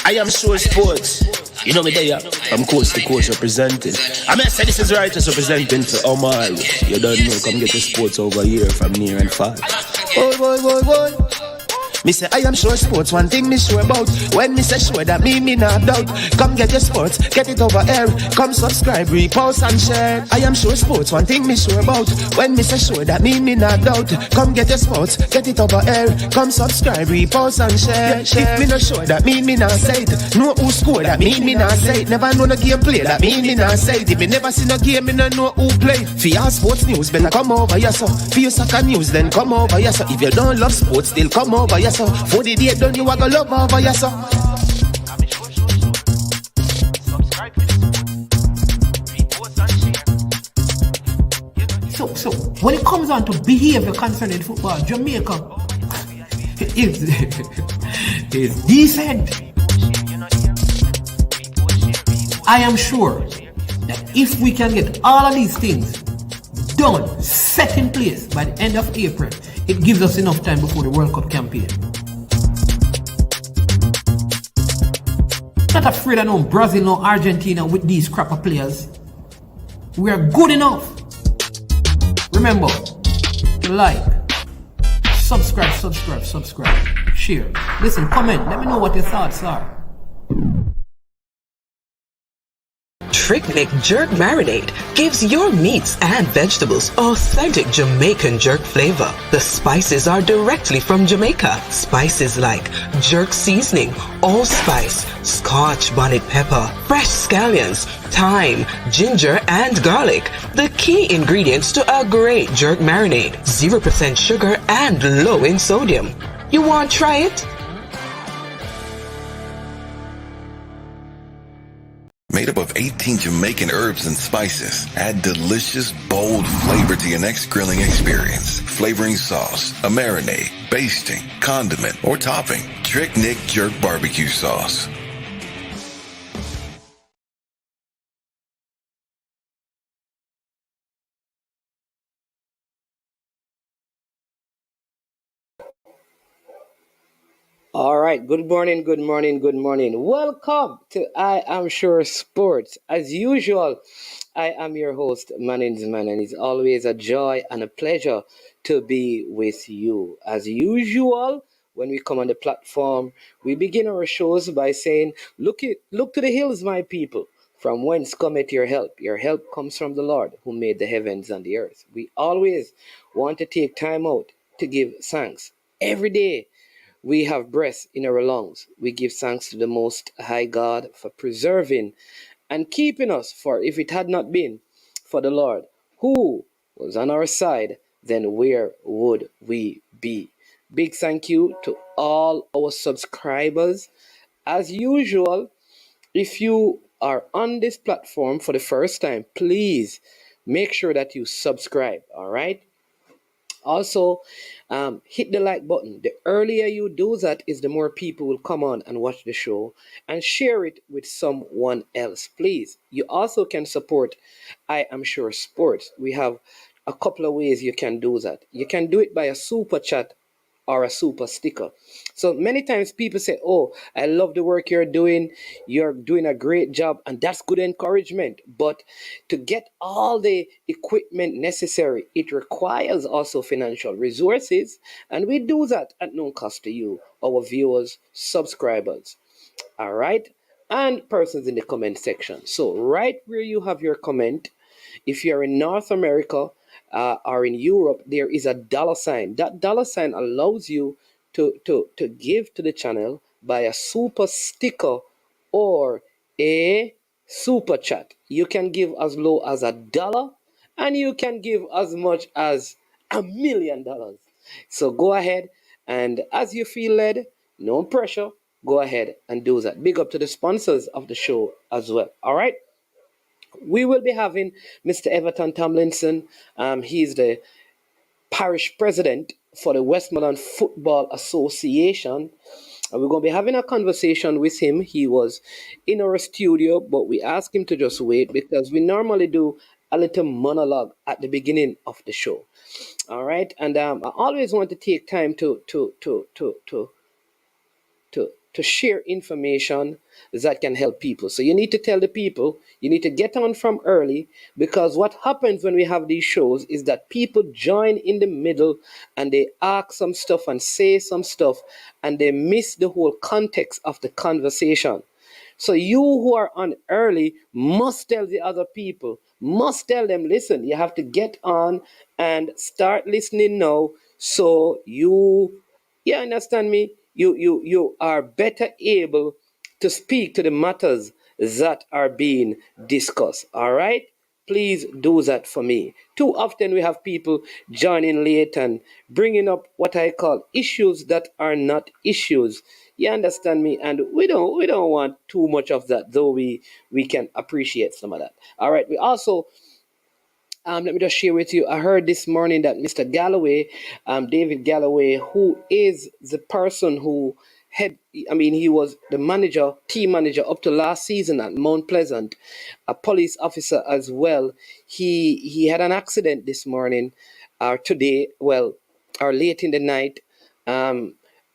I am sure sports. You know me there. I'm coast to coast representing. I mean, I say this is righteous representing for Omar. You don't know, come get the sports over here from near and far. Boy. Me say I am sure sports, one thing me sure about. When me say sure, that me not doubt. Come get your sports, get it over here. Come subscribe, repost and share. I am sure sports, one thing me sure about. When me say sure, that me not doubt. Come get your sports, get it over here. Come subscribe, repost and share. If me not sure, that me not say it. Know who score, that me not say it. Never know no game play, that me not say it. If me never seen a game, me no know who play. For your sports news, better come over here so. For your soccer news, then come over here so. If you don't love sports, still come over here so. For the day done, you are gonna love over here so. So when it comes on to behavior concerning football, Jamaica is decent. I am sure that if we can get all of these things done, set in place by the end of April, it gives us enough time before the World Cup campaign. Not afraid of no Brazil, no Argentina with these crap of players. We are good enough. Remember, like, subscribe, share. Listen, comment, let me know what your thoughts are. Tricknick Jerk Marinade gives your meats and vegetables authentic Jamaican jerk flavor. The spices are directly from Jamaica. Spices like jerk seasoning, allspice, Scotch bonnet pepper, fresh scallions, thyme, ginger, and garlic. The key ingredients to a great jerk marinade. 0% sugar and low in sodium. You want to try it? Made up of 18 Jamaican herbs and spices. Add delicious, bold flavor to your next grilling experience. Flavoring sauce, a marinade, basting, condiment, or topping. Tricknick Jerk Barbecue Sauce. All right, good morning. Welcome to I Am Sure Sports. As usual, I am your host, Manins Man, and it's always a joy and a pleasure to be with you. As usual, when we come on the platform, we begin our shows by saying, look to the hills, my people. From whence cometh your help? Your help comes from the Lord who made the heavens and the earth. We always want to take time out to give thanks every day. We have breath in our lungs. We give thanks to the Most High God for preserving and keeping us. For if it had not been for the Lord who was on our side, then where would we be? Big thank you to all our subscribers. As usual, if you are on this platform for the first time, please make sure that you subscribe, all right? Also, hit the like button. The earlier you do that is the more people will come on and watch the show, and share it with someone else, please. You also can support I Am Sure Sports. We have a couple of ways you can do that. You can do it by a super chat or a super sticker. So many times people say, oh, I love the work you're doing a great job, and that's good encouragement. But to get all the equipment necessary, it requires also financial resources, and we do that at no cost to you, our viewers, subscribers, all right, and persons in the comment section. So right where you have your comment, if you're in North America or in Europe, there is a dollar sign. That dollar sign allows you to give to the channel by a super sticker or a super chat. You can give as low as $1, and you can give as much as $1 million. So go ahead, and as you feel led, no pressure, go ahead and do that. Big up to the sponsors of the show as well. All right. We will be having Mr. Everton Tomlinson. He's the parish president for the Westmoreland Football Association. And we're going to be having a conversation with him. He was in our studio, but we asked him to just wait because we normally do a little monologue at the beginning of the show. All right. And I always want to take time to to share information that can help people. So you need to tell the people, you need to get on from early, because what happens when we have these shows is that people join in the middle and they ask some stuff and say some stuff and they miss the whole context of the conversation. So you who are on early must tell the other people, must tell them, listen, you have to get on and start listening now, so you understand me? You are better able to speak to the matters that are being discussed. All right? Please do that for me. Too often we have people joining late and bringing up what I call issues that are not issues. You understand me? And we don't want too much of that, though we can appreciate some of that. All right. We also let me just share with you. I heard this morning that Mr. Galloway, David Galloway, who is the person who he was the manager, team manager up to last season at Mount Pleasant, a police officer as well. He had an accident this morning, or today, well, or late in the night.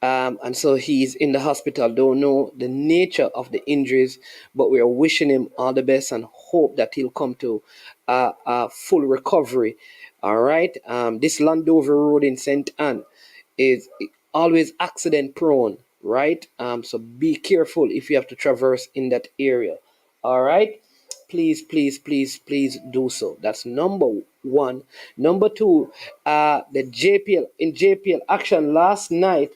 Um, and so he's in the hospital. Don't know the nature of the injuries, but we are wishing him all the best and hope that he'll come to a full recovery. All right. This Landover Road in St. Anne is always accident prone, right? So be careful if you have to traverse in that area. All right. Please, please, please, please do so. That's number one. Number two, the JPL action last night.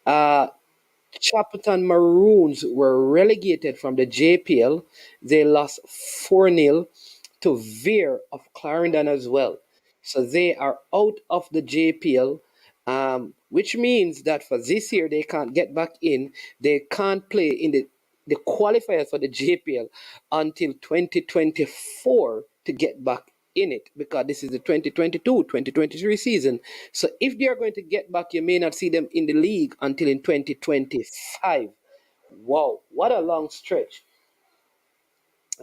Uh, Chapelton Maroons were relegated from the JPL. They lost 4-0 to Veer of Clarendon as well. So they are out of the JPL, which means that for this year they can't get back in. They can't play in the qualifiers for the JPL until 2024 to get back in it, because this is the 2022-2023 season. So if they are going to get back, you may not see them in the league until in 2025. Wow, what a long stretch.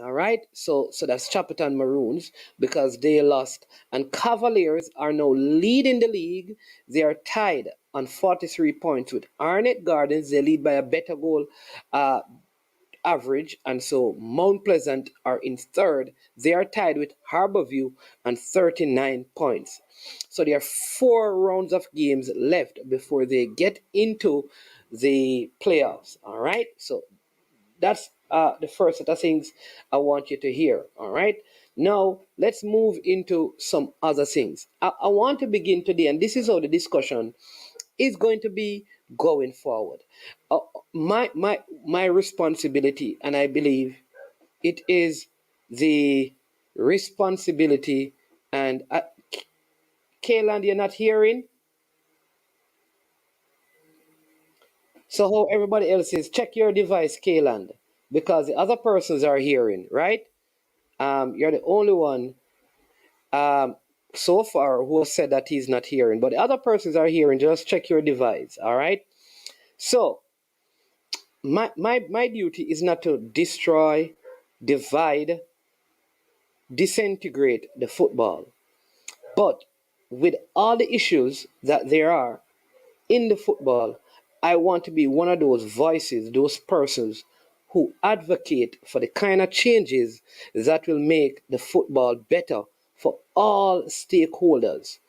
All right, so that's Chapelton Maroons because they lost, and Cavaliers are now leading the league. They are tied on 43 points with Arnett Gardens. They lead by a better goal uh, average, and so Mount Pleasant are in third. They are tied with Harborview on 39 points. So there are 4 rounds of games left before they get into the playoffs. All right, so that's the first set of things I want you to hear. All right. Now let's move into some other things. I want to begin today, and this is how the discussion is going to be going forward. My responsibility, and I believe it is the responsibility. And Kayland, you're not hearing. So how everybody else is, check your device, Kayland, because the other persons are hearing, right? You're the only one um, so far who has said that he's not hearing, but the other persons are hearing. Just check your device, all right? So my duty is not to destroy, divide, disintegrate the football, but with all the issues that there are in the football, I want to be one of those voices, those persons who advocate for the kind of changes that will make the football better for all stakeholders.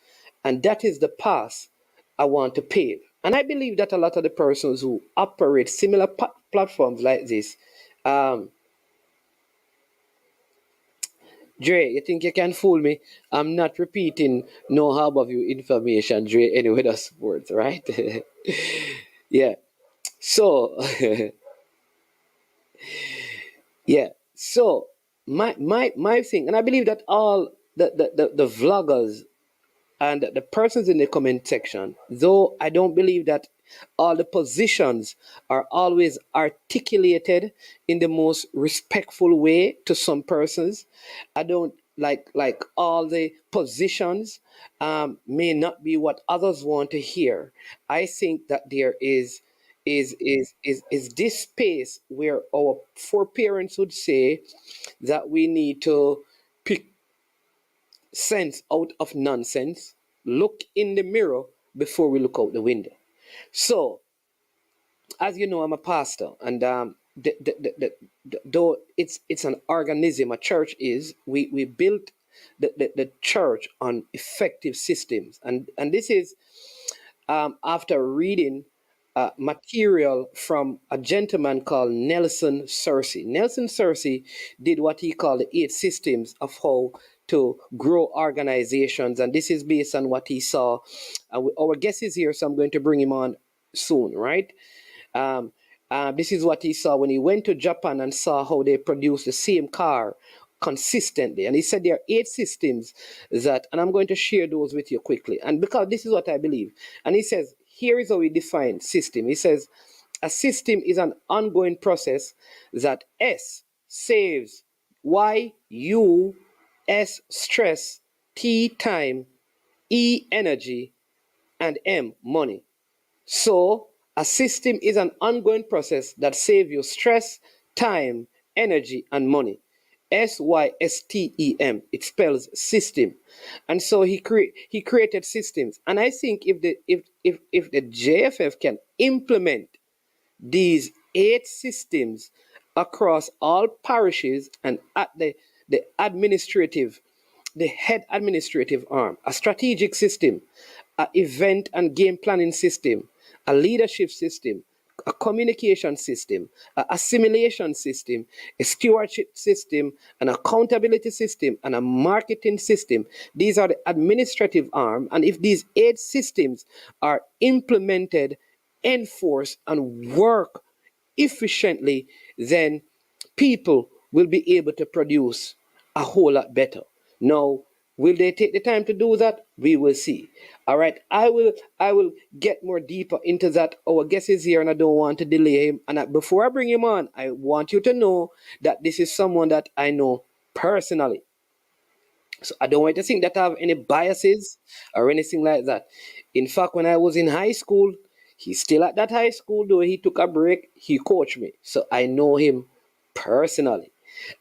And that is the path I want to pave. And I believe that a lot of the persons who operate similar platforms like this, um, Dre, you think you can fool me? I'm not repeating no harm of you information, Dre, anyway, that's sports, right? Yeah. So, yeah. So my thing, and I believe that all the vloggers and the persons in the comment section, though I don't believe that all the positions are always articulated in the most respectful way to some persons. I don't like all the positions may not be what others want to hear. I think that there is this space where our foreparents would say that we need to pick sense out of nonsense, look in the mirror before we look out the window. So as you know, I'm a pastor, and though it's an organism, a church is, we built the church on effective systems, and this is after reading material from a gentleman called Nelson Searcy. Nelson Searcy did what he called the 8 systems of how to grow organizations, and this is based on what he saw. Our guest is here, so I'm going to bring him on soon, right? Um, this is what he saw when he went to Japan and saw how they produce the same car consistently. And he said there are 8 systems that, and I'm going to share those with you quickly. And because this is what I believe. And he says, here is how we define system. He says, a system is an ongoing process that S saves, Y, U, S stress, T time, E energy, and M money. So, a system is an ongoing process that saves you stress, time, energy, and money. SYSTEM. It spells system, and so he created systems. And I think if the JFF can implement these 8 systems across all parishes and at the administrative, the head administrative arm, a strategic system, a event and game planning system, a leadership system, a communication system, a assimilation system, a stewardship system, an accountability system, and a marketing system. These are the administrative arm. And if these 8 systems are implemented, enforced, and work efficiently, then people will be able to produce a whole lot better. Now, will they take the time to do that? We will see. All right, I will get more deeper into that. Our guest is here, and I don't want to delay him. And before I bring him on, I want you to know that this is someone that I know personally. So I don't want to think that I have any biases or anything like that. In fact, when I was in high school, he's still at that high school, though he took a break, he coached me. So I know him personally.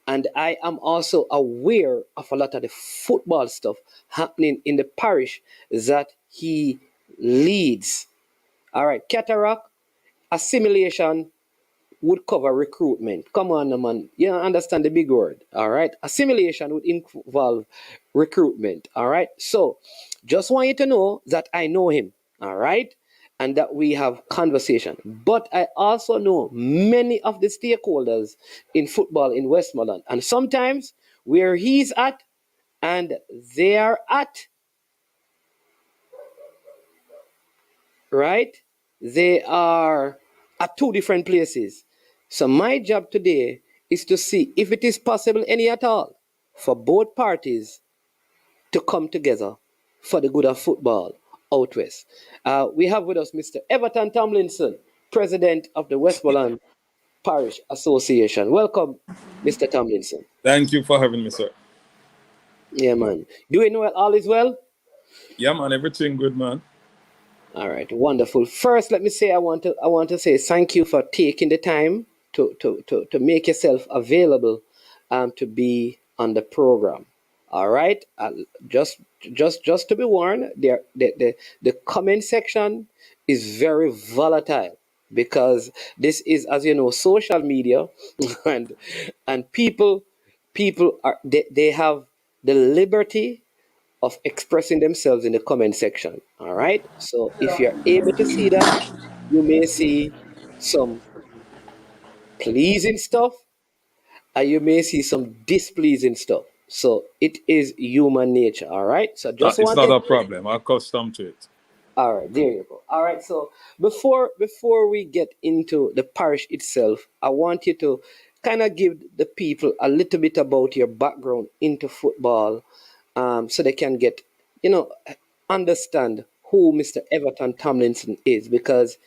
And I am also aware of a lot of the football stuff happening in the parish that he leads. All right, cataract, assimilation, would cover recruitment. Come on, man. You understand the big word. All right. Assimilation would involve recruitment. All right. So just want you to know that I know him. All right. And that we have conversation. But I also know many of the stakeholders in football in Westmoreland. And sometimes where he's at and they're at, right? They are at 2 different places. So my job today is to see if it is possible, any at all, for both parties to come together for the good of football out west. We have with us Mr. Everton Tomlinson, President of the Westmoreland Parish Association. Welcome, Mr. Tomlinson. Thank you for having me, sir. Yeah, man. Doing well? All is well? Yeah, man, everything good, man. All right, wonderful. First, let me say I want to say thank you for taking the time to make yourself available to be on the program. All right, just to be warned, the comment section is very volatile because this is, as you know, social media, and people are they have the liberty of expressing themselves in the comment section. All right. So if you're able to see that, you may see some pleasing stuff and you may see some displeasing stuff. So it is human nature. All right. So just It's not wanted. a problem. I'm accustomed to it. All right, there you go. All right, so before we get into the parish itself, I want you to kind of give the people a little bit about your background into football, so they can get, understand who Mr. Everton Tomlinson is, because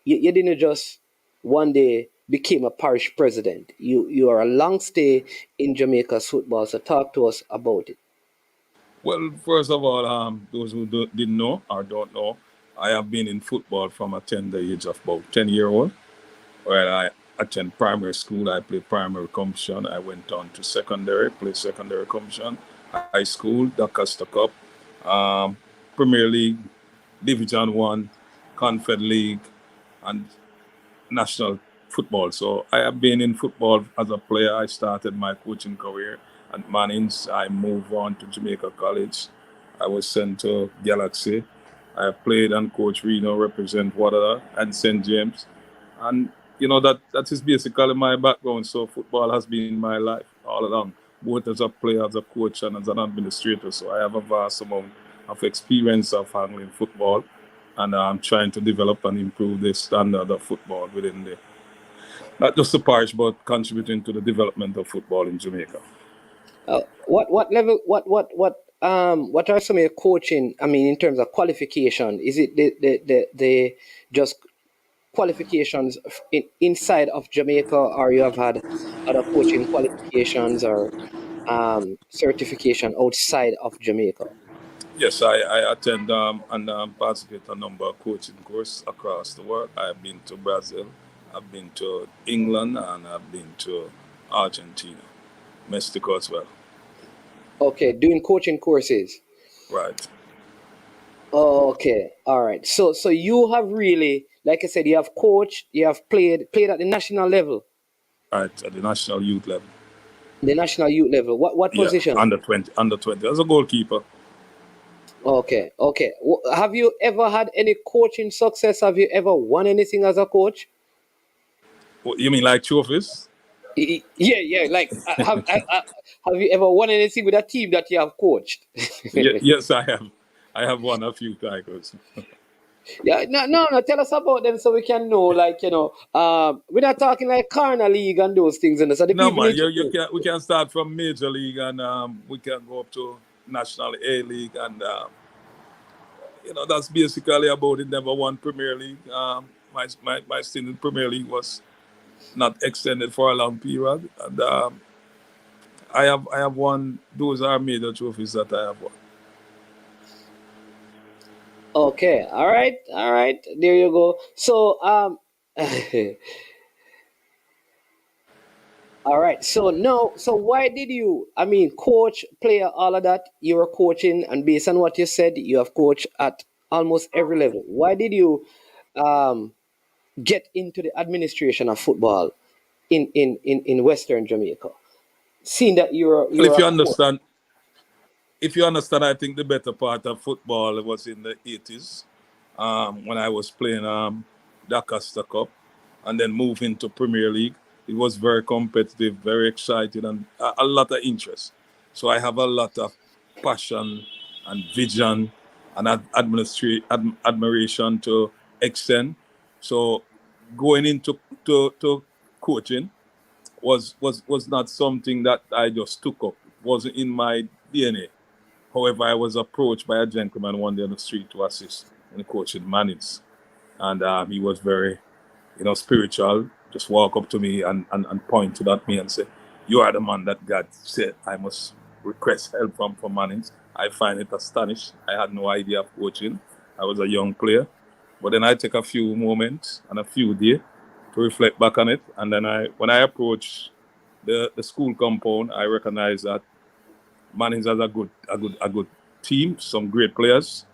you didn't just one day became a parish president. You are a long stay in Jamaica's football. So talk to us about it. Well, first of all, those who didn't know or don't know, I have been in football from a tender age of about 10-year-old. Where I attend primary school, I played primary competition. I went on to secondary, played secondary competition, high school, Doncaster Cup, Premier League, Division 1, Confed League, and national football. So I have been in football as a player. I started my coaching career at Mannings. I moved on to Jamaica College. I was sent to Galaxy. I have played and coached Reno, represent Water and St. James. And that is basically my background. So football has been my life all along, both as a player, as a coach, and as an administrator. So I have a vast amount of experience of handling football, and I'm trying to develop and improve the standard of football within not just the parish, but contributing to the development of football in Jamaica. What level? What are some of your coaching? I mean, in terms of qualification, is it the just qualifications inside of Jamaica, or you have had other coaching qualifications or certification outside of Jamaica? Yes, I attend and participate a number of coaching courses across the world. I've been to Brazil, I've been to England, and I've been to Argentina, Mexico as well. Okay, doing coaching courses. Right. Okay, all right. So you have really, like I said, you have coached, you have played at the national level, Right, at the national youth level. the national youth level. What Yeah, position? under 20 as a goalkeeper. Okay. Have you ever had any coaching success? Have you ever won anything as a coach? What, you mean like trophies? Yeah. Like, have you ever won anything with a team that you have coached? Yes, I have. I have won a few titles. Yeah, no. Tell us about them so we can know. Like, we're not talking like Corner League and those things, and so the No people man, need to know. we can start from Major League and we can go up to National A League, and that's basically about it. Never won Premier League. My stint in Premier League was not extended for a long period, and I have won. Those are major trophies that I have won. Okay, all right. There you go. So, all right. So no. So why did you? I mean, coach, player, all of that. You were coaching, and based on what you said, you have coached at almost every level. Why did you um, get into the administration of football in Western Jamaica? Seeing that Well, you're a coach. if you understand, I think the better part of football was in the 80s when I was playing the Acosta Cup and then moving to Premier League. It was very competitive, very exciting, and a lot of interest. So I have a lot of passion and vision and admiration to extend. So going into to coaching was not something that I just took up. It wasn't in my DNA. However, I was approached by a gentleman one day on the street to assist in coaching Mannings. And he was very, spiritual. Just walk up to me and point to that me and say, "You are the man that God said I must request help from Mannings." I find it astonishing. I had no idea of coaching. I was a young player. But then I take a few moments and a few days to reflect back on it. And then when I approach the school compound, I recognize that Mannings has a good team, some great players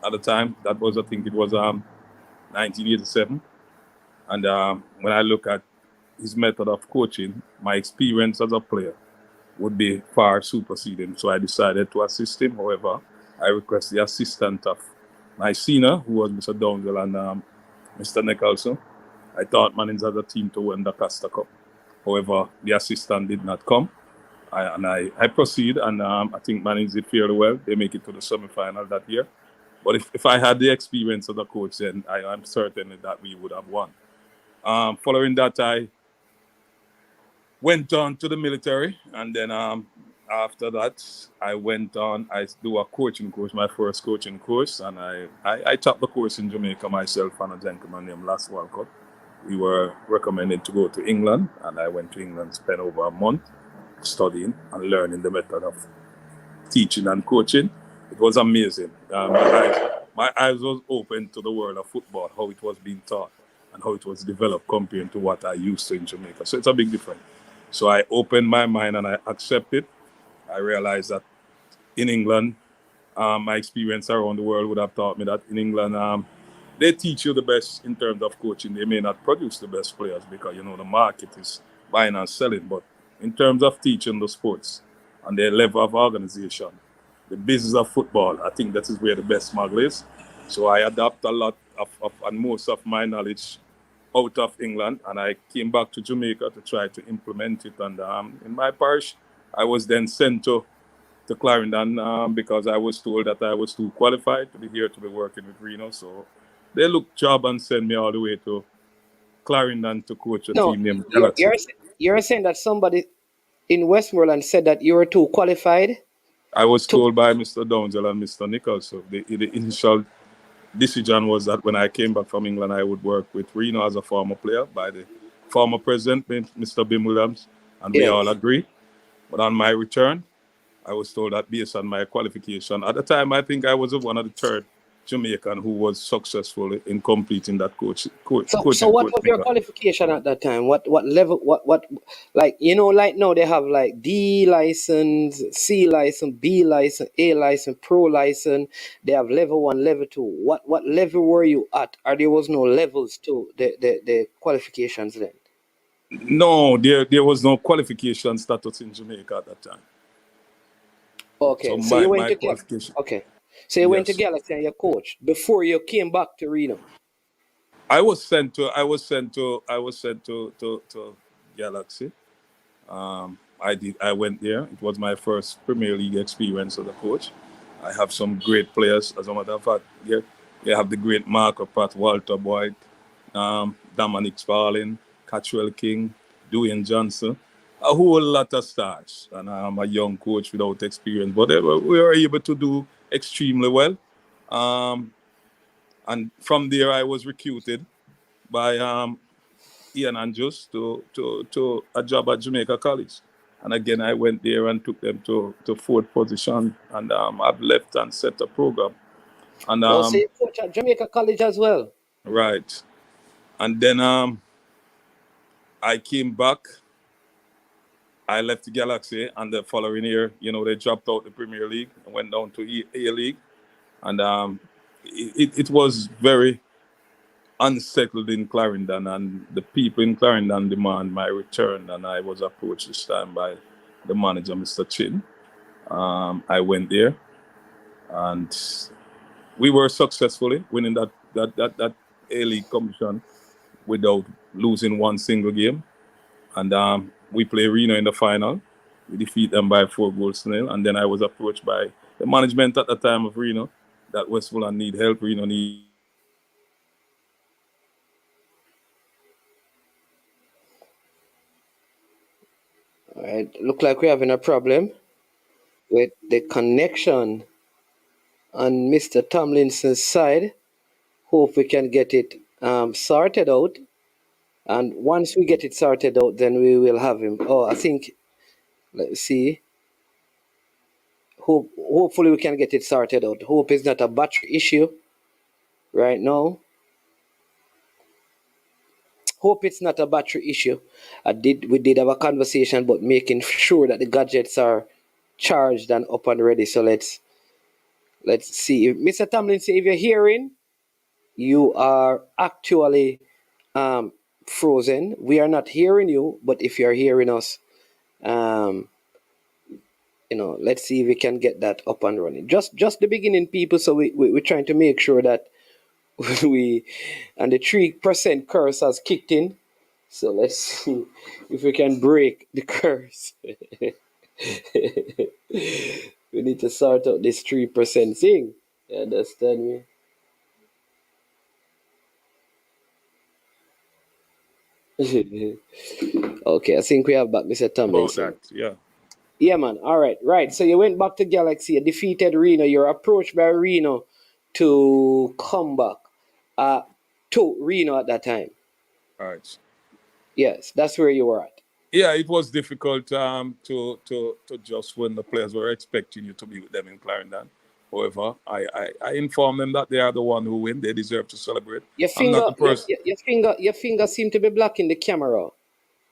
at the time. That was, I think it was 1987. And when I look at his method of coaching, my experience as a player would be far superseding. So I decided to assist him. However, I request the assistant of my senior, who was Mr. Downville and Mr. Nicholson. I thought Mannings had a team to win the Costa Cup. However, the assistant did not come. I proceed, and I think Mannings did fairly well. They make it to the semi-final that year. But if I had the experience of the coach, then I'm certain that we would have won. Following that, I went on to the military, and then after that, I went on. I do a coaching course, my first coaching course, and I taught the course in Jamaica myself and a gentleman named Last World Cup. We were recommended to go to England, and I went to England, spent over a month studying and learning the method of teaching and coaching. It was amazing. My eyes was open to the world of football, how it was being taught and how it was developed compared to what I used to in Jamaica. So it's a big difference. So I opened my mind and I accepted. I realized that in England, my experience around the world would have taught me that in England, they teach you the best in terms of coaching. They may not produce the best players because, you know, the market is buying and selling. But in terms of teaching the sports and their level of organization, the business of football, I think that is where the best model is. So I adapt a lot of and most of my knowledge out of England, and I came back to Jamaica to try to implement it. And in my parish, I was then sent to Clarendon because I was told that I was too qualified to be here to be working with Reno. So they looked job and sent me all the way to Clarendon to coach a No, team named you're Galaxy. you're you're saying that somebody in Westmoreland said that you were too qualified I was to. told by Mr. Downsell and Mr. Nichols. So the initial decision was that when I came back from England, I would work with Reno as a former player by the former president, Mr. Bim Williams, and we all Yes. agreed. But on my return, I was told that based on my qualification, at the time, I think I was one of the third Jamaican who was successful in completing that So coaching what course. was your qualification at that time? What level? What like like now they have like D license, C license, B license, A license, Pro license. They have level one, level two. What level were you at? Or there was no levels to the qualifications then? No, there was no qualification status in Jamaica at that time. So Okay, so you went my to qualification, okay, so you went to yes. Galaxy and you coached before you came back to Reno. I was sent to Galaxy. I went there. It was my first Premier League experience as a coach. I have some great players. As a matter of fact, they have the great Marco Pratt, Walter Boyd, Dominic Sparling, Catchwell King, Dwayne Johnson, a whole lot of stars. And I'm a young coach without experience, but we were able to do extremely well. Um, and from there, I was recruited by Ian Andrews to a job at Jamaica College. And again, I went there and took them to fourth position. And I've left and set a program. And Oh, so you coach at Jamaica College as well. right. And then I came back. I left the Galaxy, and the following year, they dropped out the Premier League and went down to A League. And it was very unsettled in Clarendon, and the people in Clarendon demand my return. And I was approached this time by the manager, Mr. Chin. I went there, and we were successfully winning that A League competition without losing one single game. And we play Reno in the final. We defeat them by 4-0. And then I was approached by the management at the time of Reno that Westmoreland need help. Reno need. All right, look like we're having a problem with the connection on Mr. Tomlinson's side. Hope we can get it sorted out. And once we get it sorted out, then we will have him. Oh, I think, let's see. Hopefully we can get it sorted out. Hope it's not a battery issue right now. Hope it's not a battery issue. We did have a conversation about making sure that the gadgets are charged and up and ready. So let's see. Mr. Tomlinson, if you're hearing, you are actually frozen. We are not hearing you, but if you're hearing us, let's see if we can get that up and running. Just the beginning, people. So we're trying to make sure that and the 3% curse has kicked in. So let's see if we can break the curse. We need to sort out this 3% thing. You understand me? Okay, I think we have back Mr. About Tomlinson. that, yeah. Yeah, man. All right, right. So you went back to Galaxy, you defeated Reno. You're approached by Reno to come back to Reno at that time. All right. Yes, that's where you were at. Yeah, it was difficult to just when the players were expecting you to be with them in Clarendon. However, I informed them that they are the one who win. They deserve to celebrate. Your I'm not finger, the person. your finger seemed to be blocking the camera.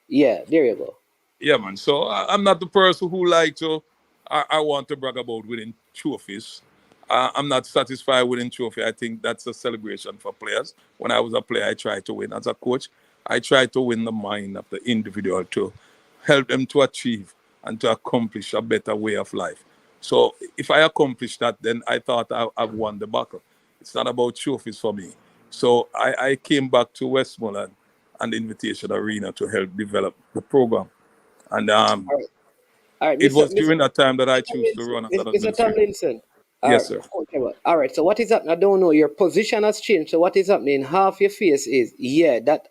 Yeah, there you go. Yeah, man. So I'm not the person who like to. I want to brag about winning trophies. I'm not satisfied winning trophy. I think that's a celebration for players. When I was a player, I tried to win. As a coach, I tried to win the mind of the individual to help them to achieve and to accomplish a better way of life. So if I accomplish that, then I thought I've won the battle. It's not about trophies for me. So I came back to Westmoreland and the Invitation Arena to help develop the program. And All right, it Mr. was during that time that I chose to run as an Mr. administrator. Tomlinson. Yes, sir. All right. So what is happening? I don't know. Your position has changed. So what is happening? Half your face is that.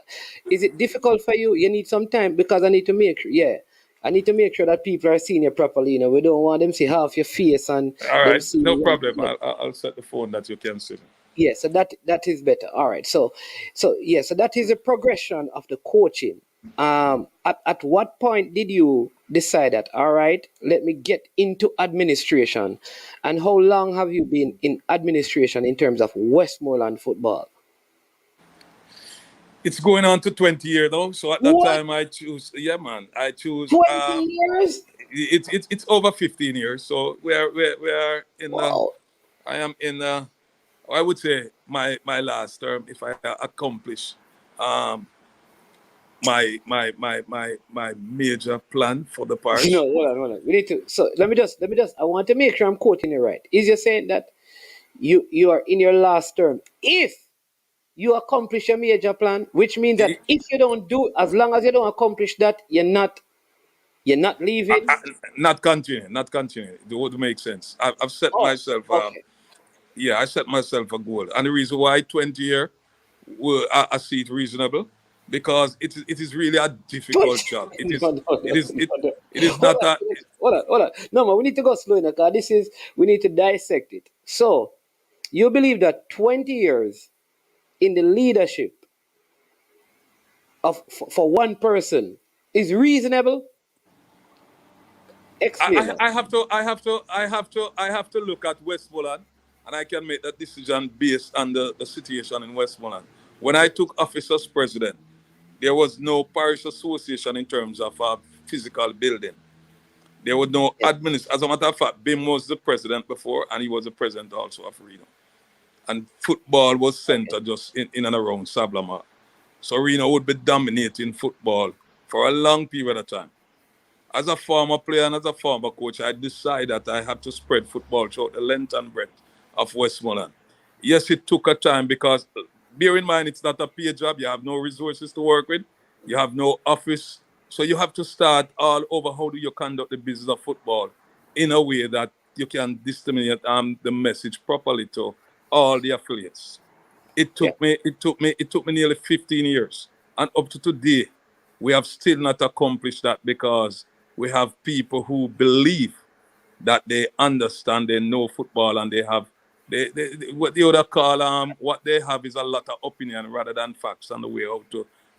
Is it difficult for you? You need some time because I need to make sure. Yeah, I need to make sure that people are seeing you properly. You know, we don't want them see half your face and All them right, see no you. problem. I'll set the phone that you can see me. Yeah, so that is better. All right. So that is a progression of the coaching. At what point did you decide that, all right, let me get into administration? And how long have you been in administration in terms of Westmoreland football? It's going on to 20 years though. So at that What? time I choose, yeah, man. I choose 20 years? it's over 15 years. So we are in Wow. I am in I would say my last term if I accomplish um my major plan for the No, parish. hold on. We need to. So let me just. I want to make sure I'm quoting it right. Is you saying that you are in your last term if you accomplish a major plan, which means that if you don't do, as long as you don't accomplish that, you're not leaving. Not continuing. It would make sense. I've set Oh, myself okay. yeah, I set myself a goal. And the reason why 20 year I see it reasonable because it is really a difficult job. It No, is no, no, it is it no, no. it is Hold not on, a hold on. No, man, we need to go slow enough because we need to dissect it. So, you believe that 20 years in the leadership for one person is reasonable? Explain that. I have to I have to look at Westmoreland and I can make that decision based on the situation in Westmoreland. When I took office as president, there was no parish association in terms of a physical building. There was no Yeah, As a matter of fact, Bim was the president before, and he was the president also of Reno. And football was okay. centered just in and around Sablama. So Reno would be dominating football for a long period of time. As a former player and as a former coach, I decided that I had to spread football throughout the length and breadth of Westmoreland. Yes, it took a time because bear in mind it's not a paid job. You have no resources to work with. You have no office. So you have to start all over how do you conduct the business of football in a way that you can disseminate the message properly to all the affiliates. Yeah, It took me nearly 15 years. And up to today, we have still not accomplished that because we have people who believe that they understand, they know football, and they have what the other call what they have is a lot of opinion rather than facts on the way how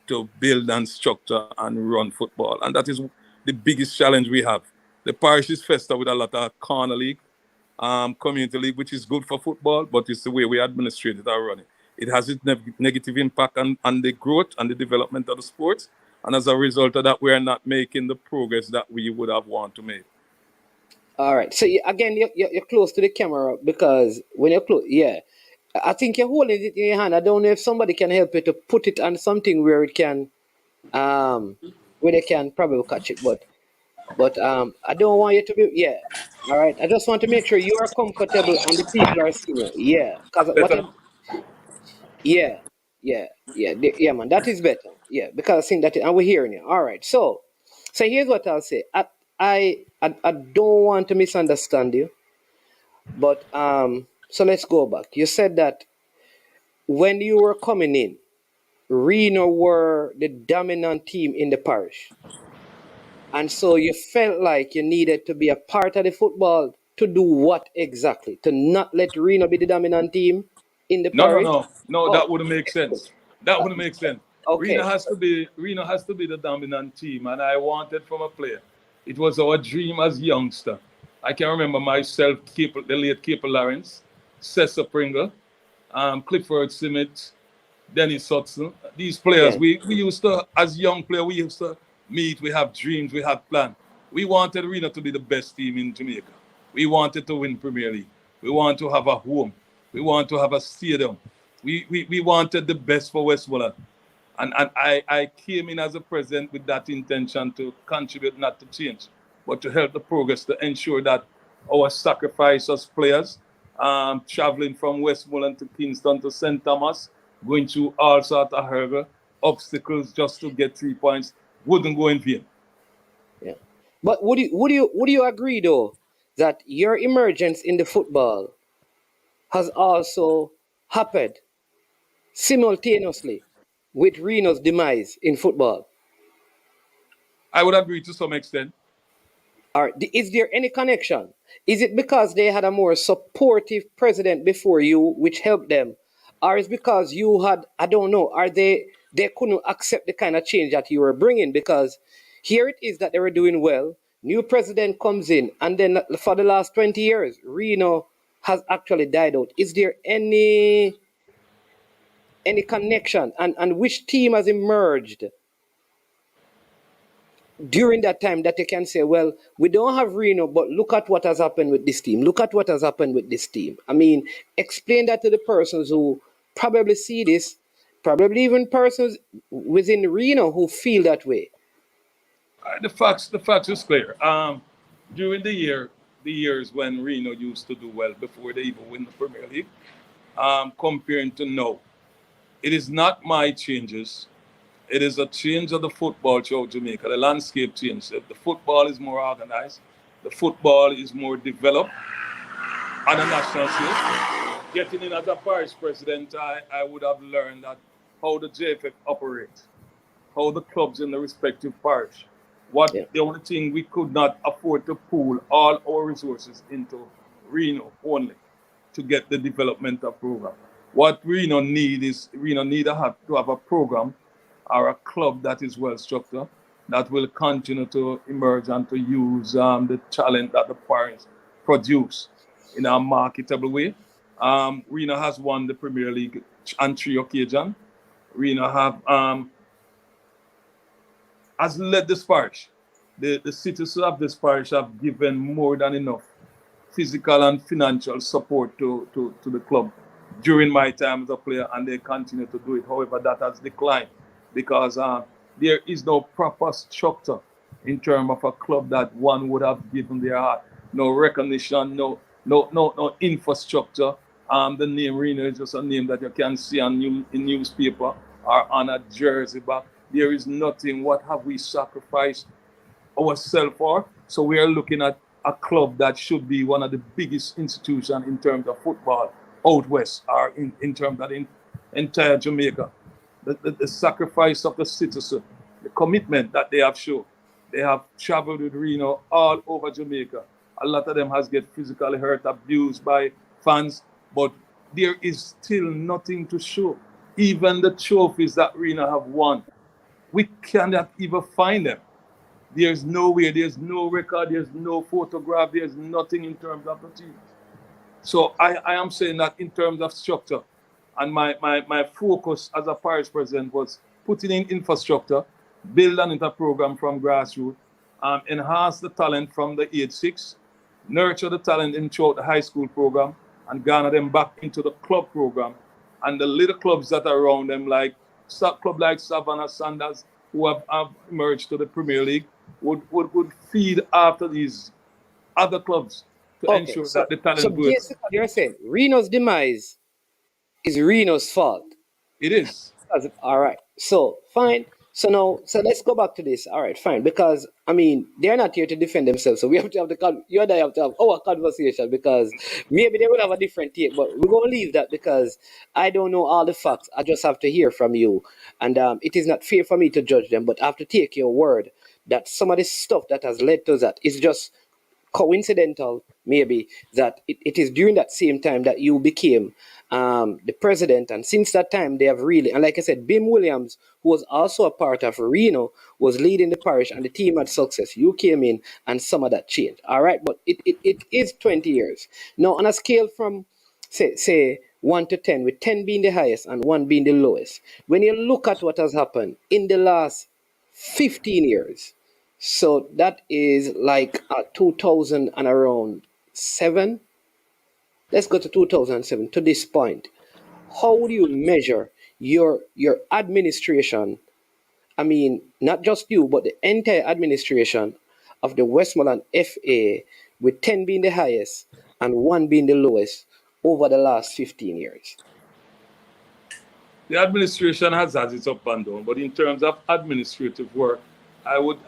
to build and structure and run football. And that is the biggest challenge we have. The parish is festered with a lot of corner league, community league, which is good for football, but it's the way we administrate it or run it. It has its negative impact on the growth and the development of the sports. And as a result of that, we are not making the progress that we would have wanted to make. all right. So again, you're close to the camera because when you're close, yeah, I think you're holding it in your hand. I don't know if somebody can help you to put it on something um, where they can probably catch it, but I don't want you to be, yeah. All right. I just want to make sure you are comfortable and the people are seeing you. Yeah. Because Better. yeah, yeah, man. That is better. Yeah. Because I think that, and we're hearing you. All right. So here's what I'll say. I don't want to misunderstand you, but so let's go back. You said that when you were coming in, Reno were the dominant team in the parish. And so you felt like you needed to be a part of the football to do what exactly? To not let Reno be the dominant team in the parish? No. Oh, That wouldn't make sense. That wouldn't make sense. okay. Reno has to be the dominant team, and I wanted from a player. It was our dream as youngster. I can remember myself, the late Capel Lawrence, Cesar Pringle, Clifford Simmett, Dennis Hudson. These players, Yeah. we used to, as young players, we used to meet, we have dreams, we have plans. We wanted Reno to be the best team in Jamaica. We wanted to win Premier League. We want to have a home. We want to have a stadium. We wanted the best for Westmoreland. And I came in as a president with that intention to contribute, not to change, but to help the progress, to ensure that our sacrifice as players, traveling from Westmoreland to Kingston to St. Thomas, going through all sorts of hurdles, obstacles just to get 3 points, wouldn't go in vain. Yeah. But would you agree though that your emergence in the football has also happened simultaneously with Reno's demise in football? I would agree to some extent. Or is there any connection? Is it because they had a more supportive president before you, which helped them, or is because you had, I don't know, are they couldn't accept the kind of change that you were bringing? Because here it is that they were doing well. New president comes in, and then for the last 20 years, Reno has actually died out. Is there any connection, and which team has emerged during that time that you can say, well, we don't have Reno, but look at what has happened with this team. Look at what has happened with this team. I mean, explain that to the persons who probably see this, probably even persons within Reno who feel that way. The facts is clear. During the years when Reno used to do well before they even win the Premier League, comparing to now, it is not my changes. It is a change of the football throughout Jamaica. The landscape changed. The football is more organized. The football is more developed on a national scale. Getting in as a parish president, I would have learned that how the JFF operates, how the clubs in the respective parish. What Yeah. the only thing we could not afford to pool all our resources into Reno only to get the developmental program. What Reno need to have a program or a club that is well structured that will continue to emerge and to use the talent that the parents produce in a marketable way. Reno has won the Premier League on 3 occasions. Reno have has led this parish. The citizens of this parish have given more than enough physical and financial support to the club during my time as a player, and they continue to do it. However, that has declined because there is no proper structure in terms of a club that one would have given their heart. No recognition, no infrastructure. The name Reno is just a name that you can see in newspaper or on a jersey back. There is nothing. What have we sacrificed ourselves for? So we are looking at a club that should be one of the biggest institutions in terms of football out west or in terms of the entire Jamaica. The sacrifice of the citizen, the commitment that they have shown. They have traveled with Reno all over Jamaica. A lot of them has get physically hurt, abused by fans, but there is still nothing to show. Even the trophies that Reno have won, we cannot even find them. There's nowhere, there's no record, there's no photograph, there's nothing in terms of the team. So I am saying that in terms of structure, and my focus as a parish president was putting in infrastructure, build an inter program from grassroots, enhance the talent from the age 6, nurture the talent in throughout the high school program, and garner them back into the club program. And the little clubs that are around them, like club like Savannah Sanders, who have emerged to the Premier League, would feed after these other clubs to Okay, ensure so that the so talent grows. basically you're saying Reno's demise is Reno's fault. It is. All right. So fine. So now, so let's go back to this. All right, fine. Because I mean, they're not here to defend themselves. So we have to have you and I have to have our conversation because maybe they will have a different take. But we're gonna leave that because I don't know all the facts. I just have to hear from you, and it is not fair for me to judge them. But I have to take your word that some of the stuff that has led to that is just coincidental, maybe, that it is during that same time that you became the president. And since that time, they have really, and like I said, Bim Williams, who was also a part of Reno, was leading the parish and the team had success. You came in and some of that changed. All right. But it is 20 years. Now, on a scale from, say 1 to 10, with 10 being the highest and 1 being the lowest, when you look at what has happened in the last 15 years, so that is like 2000 and around 7. let's go to 2007 to this point. How would you measure your administration? I mean, not just you, but the entire administration of the Westmoreland FA, with 10 being the highest and 1 being the lowest over the last 15 years. The administration has its up and down, but in terms of administrative work, I would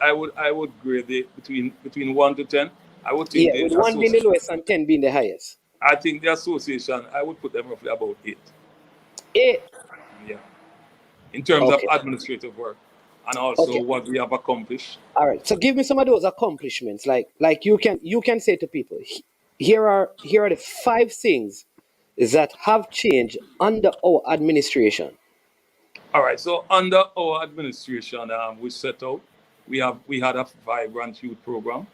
grade it between 1 to 10. I would think Yeah, the with 1 being the association. lowest and 10 being the highest. I think the association. I would put them roughly about 8. 8. Yeah, in terms of Okay. administrative work, and also Okay. what we have accomplished. All right. So give me some of those accomplishments. Like you can say to people, here are the 5 things that have changed under our administration. All right. So under our administration, we set out. We had a vibrant youth program.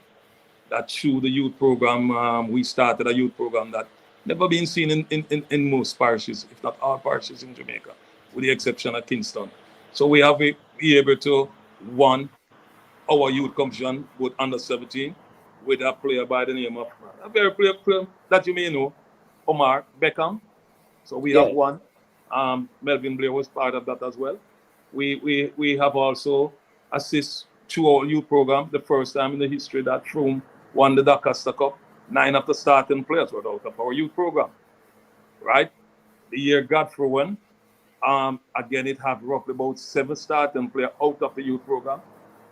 That through the youth program, we started a youth program that never been seen in most parishes, if not all parishes in Jamaica, with the exception of Kingston. So we have be able to one our youth competition with under 17 with a player by the name of a very player that you may know, Omar Beckham. So we have Yeah. one. Melvin Blair was part of that as well. We have also assist through our youth program, the first time in the history that Froome won the Doncaster Cup. 9 of the starting players were out of our youth program, right? The year Godfrey won, again it have roughly about 7 starting players out of the youth program,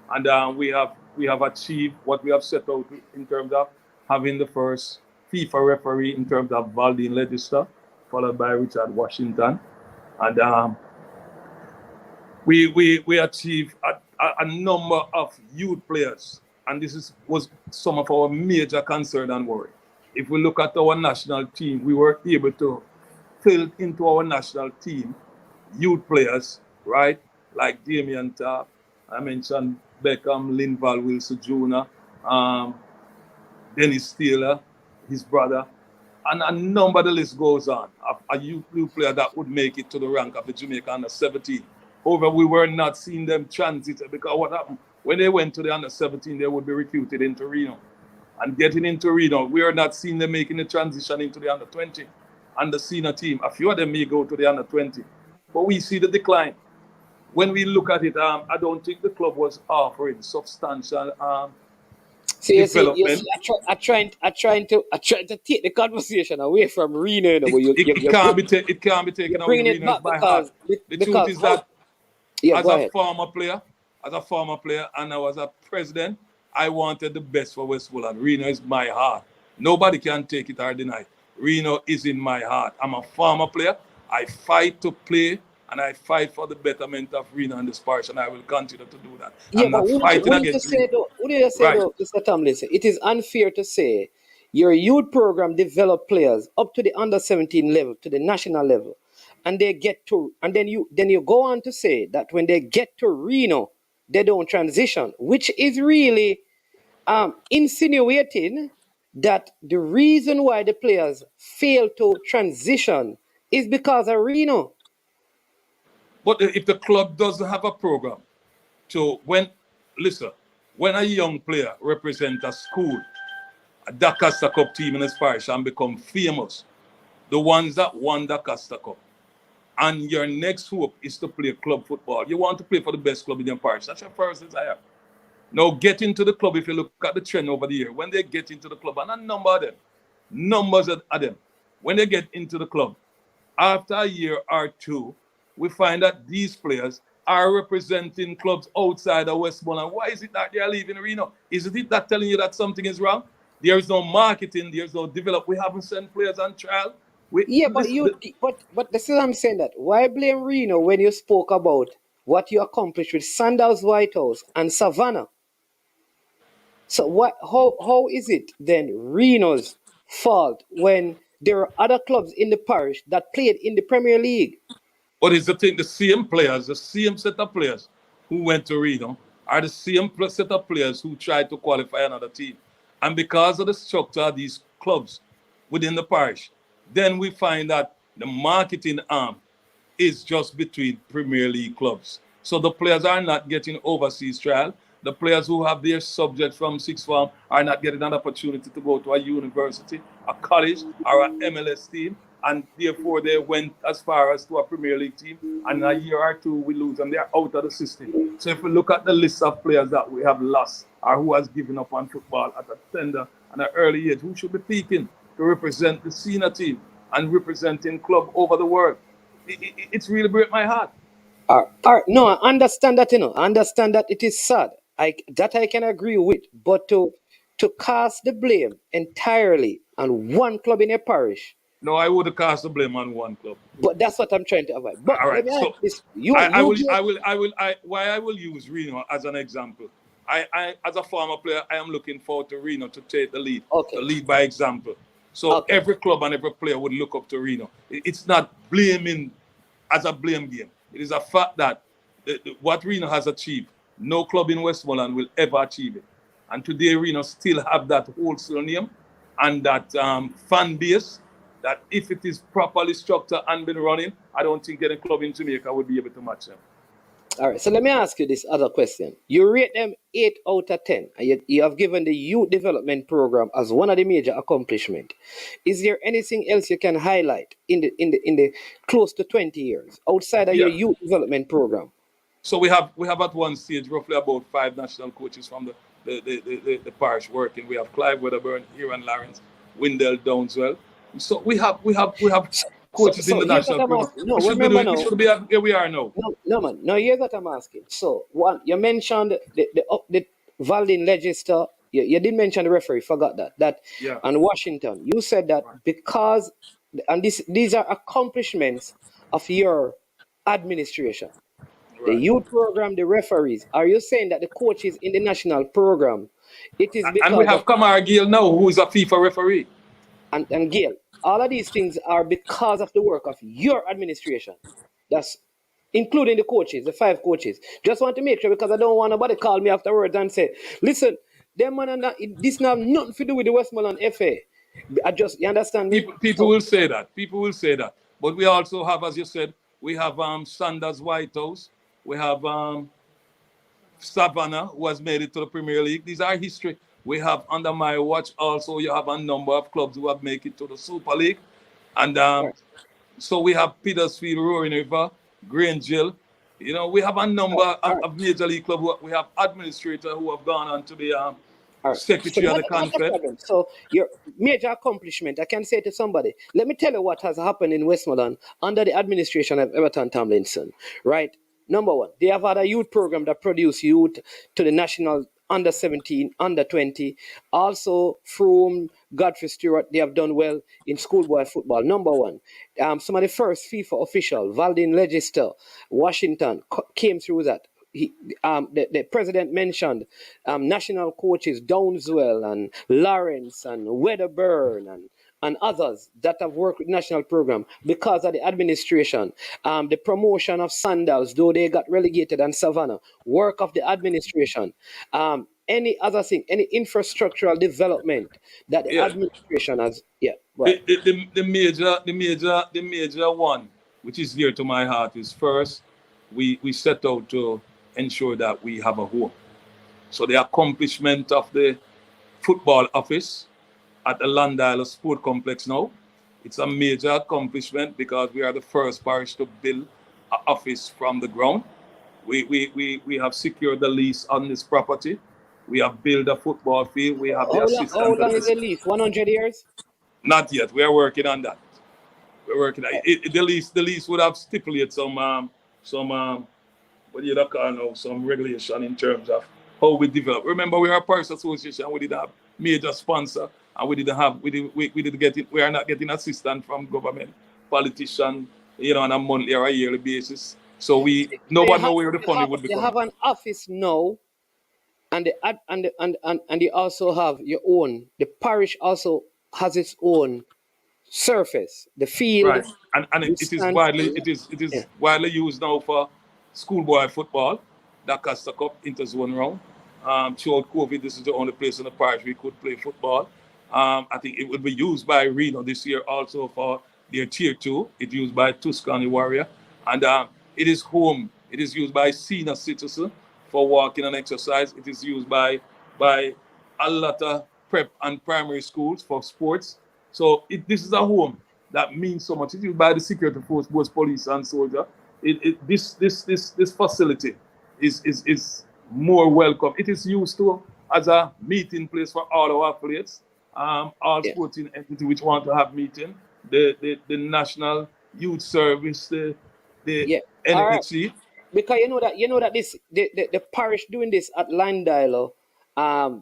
and we have achieved what we have set out in terms of having the first FIFA referee in terms of Valdine Legister, followed by Richard Washington, and we achieved a number of youth players, and this was some of our major concern and worry. If we look at our national team, we were able to fill into our national team youth players, right? Like Damien Tarp, I mentioned Beckham, Linval Wilson Jr., Dennis Taylor, his brother, and a number of the list goes on. A youth player that would make it to the rank of the Jamaica under 17. However, we were not seeing them transit, because what happened? When they went to the under 17, they would be recruited into Reno. And getting into Reno, we are not seeing them making the transition into the under 20 and the senior team. A few of them may go to the under 20, but we see the decline. When we look at it, I don't think the club was offering substantial development. I'm trying to take the conversation away from Reno. You know, but It can't be taken away. bringing it Reno is back my heart. The truth is that yeah, as go a ahead. former player, and I was a president, I wanted the best for Westmoreland. Reno is my heart. Nobody can take it or deny it. Reno is in my heart. I'm a former player. I fight to play, and I fight for the betterment of Reno and this parish, and I will continue to do that. Yeah, I'm but not fighting against Reno. what did you say Right. though, Mr. Tomlinson? It is unfair to say your youth program develop players up to the under 17 level, to the national level, and they get to, and then you go on to say that when they get to Reno, they don't transition, which is really insinuating that the reason why the players fail to transition is because of Reno. But if the club doesn't have a program, so when a young player represents a school, a Doncaster Cup team in his parish, and become famous, the ones that won the Doncaster Cup, and your next hope is to play club football. You want to play for the best club in your parish. That's your first desire. Now get into the club. If you look at the trend over the year, when they get into the club, and a number of them, numbers of them, when they get into the club, after a year or two, we find that these players are representing clubs outside of Westmoreland. Why is it that they are leaving Reno? Is it that telling you that something is wrong? There is no marketing, there's no development. We haven't sent players on trial. Yeah, but this is what I'm saying, that why blame Reno when you spoke about what you accomplished with Sandals White House and Savannah? So how is it then Reno's fault when there are other clubs in the parish that played in the Premier League? But it's the thing, the same players, the same set of players who went to Reno are the same set of players who tried to qualify another team. And because of the structure of these clubs within the parish, then we find that the marketing arm is just between Premier League clubs. So the players are not getting overseas trial. The players who have their subject from sixth form are not getting an opportunity to go to a university, a college, or an MLS team, and therefore they went as far as to a Premier League team, and in a year or two we lose them. They are out of the system. So if we look at the list of players that we have lost or who has given up on football at a tender and an early age, who should be peaking to represent the senior team and representing club over the world? It's really break my heart. No, I understand that, I understand that it is sad. I can agree with, but to cast the blame entirely on one club in a parish, No, I would cast the blame on one club. but that's what I'm trying to avoid. But All let right, me so ask this: why I will use Reno as an example. I as a former player, I am looking forward to Reno to take the lead, Okay. to lead by example. So Okay. every club and every player would look up to Reno. It's not blaming as a blame game. It is a fact that what Reno has achieved, no club in Westmoreland will ever achieve it. And today, Reno still have that wholesale name and that fan base that if it is properly structured and been running, I don't think any club in Jamaica would be able to match them. All right, so let me ask you this other question. You rate them 8 out of 10, and you have given the youth development program as one of the major accomplishments. Is there anything else you can highlight in the close to 20 years outside of your Yeah. youth development program? So we have at one stage roughly about 5 national coaches from the parish working. We have Clive Wedderburn, Aaron Lawrence, Windell Downswell. So we have coaches in the here's what national I'm program. asking. No, We should be remember doing, we now. should be at where we are now. No, man. No, here's what I'm asking. So, one, you mentioned the Valdin Legislature. You did mention the referee. Forgot that. Yeah. And Washington. You said that because, and these are accomplishments of your administration. The Right. youth program, the referees. Are you saying that the coaches in the national program, it is And we because have of Kamara Gill now, who is a FIFA referee. and Gail, all of these things are because of the work of your administration. That's including the coaches, the 5 coaches. Just want to make sure because I don't want nobody call me afterwards and say, listen, them man are not, this not have nothing to do with the Westmoreland FA. You understand me? People will say that. People will say that. But we also have, as you said, we have Sanders Whitehouse. We have Savannah, who has made it to the Premier League. These are history. We have under my watch also, you have a number of clubs who have made it to the Super League. And so we have Petersfield, Roaring River, Grange Hill. You know, we have a number of major league clubs. We have administrators who have gone on to be All right. secretary of the That's the Confed. problem. So your major accomplishment, I can say to somebody, let me tell you what has happened in Westmoreland under the administration of Everton Tomlinson, right? Number one, they have had a youth program that produced youth to the national under 17, under 20. Also, from Godfrey Stewart, they have done well in schoolboy football. Number one, some of the first FIFA official, Valdin Legislature, Washington, came through that. The president mentioned national coaches Downswell and Lawrence and Wedderburn and others that have worked with national program because of the administration. The promotion of Sandals, though they got relegated, and Savannah, work of the administration. Any other thing, any infrastructural development that the Yeah. administration has, right. The major one, which is dear to my heart, is first we set out to ensure that we have a home. So the accomplishment of the football office at the Land Isle Sport Complex now, it's a major accomplishment because we are the first parish to build an office from the ground. We have secured the lease on this property. We have built a football field. We have the How assistant. long is the lease? 100 years? Not yet. We are working on that. We're working on it. The lease would have stipulated some what do you call now, some regulation in terms of how we develop. Remember, we are a parish association. We didn't have major sponsor, and we didn't get it. We are not getting assistance from government, politician, on a monthly or a yearly basis. So nobody know where the funding would be You coming. have an office now, and you also have your own. The parish also has its own surface, the field. Right, and it is widely used now for schoolboy football. That Costa Cup interzone round. Throughout COVID, this is the only place in the parish we could play football. I think it will be used by Reno this year also for their tier 2. It's used by Tuscany Warrior, and it is home. It is used by senior citizens for walking and exercise. It is used by a lot of prep and primary schools for sports. So this is a home that means so much. It's used by the security force, both police and soldier. This facility is more welcome. It is used to as a meeting place for all our athletes, all Yeah. sporting entity which want to have meeting, the National Youth Service, the Yeah. All right. NHC. Because you know that this the parish doing this at Landilo,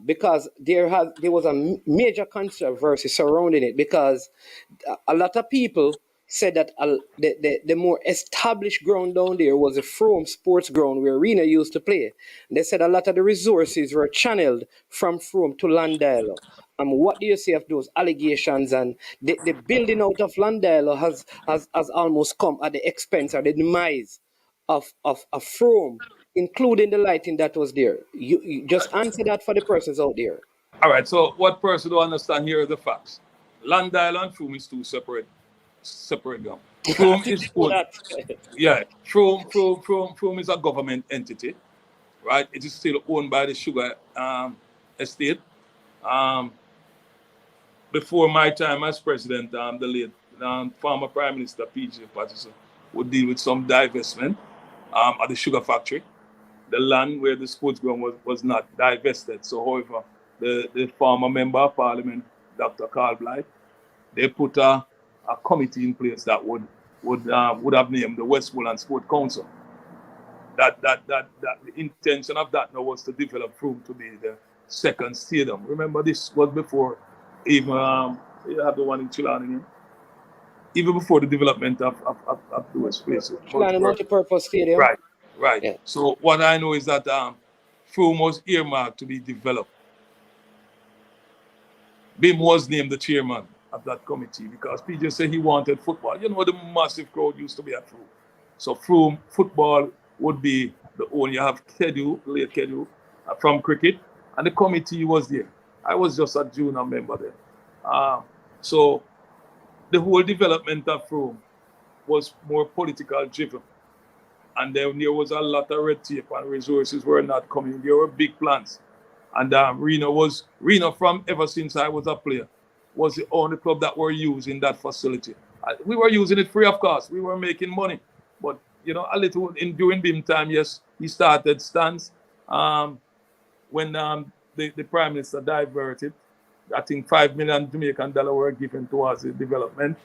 because there was a major controversy surrounding it, because a lot of people said that the more established ground down there was a Frome sports ground where Reno used to play. They said a lot of the resources were channeled from Frome to Landilo. What do you say of those allegations? And the building out of Landilo has almost come at the expense or the demise of Frome, including the lighting that was there. You just answer that for the persons out there. All right, so what person don't understand here are the facts. Land Island Frome is two separate ground. I Frome think is you know own, that. yeah. Frome is a government entity, right? It is still owned by the sugar estate. Um, Before my time as president, the late former Prime Minister P.J. Patterson would deal with some divestment at the sugar factory. The land where the sports ground was not divested. So, however, the former member of parliament, Dr. Carl Blythe, they put a committee in place that would have named the Westmoreland Sport Council. That the intention of that now was to develop Frome to be the second stadium. Remember, this was before even you have the one in Chilani, even before the development of those places. Plan a multi-purpose stadium. Right, right. Yeah. So what I know is that Frome was earmarked to be developed. Bim was named the chairman of that committee because PJ said he wanted football. You know, the massive crowd used to be at Frome. So Frome football would be the only. You have Kedu, late Kedu, from cricket, and the committee was there. I was just a junior member then. So the whole development of Frome was more political driven. And then there was a lot of red tape and resources were not coming. There were big plans. And Reno from ever since I was a player, was the only club that were using that facility. We were using it free of cost. We were making money. But, you know, a little during BIM time, yes, he started stands. When the Prime Minister diverted, I think $5 million Jamaican were given towards the development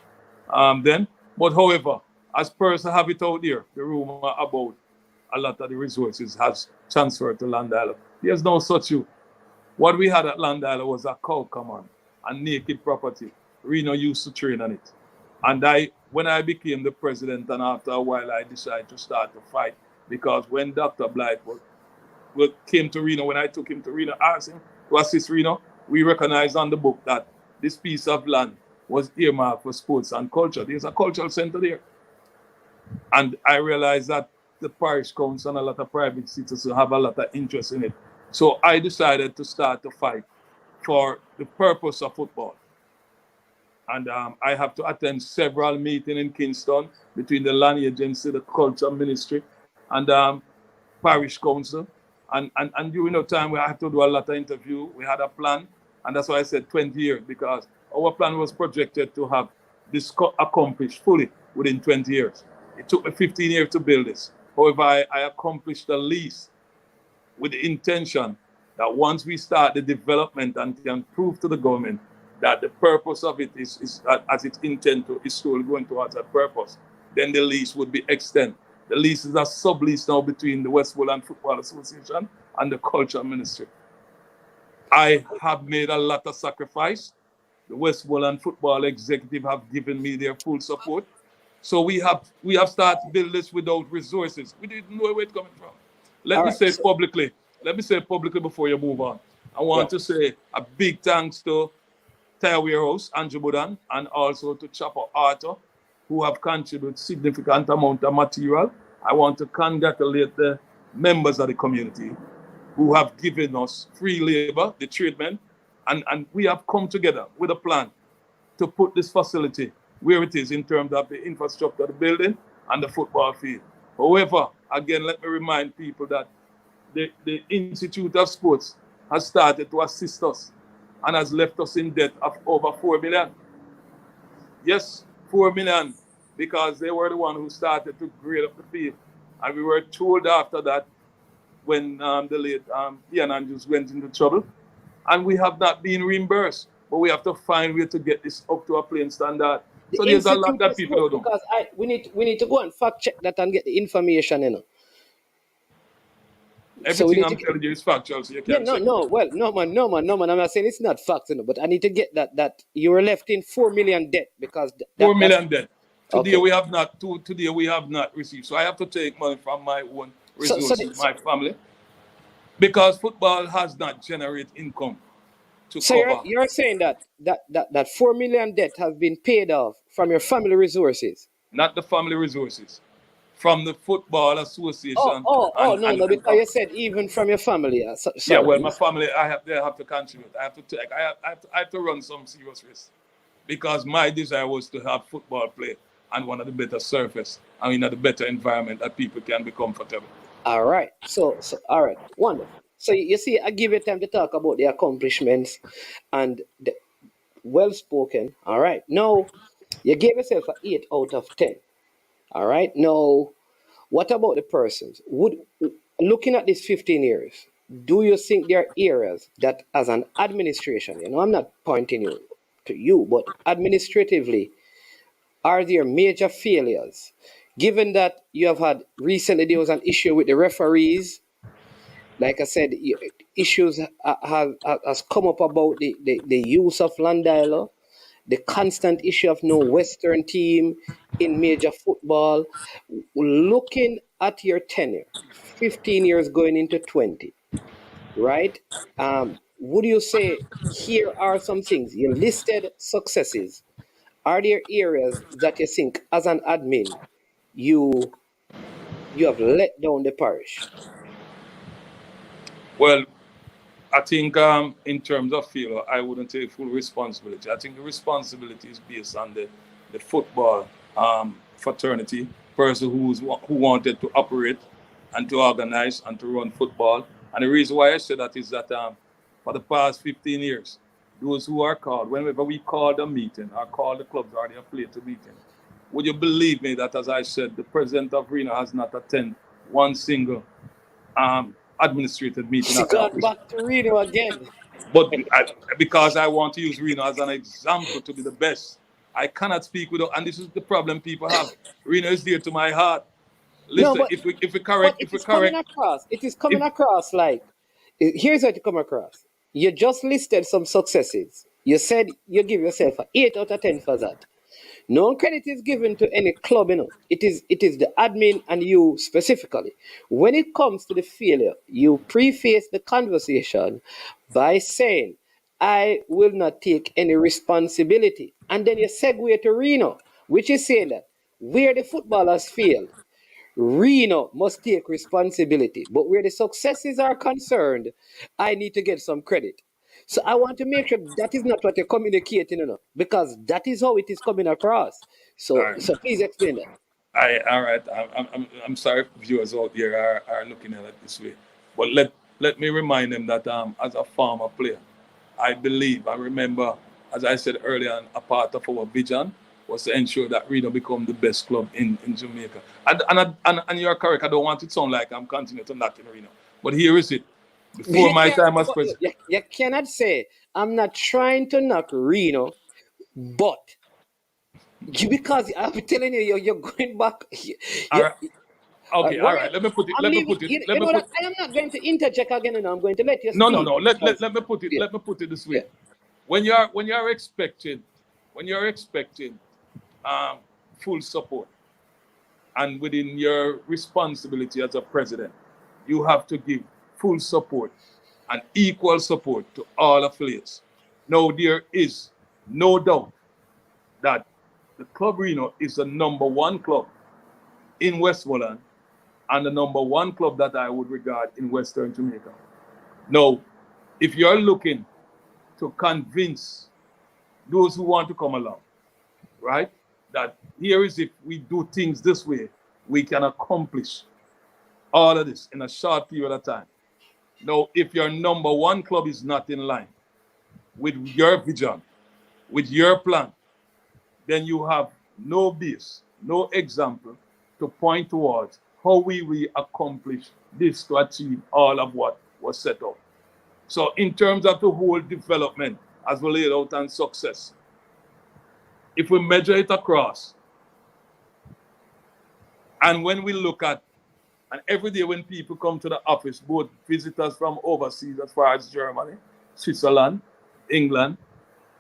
then. But however, as person have it out there, the rumor about a lot of the resources has transferred to Land Island. There's no such you. What we had at Land Island was a cow command and naked property. Reno used to train on it. And when I became the president, and after a while, I decided to start to fight because when Dr. Blythe came to Reno, when I took him to Reno, asked him to assist Reno, we recognized on the book that this piece of land was earmarked for sports and culture. There's a cultural center there. And I realized that the parish council and a lot of private citizens have a lot of interest in it. So I decided to start to fight for the purpose of football. And I have to attend several meetings in Kingston between the land agency, the culture ministry, and parish council. And during the time we had to do a lot of interviews, we had a plan. And that's why I said 20 years, because our plan was projected to have this accomplished fully within 20 years. It took me 15 years to build this. However, I accomplished the lease with the intention that once we start the development and can prove to the government that the purpose of it is as it's intended to, is still going towards that purpose, then the lease would be extended. The lease is a sublease now between the Westmoreland Football Association and the Culture Ministry. I have made a lot of sacrifice. The Westmoreland Football Executive have given me their full support. So we have started to build this without resources. We didn't know where it's coming from. Let me say it publicly before you move on. I want to say a big thanks to Tire Warehouse, Andrew Budan, and also to Chopper Arthur, who have contributed significant amount of material. I want to congratulate the members of the community who have given us free labor, the tradesmen, and we have come together with a plan to put this facility where it is in terms of the infrastructure of the building and the football field. However, again, let me remind people that the Institute of Sports has started to assist us and has left us in debt of over 4 million. Yes, 4 million, because they were the one who started to grade up the field. And we were told after that, when the late Ian Andrews went into trouble, and we have not been reimbursed, but we have to find a way to get this up to a plain standard. So there's a lot that people don't know. Because we need to go and fact check that and get the information, you know. Everything I'm telling you is factual, so you can't check. Well, no man. I'm not saying it's not facts, you know, but I need to get that you were left in 4 million debt because 4 million debt. Today Okay. we have not today we have not received. So I have to take money from my own resources, my family, because football has not generated income to So cover. you're saying that 4 million debt has been paid off from your family resources. Not the family resources, from the football association. No, because you said even from your family. Sorry. Yeah, well, my family, they have to contribute. I have to run some serious risks, because my desire was to have football play and one of the better surface, I mean, the better environment that people can be comfortable. All right. So all right. Wonderful. So you see, I give you time to talk about the accomplishments and the well spoken. All right. Now, you gave yourself an 8 out of 10. All right. Now, what about the persons? Looking at these 15 years, do you think there are areas that, as an administration, you know, I'm not pointing you to you, but administratively, are there major failures? Given that you have had recently, there was an issue with the referees. Like I said, issues has come up about the use of Landilo, the constant issue of no Western team in major football. Looking at your tenure, 15 years going into 20, right? Would you say here are some things? You listed successes. Are there areas that you think, as an admin, you have let down the parish? Well, I think in terms of failure, I wouldn't take full responsibility. I think the responsibility is based on the football fraternity, person who wanted to operate and to organize and to run football. And the reason why I say that is that for the past 15 years, those who are called, whenever we call the meeting or call the clubs or the affiliate to meeting, would you believe me that, as I said, the president of Reno has not attended one single administrative meeting? She got back to Reno again. But because I want to use Reno as an example to be the best, I cannot speak without, and this is the problem people have. Reno is dear to my heart. Listen, No, but- if we correct, It is coming across like, here's what it come across. You just listed some successes. You said you give yourself an 8 out of 10 for that. No credit is given to any club, you know. It is the admin and you specifically. When it comes to the failure, you preface the conversation by saying, I will not take any responsibility. And then you segue to Reno, which is saying that where the footballers failed, Reno must take responsibility. But where the successes are concerned, I need to get some credit. So I want to make sure that is not what you're communicating, you know, because that is how it is coming across. So, All right. so please explain that. all right. I'm sorry if viewers out there are looking at it this way, but let me remind them that as a former player, I remember, as I said earlier, a part of our vision was to ensure that Reno become the best club in Jamaica. And you're correct. I don't want it to sound like I'm continuing to knock in Reno, but here is it. Before my time as president, You cannot say, I'm not trying to knock Reno, but because I'm telling you, you're going back. all right. Okay, all right. Let me put it. I am not going to interject again, and I'm going to let you speak. No. Let me put it. Let me put it this way. Yeah. When you're expecting full support, and within your responsibility as a president, you have to give full support and equal support to all affiliates. Now, there is no doubt that the Club Reno is the number one club in Westmoreland and the number one club that I would regard in Western Jamaica. Now, if you're looking to convince those who want to come along, right, that here is, if we do things this way, we can accomplish all of this in a short period of time. Now, if your number one club is not in line with your vision, with your plan, then you have no base, no example to point towards how we will accomplish this to achieve all of what was set up. So in terms of the whole development, as we laid out, and success, if we measure it across, and when we look at, and every day when people come to the office, both visitors from overseas as far as Germany, Switzerland, England,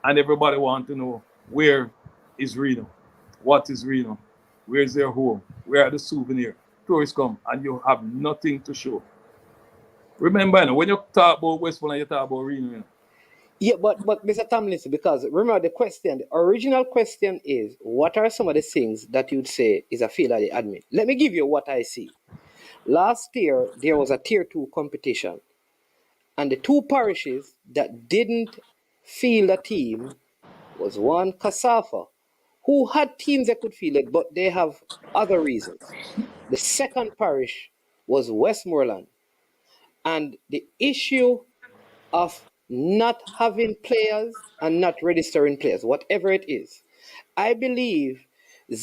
and everybody want to know, where is Reno? What is Reno? Where is their home? Where are the souvenirs? Tourists come and you have nothing to show. Remember, you know, when you talk about Westmoreland, you talk about Reno. You know. Yeah, but Mr. Tomlinson, because remember the original question is, what are some of the things that you'd say is a failure of the admin? Let me give you what I see. Last year, there was a tier 2 competition, and the two parishes that didn't field a team was one, Kasafa, who had teams that could field it, but they have other reasons. The second parish was Westmoreland, and the issue of not having players and not registering players, whatever it is, I believe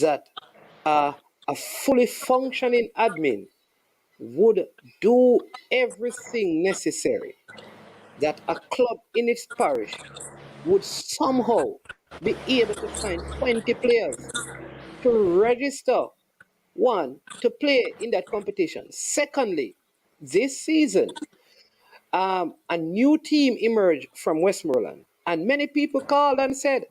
that a fully functioning admin would do everything necessary that a club in its parish would somehow be able to find 20 players to register, one, to play in that competition. Secondly, this season, a new team emerged from Westmoreland, and many people called and said,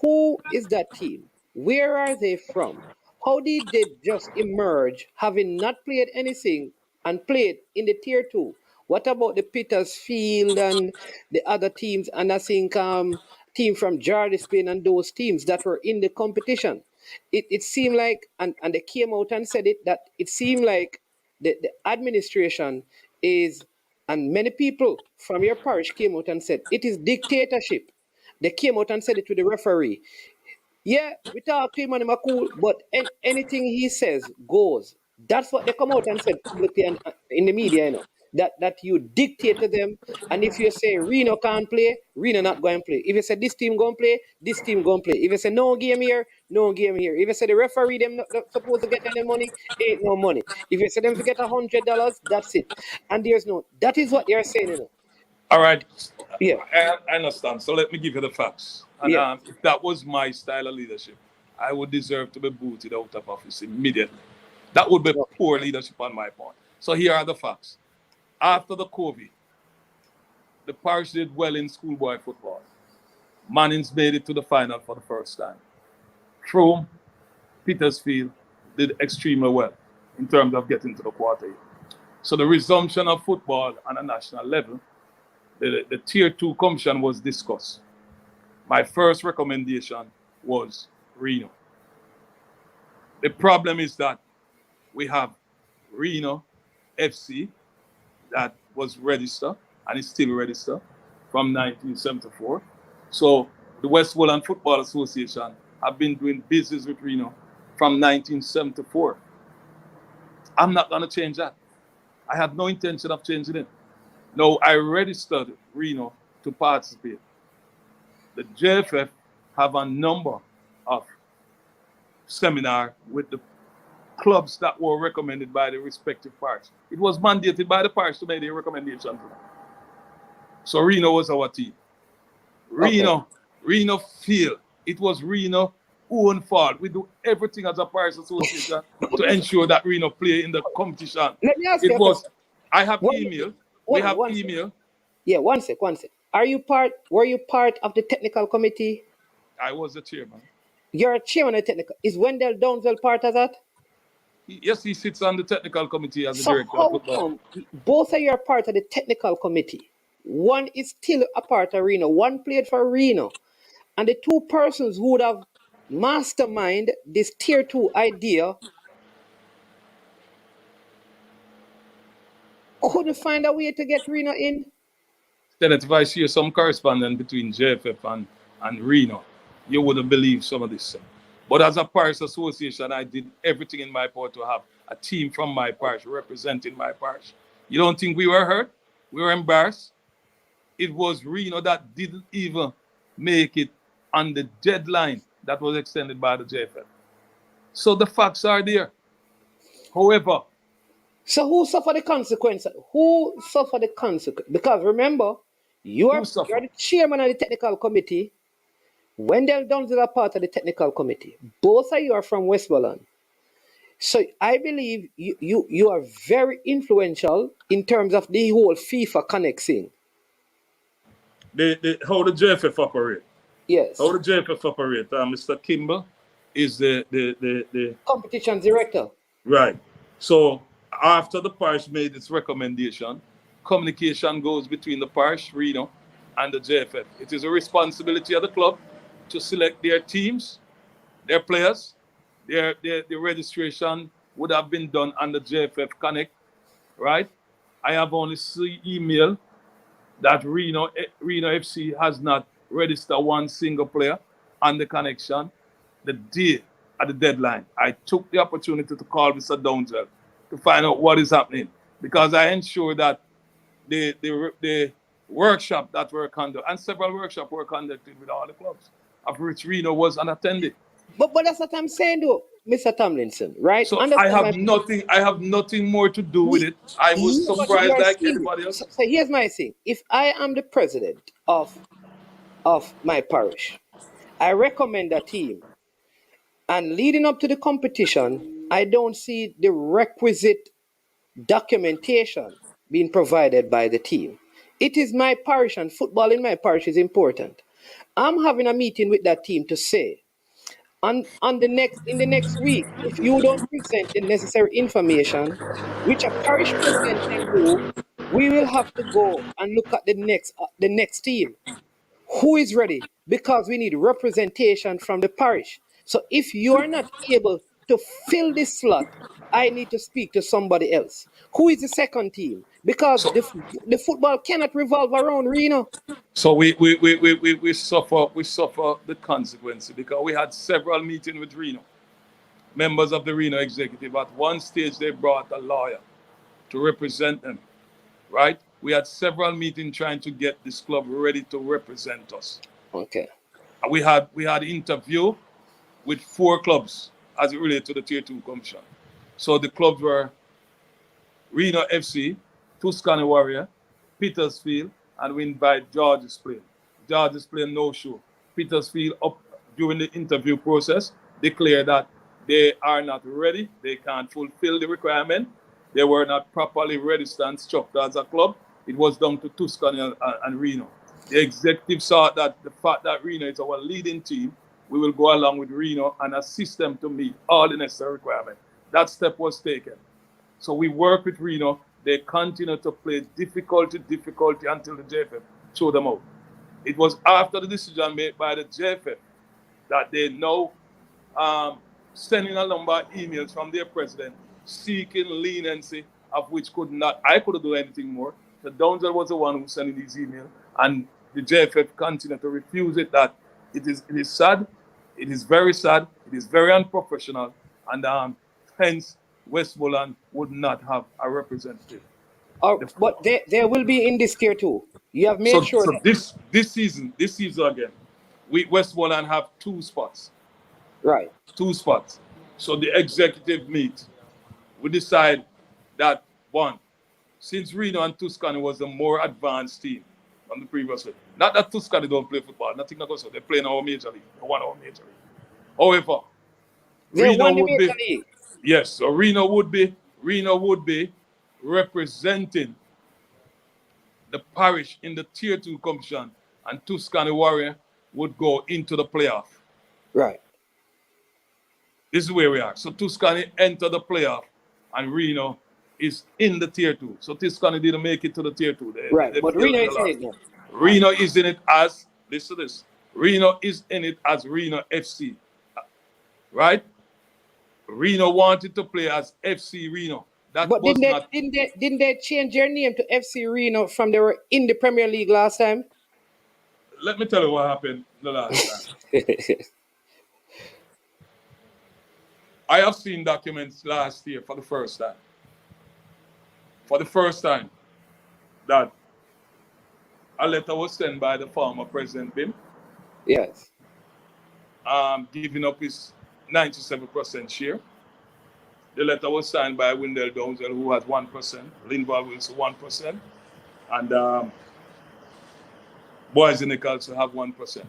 who is that team? Where are they from? How did they just emerge, having not played anything and played in the tier 2? What about the Petersfield and the other teams? And I think team from Jardy, Spain, and those teams that were in the competition. It seemed like, and they came out and said it, that it seemed like the administration is, and many people from your parish came out and said, it is dictatorship. They came out and said it to the referee. Yeah, we talk to him and him are cool, but anything he says goes. That's what they come out and said publicly and in the media, you know. That you dictate to them, and if you say Reno can't play, Reno not going to play. If you say this team going to play, this team going to play. If you say no game here, no game here. If you say the referee them not supposed to get any money, ain't no money. If you say them to get $100, that's it. And there's no. That is what they are saying, you know. All right. Yeah. I understand. So let me give you the facts. And Yeah. If that was my style of leadership, I would deserve to be booted out of office immediately. That would be poor leadership on my part. So here are the facts. After the COVID, the parish did well in schoolboy football. Mannings made it to the final for the first time. Frome, Petersfield did extremely well in terms of getting to the quarter. So the resumption of football on a national level, the tier 2 commission was discussed. My first recommendation was Reno. The problem is that we have Reno FC that was registered and is still registered from 1974. So the Westmoreland Football Association have been doing business with Reno from 1974. I'm not going to change that. I had no intention of changing it. No, I registered Reno to participate. The JFF have a number of seminars with the clubs that were recommended by the respective parish. It was mandated by the parish to make the recommendation to them. So Reno was our team. Reno failed. It was Reno own fault. We do everything as a parish association to ensure that Reno play in the competition. Let me ask you a question. I have email. We have email. Yeah, one sec. Were you part of the technical committee? I was the chairman. You're a chairman of the technical. Is Wendell Downswell part of that? Yes, he sits on the technical committee as the So director how of football. come both of you are part of the technical committee? One is still a part of Reno. One played for Reno. And the two persons who would have mastermind this tier 2 idea couldn't find a way to get Reno in. Then if I see some correspondence between JFF and Reno, you wouldn't believe some of this. But as a parish association, I did everything in my power to have a team from my parish representing my parish. You don't think we were hurt? We were embarrassed. It was Reno that didn't even make it on the deadline that was extended by the JFF. So the facts are there. However, So who suffer the consequences? Who suffer the consequence? Because remember, who you're suffered? the chairman of the technical committee. Wendell Downs is a part of the technical committee. Both of you are from Westmoreland. So I believe you are very influential in terms of the whole FIFA connecting. How the JFF operate? Yes. How the JFF operate? Mr. Kimber is the Competition director. right. So after the parish made its recommendation, communication goes between the parish, Reno, and the JFF. It is a responsibility of the club to select their teams, their players. The registration would have been done on the JFF Connect, right? I have only seen email that Reno FC has not registered one single player on the connection. The day at the deadline, I took the opportunity to call Mr. Downsell to find out what is happening, because I ensure that the workshop that were conducted, and several workshops were conducted with all the clubs, of which Reno was unattended. But that's what I'm saying though, Mr. Tomlinson, right? So I Understand have my nothing. I have nothing more to do with it. I was yeah, but surprised you're like still anybody so, else. so here's my thing. If I am the president of my parish, I recommend a team. And leading up to the competition, I don't see the requisite documentation being provided by the team. It is my parish, and football in my parish is important. I'm having a meeting with that team to say, on the next week, if you don't present the necessary information, which a parish president can do, we will have to go and look at the next team. Who is ready? Because we need representation from the parish. So if you are not able to fill this slot, I need to speak to somebody else. Who is the second team? Because So the football cannot revolve around Reno. So we suffer the consequences, because we had several meetings with Reno, members of the Reno executive. At one stage, they brought a lawyer to represent them, right? We had several meetings trying to get this club ready to represent us. Okay. And we had interview with 4 clubs as it related to the Tier 2 Commission. So the clubs were Reno FC, Tuscany Warrior, Petersfield, and we invite George's Plain. George's Plain no show. Petersfield, up during the interview process, declared that they are not ready. They can't fulfill the requirement. They were not properly registered and structured as a club. It was down to Tuscany and Reno. The executive saw that the fact that Reno is our leading team, we will go along with Reno and assist them to meet all the necessary requirements. That step was taken. So we work with Reno. They continue to play difficulty until the JFF throw them out. It was after the decision made by the JFF that they now sending a number of emails from their president seeking leniency, of which I couldn't do anything more. The Downsell was the one who sent these emails, and the JFF continued to refuse it. That it is sad, it is very sad, it is very unprofessional, and hence Westmoreland would not have a representative. But they will be in this tier too. You have made So, sure so that. this season again, we Westmoreland have 2 spots. Right. 2 spots. So the executive meet. We decide that one, since Reno and Tuscany was a more advanced team from the previous one. Not that Tuscany don't play football, nothing like that. They play in our major league. They won our major league. However, They Reno won the would major be league. yes. So Reno would be representing the parish in the Tier 2 competition, and Tuscany Warrior would go into the playoff. Right. This is where we are. So Tuscany enter the playoff, and Reno is in the Tier 2. So Tuscany didn't make it to the Tier 2. Right. They But failed Reno in is the in last. it now. Reno is in it as, listen to this, Reno is in it as Reno FC, right? Reno wanted to play as FC Reno. That But was not. didn't they change their name to FC Reno from they were in the Premier League last time? Let me tell you what happened the last time. I have seen documents last year for the first time. For the first time, that a letter was sent by the former President Bim, Yes. giving up his 97% share. The letter was signed by Wendell Downsell, who has 1%, Linval Wilson 1%, and Boise Nichols have 1%.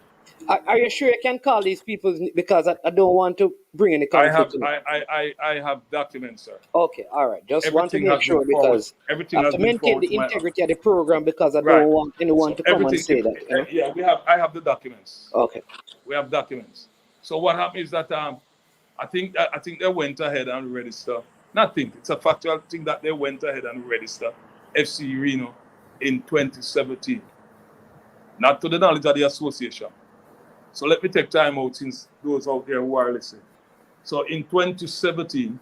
Are you sure you can call these people, because I don't want to bring any I have conflict in it. I have documents, sir. Okay, all right. Just want to Everything make has been sure, forwarded. because I Everything have has to been maintain forwarded to the my integrity of the program, because I right. don't want anyone So to come and everything, say that, you know. yeah, I have the documents. Okay. We have documents. So what happened is that I think they went ahead and registered. Not think, it's a factual thing that they went ahead and registered FC Reno in 2017. Not to the knowledge of the association. So let me take time out, since those out there who are listening. So in 2017,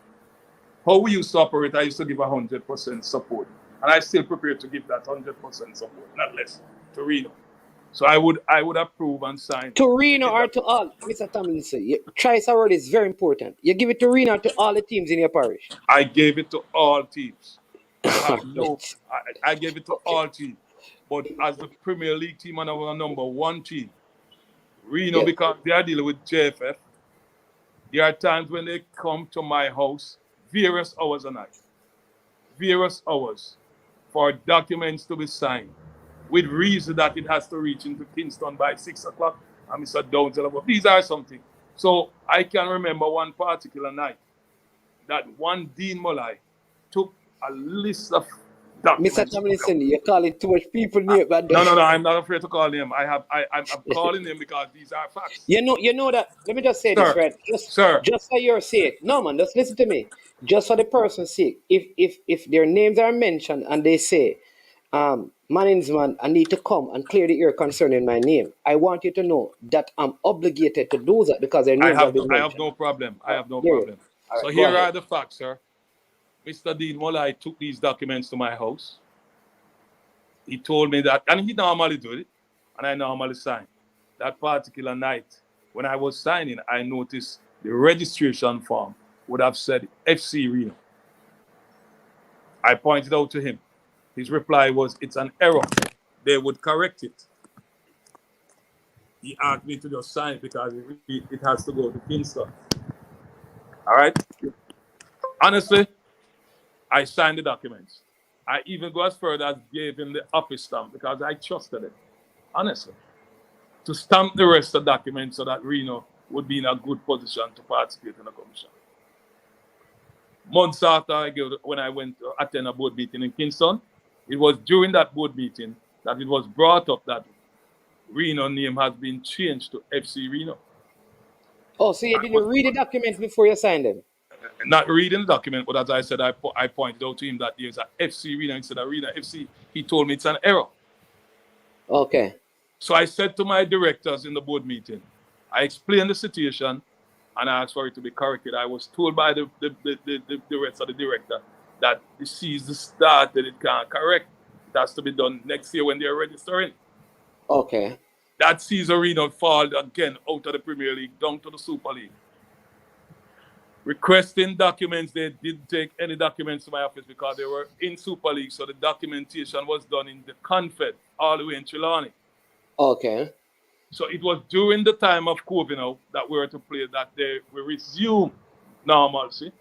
how we used to operate, I used to give 100% support. And I still prepared to give that 100% support, not less, to Reno. So I would approve and sign. To Reno or to all, Mr. Tomlinson, choice of word is very important. You give it to Reno or to all the teams in your parish. I gave it to all teams. I gave it to Okay. all teams. But as the Premier League team and our number one team, Reno, Yeah. because they are dealing with JFF, there are times when they come to my house various hours a night, various hours, for documents to be signed, with reason that it has to reach into Kingston by 6 o'clock. And Mr. Downsell, these are something. So I can remember one particular night that one Dean Mulai took a list of documents. Mr. Tomlinson, you're calling too much people near, but No, I'm not afraid to call him. I'm calling him because these are facts. you know that. Let me just say Sir, this, right? sir. Just for your sake. No, man, just listen to me. Just for the person's sake. If their names are mentioned and they say, management, I need to come and clear the air concerning my name, I want you to know that I'm obligated to do that, because their names have been mentioned. I have no problem. I have no There you problem. go. All So right, go here ahead. are the facts, sir. Mr. Dean Mulai took these documents to my house. He told me that, and he normally do it, and I normally sign. That particular night, when I was signing, I noticed the registration form would have said FC Reno. I pointed out to him. His reply was, it's an error. They would correct it. He asked me to just sign it because it has to go to Kingston. All right? Honestly, I signed the documents. I even go as further as gave him the office stamp because I trusted it. Honestly. To stamp the rest of the documents so that Reno would be in a good position to participate in the commission. Months after when I went to attend a board meeting in Kingston, it was during that board meeting that it was brought up that Reno name has been changed to FC Reno. Oh, so you didn't read the documents before you signed them? Not reading the document, but as I said, I pointed out to him that there's an FC Reno instead of Reno FC. He told me it's an error. Okay. So I said to my directors in the board meeting, I explained the situation and I asked for it to be corrected. I was told by the rest of the director that the season started, it can't correct. It has to be done next year when they're registering. Okay. That season Reno fall again out of the Premier League down to the Super League. Requesting documents, they didn't take any documents to my office because they were in Super League, so the documentation was done in the Confed all the way in Trelawney. Okay. So it was during the time of COVID now that we were to play that we resumed normalcy.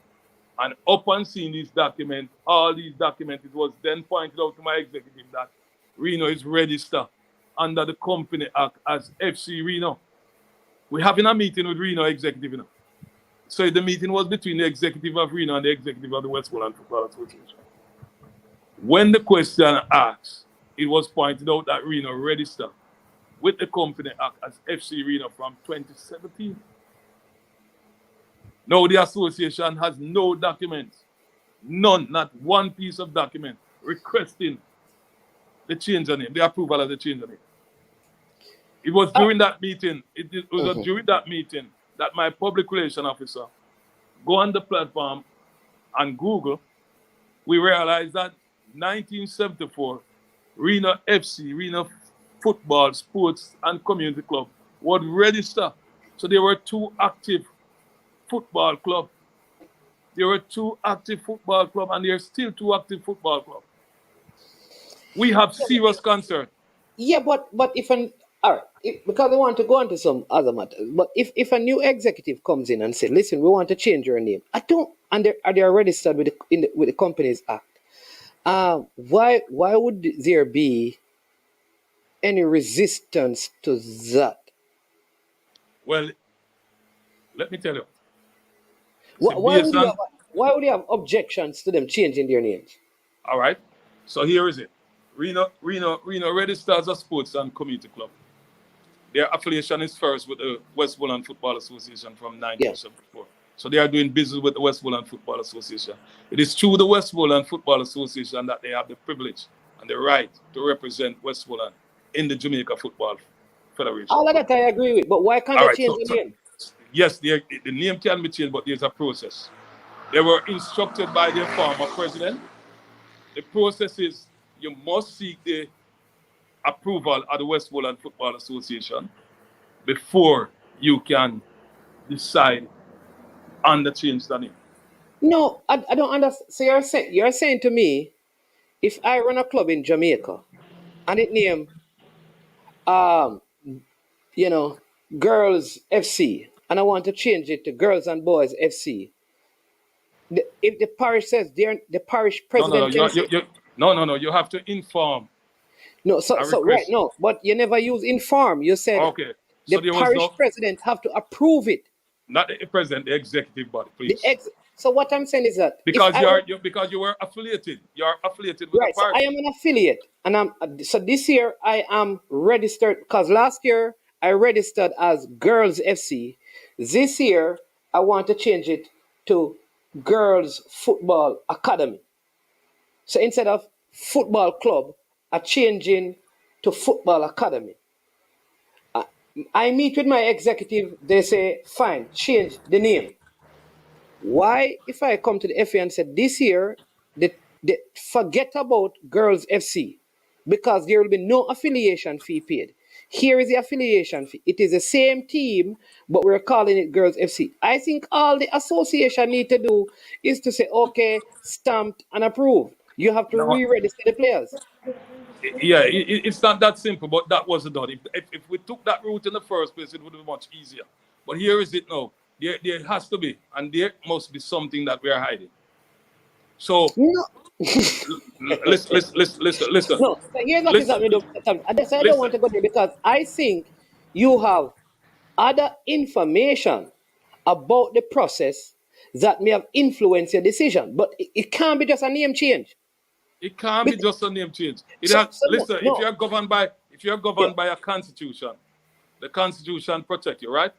And upon seeing these documents, all these documents, it was then pointed out to my executive that Reno is registered under the Company Act as FC Reno. We're having a meeting with Reno executive, you know. So the meeting was between the executive of Reno and the executive of the Westmoreland Football Association. When the question asked, it was pointed out that Reno registered with the Company Act as FC Reno from 2017. Now the association has no documents, none, not one piece of document requesting the change of name, the approval of the change of name. It was during that meeting, during that meeting that my public relations officer go on the platform and Google, we realized that 1974, Reno FC, Reno Football, Sports and Community Club was registered. So there were two active football clubs. There were two active football clubs and there are still two active football clubs. We have serious concern. Yeah, but if an all right, because I want to go into some other matters. But if a new executive comes in and say, "Listen, we want to change your name," I don't, and they are registered with with the Companies Act. Why would there be any resistance to that? Well, let me tell you. See, Why based would you on, have objections to them changing their names? all right. So here is it. Reno registered as a sports and community club. Their affiliation is first with the Westmoreland Football Association from Yeah. 1974. So they are doing business with the Westmoreland Football Association. It is through the Westmoreland Football Association that they have the privilege and the right to represent Westmoreland in the Jamaica Football Federation. All of that I agree with, but why can't All they right. change the name? Yes, the name can be changed, but there's a process. They were instructed by their former president. The process is you must seek the approval of the Westmoreland Football Association before you can decide on the change the name. No, I don't understand. So you're saying to me, if I run a club in Jamaica and it name um you know Girls FC and I want to change it to Girls and Boys FC, if the parish says the parish No, no, no. president can say No. You have to inform no. So a right, request. no, but you never use inform. You said Okay. the So there was parish no, president have to approve it. not the president, the executive body, The please. ex. So what I'm saying is that if Because I run because you were affiliated. You are affiliated with the right, so I parish. am an affiliate, and so this year I am registered because last year I registered as Girls FC. This year I want to change it to Girls Football Academy. So instead of football club, I'm changing to football academy. I meet with my executive. They say, "Fine, change the name." Why, if I come to the FA and said this year, forget about Girls FC because there will be no affiliation fee paid. Here is the affiliation fee. It is the same team, but we're calling it Girls FC. I think all the association need to do is to say, okay, stamped and approved. You have to No, re-register the players. yeah, it's not that simple, but that wasn't done. If we took that route in the first place, it would be much easier. But here is it now. There has to be, and there must be something that we are hiding. So No, listen, no. So here's what is listen, happening. That's why I don't listen. want to go there because I think you have other information about the process that may have influenced your decision. But it can't be just a name change. It can't be Because, just a name change. It so, has so no, listen. no. If you're Yeah. governed by a constitution, the constitution protect you, right?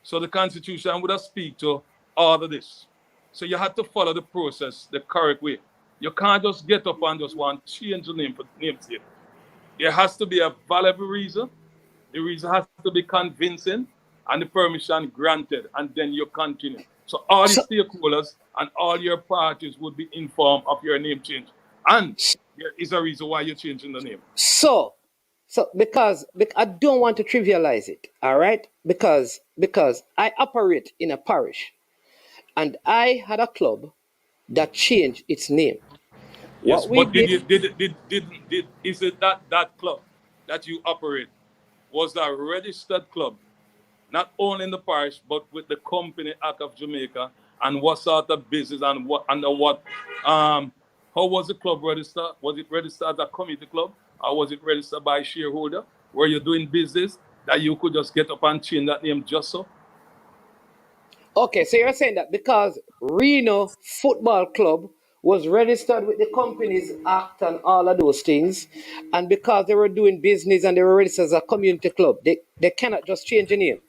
So the constitution would have speak to all of this. So you have to follow the process the correct way. You can't just get up and just want to change the name for name's sake. There has to be a valuable reason. The reason has to be convincing and the permission granted, and then you continue. So all the So, stakeholders and all your parties would be informed of your name change. And there is a reason why you're changing the name. so, because I don't want to trivialize it, all right? Because I operate in a parish, and I had a club that changed its name. Yes, What we but did did, you did is it that club that you operate was a registered club, not only in the parish but with the Company Act of Jamaica, and what sort of business and what under what how was the club registered? Was it registered as a community club or was it registered by a shareholder? Were you doing business that you could just get up and change that name just so? okay, so you're saying that because Reno Football Club was registered with the Companies Act and all of those things, and because they were doing business and they were registered as a community club, they cannot just change the name.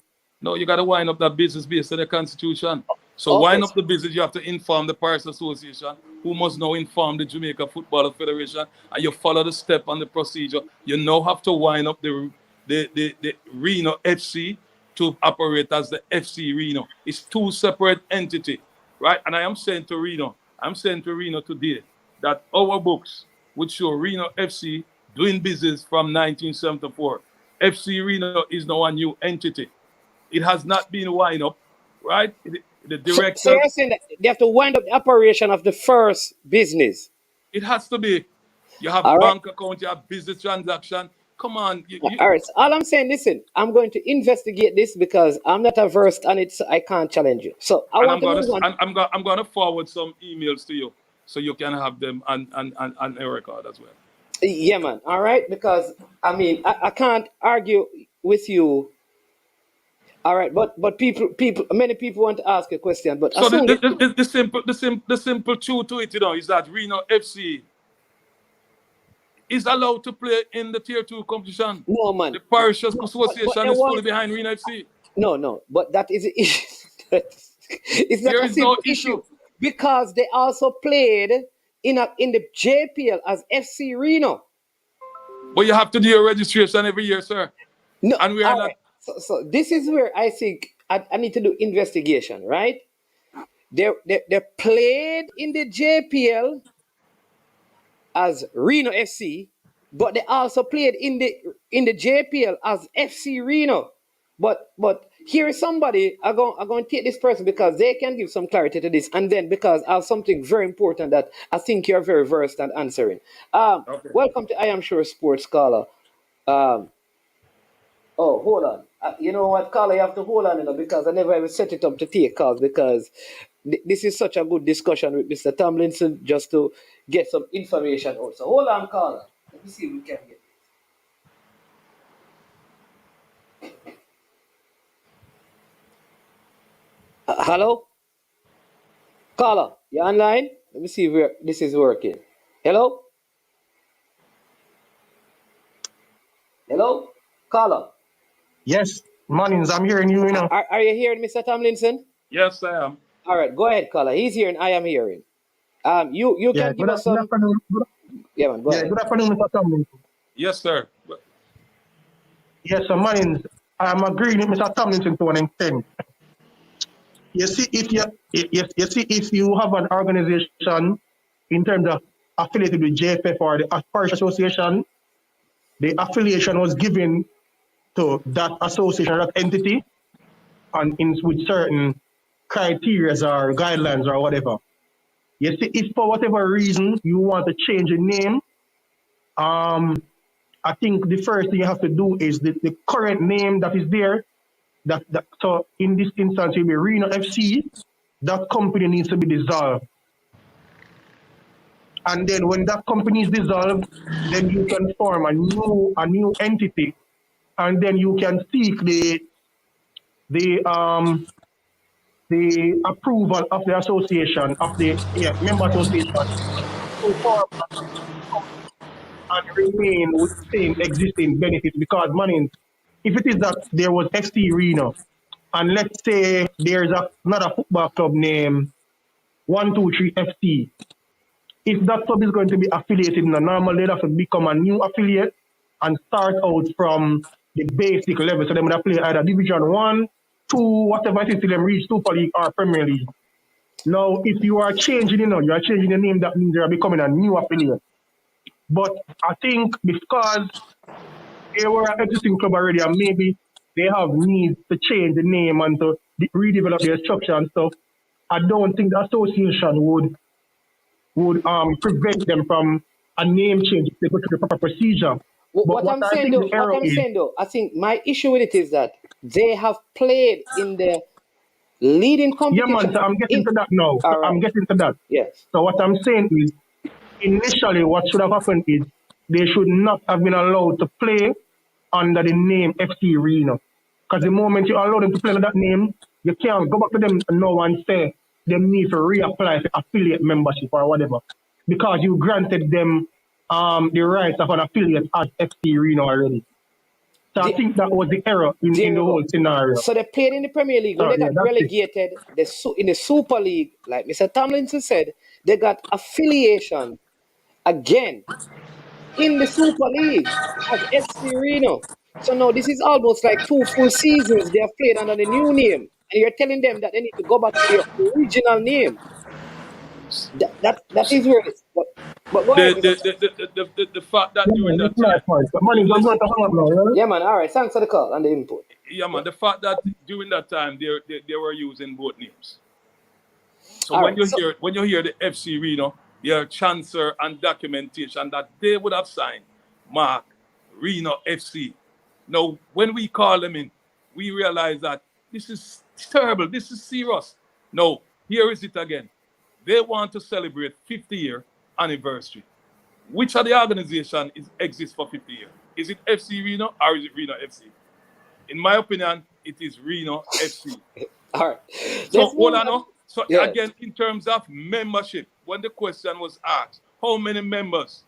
No, you got to wind up that business based on the constitution. So Okay, wind up the business, you have to inform the Parish Association, who must now inform the Jamaica Football Federation, and you follow the step and the procedure. You now have to wind up the Reno FC to operate as the FC Reno. It's two separate entities, right? And I'm saying to Reno today that our books would show Reno FC doing business from 1974. FC Reno is now a new entity. It has not been wind up, right? The so directors, you're saying that they have to wind up the operation of the first business. it has to be. You have All right. bank account, you have business transaction, Come on. All right. So all I'm saying, listen, I'm going to investigate this because I'm not averse on it, so I can't challenge you. So I And want to move on. I'm gonna forward some emails to you so you can have them on a record as well. Yeah, man. All right. Because I mean, I can't argue with you. All right. But many people want to ask a question. But So as soon as the simple truth to it, is that Reno FC is allowed to play in the tier 2 competition. no, man. The parish No, but association there is fully was behind Reno FC. no. But that is the issue. It's not There a is no simple issue. issue because they also played in the JPL as FC Reno. But you have to do your registration every year, sir. No, And we are all not. right. So this is where I think I need to do investigation, right? They played in the JPL as Reno FC, but they also played in the JPL as FC Reno. But here is somebody I'm going to take this person because they can give some clarity to this, and then because I have something very important that I think you're very versed at answering. Okay. Welcome to I Am Sure Sports Scholar. Um, Oh, hold on. You know what, caller, you have to hold on, because I never ever set it up to take calls because this is such a good discussion with Mr. Tomlinson just to get some information out. So hold on, caller. Let me see if we can get. Hello? Caller, you online? Let me see if this is working. Hello? Hello? Caller, Yes, Mannings, I'm hearing you. are you hearing Mr. Tomlinson? Yes, I am. All right, go ahead, caller. He's hearing, I am hearing. You Yeah, can give us good some. afternoon. Yeah, man, go ahead. Good afternoon, Mr. Tomlinson. Yes, sir. Yes, so Mannings, I'm agreeing with Mr. Tomlinson to an extent. You see, if you have an organization in terms of affiliated with JFF or the parish association, the affiliation was given to that association, that entity, and with certain criteria or guidelines or whatever. You see, if for whatever reason you want to change the name, I think the first thing you have to do is the current name that is there. So in this instance, it will be Reno FC. That company needs to be dissolved. And then when that company is dissolved, then you can form a new entity, and then you can seek the approval of the association, of the member association, to form and remain with the same existing benefits. Because money, if it is that there was FC Reno, and let's say there's another football club named 123 FC, if that club is going to be affiliated, normally they have to become a new affiliate and start out from the basic level. So they would play either Division 1, 2, whatever it is, till them reach Super League or Premier League. Now, if you are changing, you are changing the name, that means you are becoming a new affiliate. But I think because they were an existing club already, and maybe they have needs to change the name and to redevelop their structure and stuff, I don't think the association would prevent them from a name change if they go through the proper procedure. But what I think the error is, I think my issue with it is that they have played in the leading yeah, competition. man, so I'm getting to that now. All right. I'm getting to that. Yes. So what I'm saying is, initially what should have happened is they should not have been allowed to play under the name FC Reno. Because the moment you allow them to play under that name, you can't go back to them now and say they need to reapply for affiliate membership or whatever. Because you granted them the rights of an affiliate as FC Reno already. So I think that was the error in the whole scenario. So they played in the Premier League. When they got relegated, in the Super League, like Mr. Tomlinson said, they got affiliation again in the Super League as FC Reno. So now this is almost like 2 full seasons they have played under the new name. And you're telling them that they need to go back to their original name. That is where it's. But go ahead. The fact that during that time. Yeah, man. All right. Thanks for the call and the input. Yeah, man. The fact that during that time they were using both names. So when you hear the FC Reno, your transfer and documentation that they would have signed, Mark, Reno FC. Now, when we call them in, we realize that this is terrible. This is serious. No, here is it again. They want to celebrate 50-year anniversary. Which of the organization exists for 50 years? Is it FC Reno or is it Reno FC? In my opinion, it is Reno FC. All right. So, Let's move on. So Yeah. again, in terms of membership, when the question was asked, how many members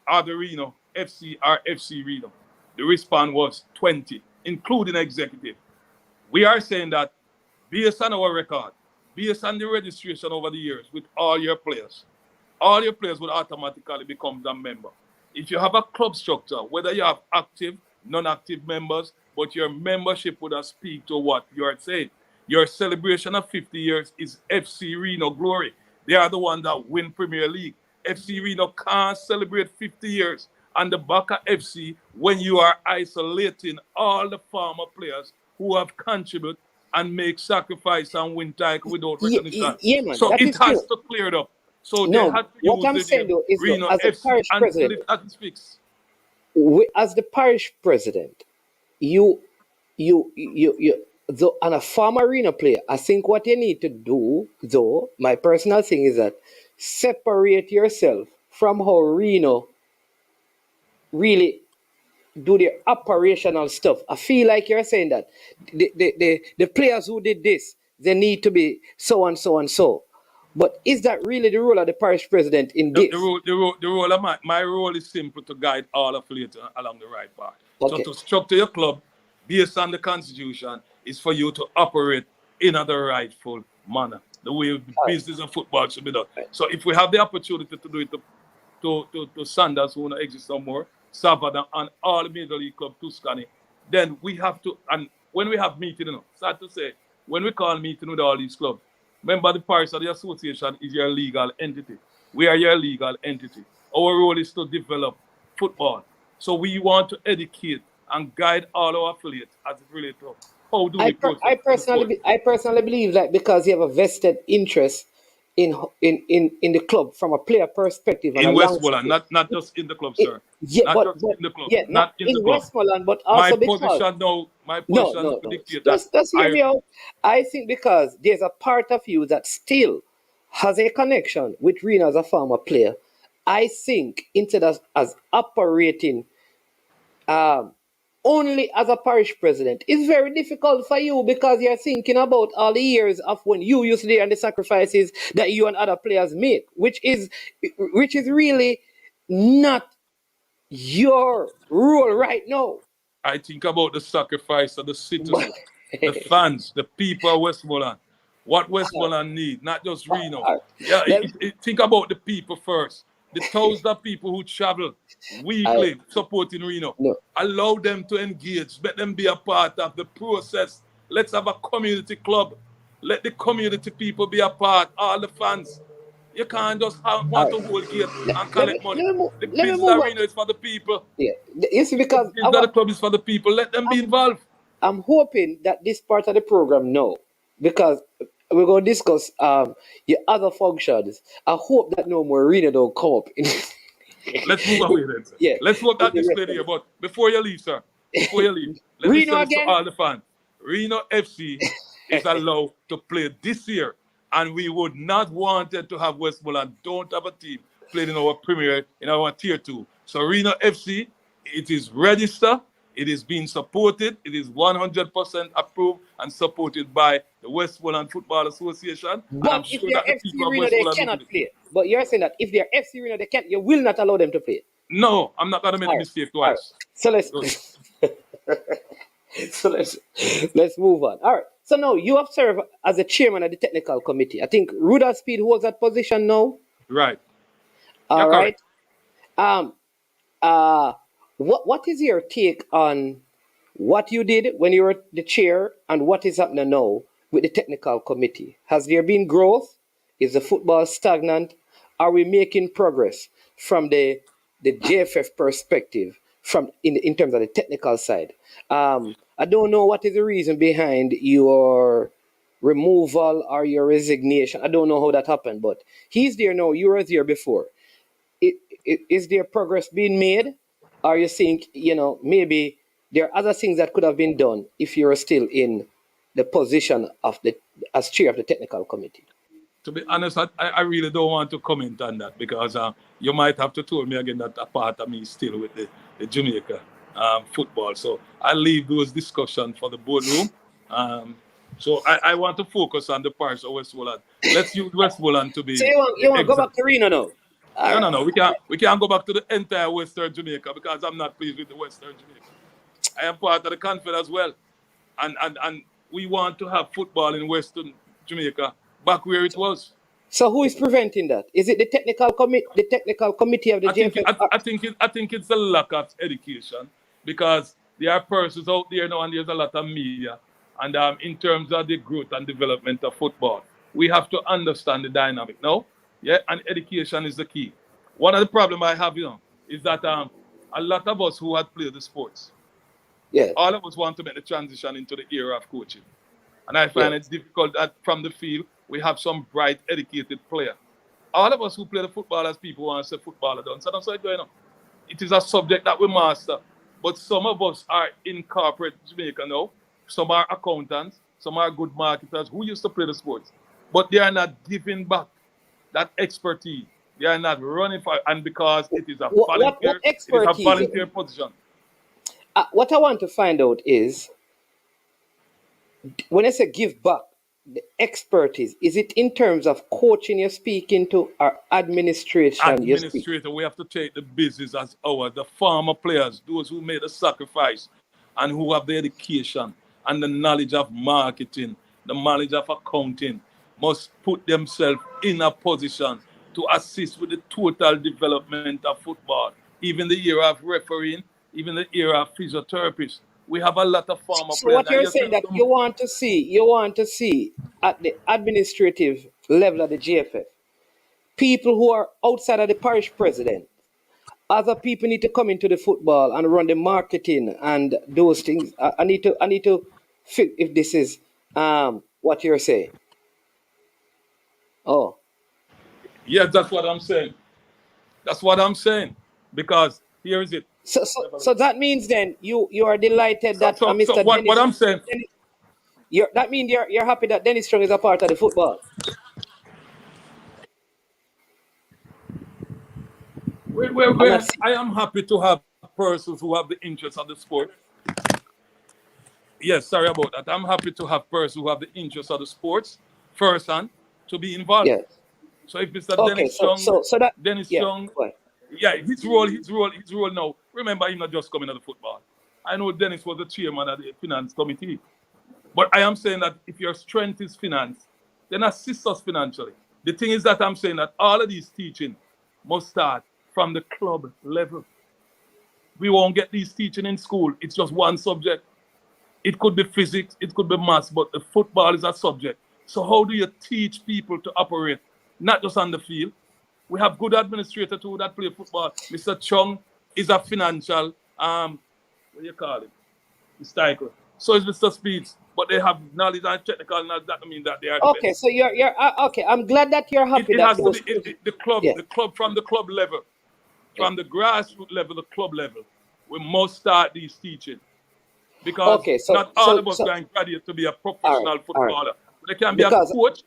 are the Reno FC or FC Reno? The response was 20, including executive. We are saying that based on our record, based on the registration over the years with all your players will automatically become a member. If you have a club structure, whether you have active, non-active members, but your membership would speak to what you are saying. Your celebration of 50 years is FC Reno glory. They are the ones that win Premier League. FC Reno can't celebrate 50 years on the back of FC when you are isolating all the former players who have contributed and make sacrifice and win title without recognition. Yeah, man, So that it is has true. to clear it up. So No, they had to what use I'm the saying name though is, Reno as a FC parish until president, it is fixed. as the parish president, you, though, and a former arena player, I think what you need to do, though, my personal thing is that separate yourself from how Reno really do their operational stuff. I feel like you're saying that the players who did this, they need to be so and so and so. But is that really the role of the parish president in this? The role of my role is simple to guide all affiliates along the right path. Okay. So to structure your club based on the constitution is for you to operate in the rightful manner, the way business and football should be done. So if we have the opportunity to do it to Sanders, who don't exist no more, Savannah, and all the Major League Club, Tuscany, then we have to, and when we have meeting, sad to say, when we call meeting with all these clubs, remember the parish of the association is your legal entity. We are your legal entity. Our role is to develop football. So we want to educate and guide all our affiliates as it relates to how do we process I personally believe that because you have a vested interest in the club from a player perspective and in a Westmoreland, not just in the club, sir. Yeah, not just in the club. yeah, not in the club. Westmoreland, but also My position now, no. to dictate that. Just hear me out. I think because there's a part of you that still has a connection with Reno as a former player. I think instead of as operating only as a parish president, it's very difficult for you because you're thinking about all the years of when you used to do and the sacrifices that you and other players make, which is really not your role right now. I think about the sacrifice of the citizens, the fans, the people of Westmoreland. What Westmoreland need, not just Reno. Yeah, think about the people first. The thousands of people who travel weekly supporting Reno. No. Allow them to engage. Let them be a part of the process. Let's have a community club. Let the community people be a part. All the fans. You can't just want to hold gate and collect money. The business arena is for the people. Yeah, you see, because the club is for the people. Let them be involved. I'm hoping that this part of the program now, because we're going to discuss your other functions. I hope that no more arena don't come up. Let's move away then, sir. Yeah. Let's look at this lady here. But before you leave, sir, let me say this to all the fans. Reno FC is allowed to play this year, and we would not want it to have Westmoreland don't have a team playing in our Premier, in our Tier 2. So Reno FC, it is registered, it is being supported, it is 100% approved and supported by the Westmoreland Football Association. But if they're FC Reno, they cannot play. But you're saying that if they're FC Reno, they can't. You will not allow them to play. No, I'm not going to make a mistake twice. Right. So let's move on. All right. So now you have served as the chairman of the technical committee. I think Rudolph Speed holds that position now. Right. All right. What is your take on what you did when you were the chair and what is happening now with the technical committee? Has there been growth? Is the football stagnant? Are we making progress from the JFF perspective in terms of the technical side? I don't know what is the reason behind your removal or your resignation. I don't know how that happened, but he's there now. You were there before. Is there progress being made? or you think, maybe there are other things that could have been done if you're still in the position of the as chair of the technical committee? To be honest, I really don't want to comment on that because you might have to tell me again that a part of me is still with the Jamaica football. So I leave those discussions for the boardroom. So I want to focus on the parish of Westmoreland. Let's use Westmoreland to So be you want to go example. back to Reno now? All right. No. We can't go back to the entire Western Jamaica because I'm not pleased with the Western Jamaica. I am part of the conference as well, and we want to have football in Western Jamaica back where it was. So who is preventing that? Is it the technical committee of the JFF? I think it's a lack of education because there are persons out there now and there's a lot of media. And in terms of the growth and development of football, we have to understand the dynamic now. Yeah, and education is the key. One of the problems I have, is that a lot of us who had played the sports, Yeah. all of us want to make the transition into the era of coaching. And I find it difficult that from the field, we have some bright, educated player. All of us who play the football as people want to say footballer done. So that's what going on. It is a subject that we master. But some of us are in corporate Jamaica now. Some are accountants. Some are good marketers who used to play the sports. But they are not giving back that expertise. They are not running for and because it is a volunteer, it is a volunteer position. What I want to find out is, when I say give back, the expertise, is it in terms of coaching you're speaking to or administration you're speaking? Administrator, we have to take the business as ours. The former players, those who made the sacrifice and who have the education and the knowledge of marketing, the knowledge of accounting, must put themselves in a position to assist with the total development of football. Even the era of refereeing, even the era of physiotherapists. We have a lot of former So players. what you're saying that you want to see at the administrative level of the GFF, people who are outside of the parish president, other people need to come into the football and run the marketing and those things. I need to feel if this is what you're saying. Oh. Yes, that's what I'm saying. That's what I'm saying. Because here is it. So that means then you are delighted that Mr. So what I'm saying. That means you're happy that Dennis Strong is a part of the football. I am happy to have persons who have the interest of the sport. Yes, sorry about that. I'm happy to have persons who have the interest of the sports firsthand to be involved. Yeah. So if Mr. Dennis Strong, Dennis Strong, his role now. Remember, he's not just coming to the football. I know Dennis was the chairman of the finance committee. But I am saying that if your strength is finance, then assist us financially. The thing is that I'm saying that all of these teaching must start from the club level. We won't get these teaching in school. It's just one subject. It could be physics, it could be maths, but the football is a subject. So how do you teach people to operate, not just on the field? We have good administrators too that play football. Mr. Chung is a financial, what do you call it? Historical. So is Mr. Speeds, but they have knowledge and technical knowledge. That mean that they are. Okay, so you're okay. I'm glad that you're happy. It has to be the club from the club level, from the grassroots level, the club level. We must start these teaching because not all of us can graduate to be a professional footballer. They can be a coach.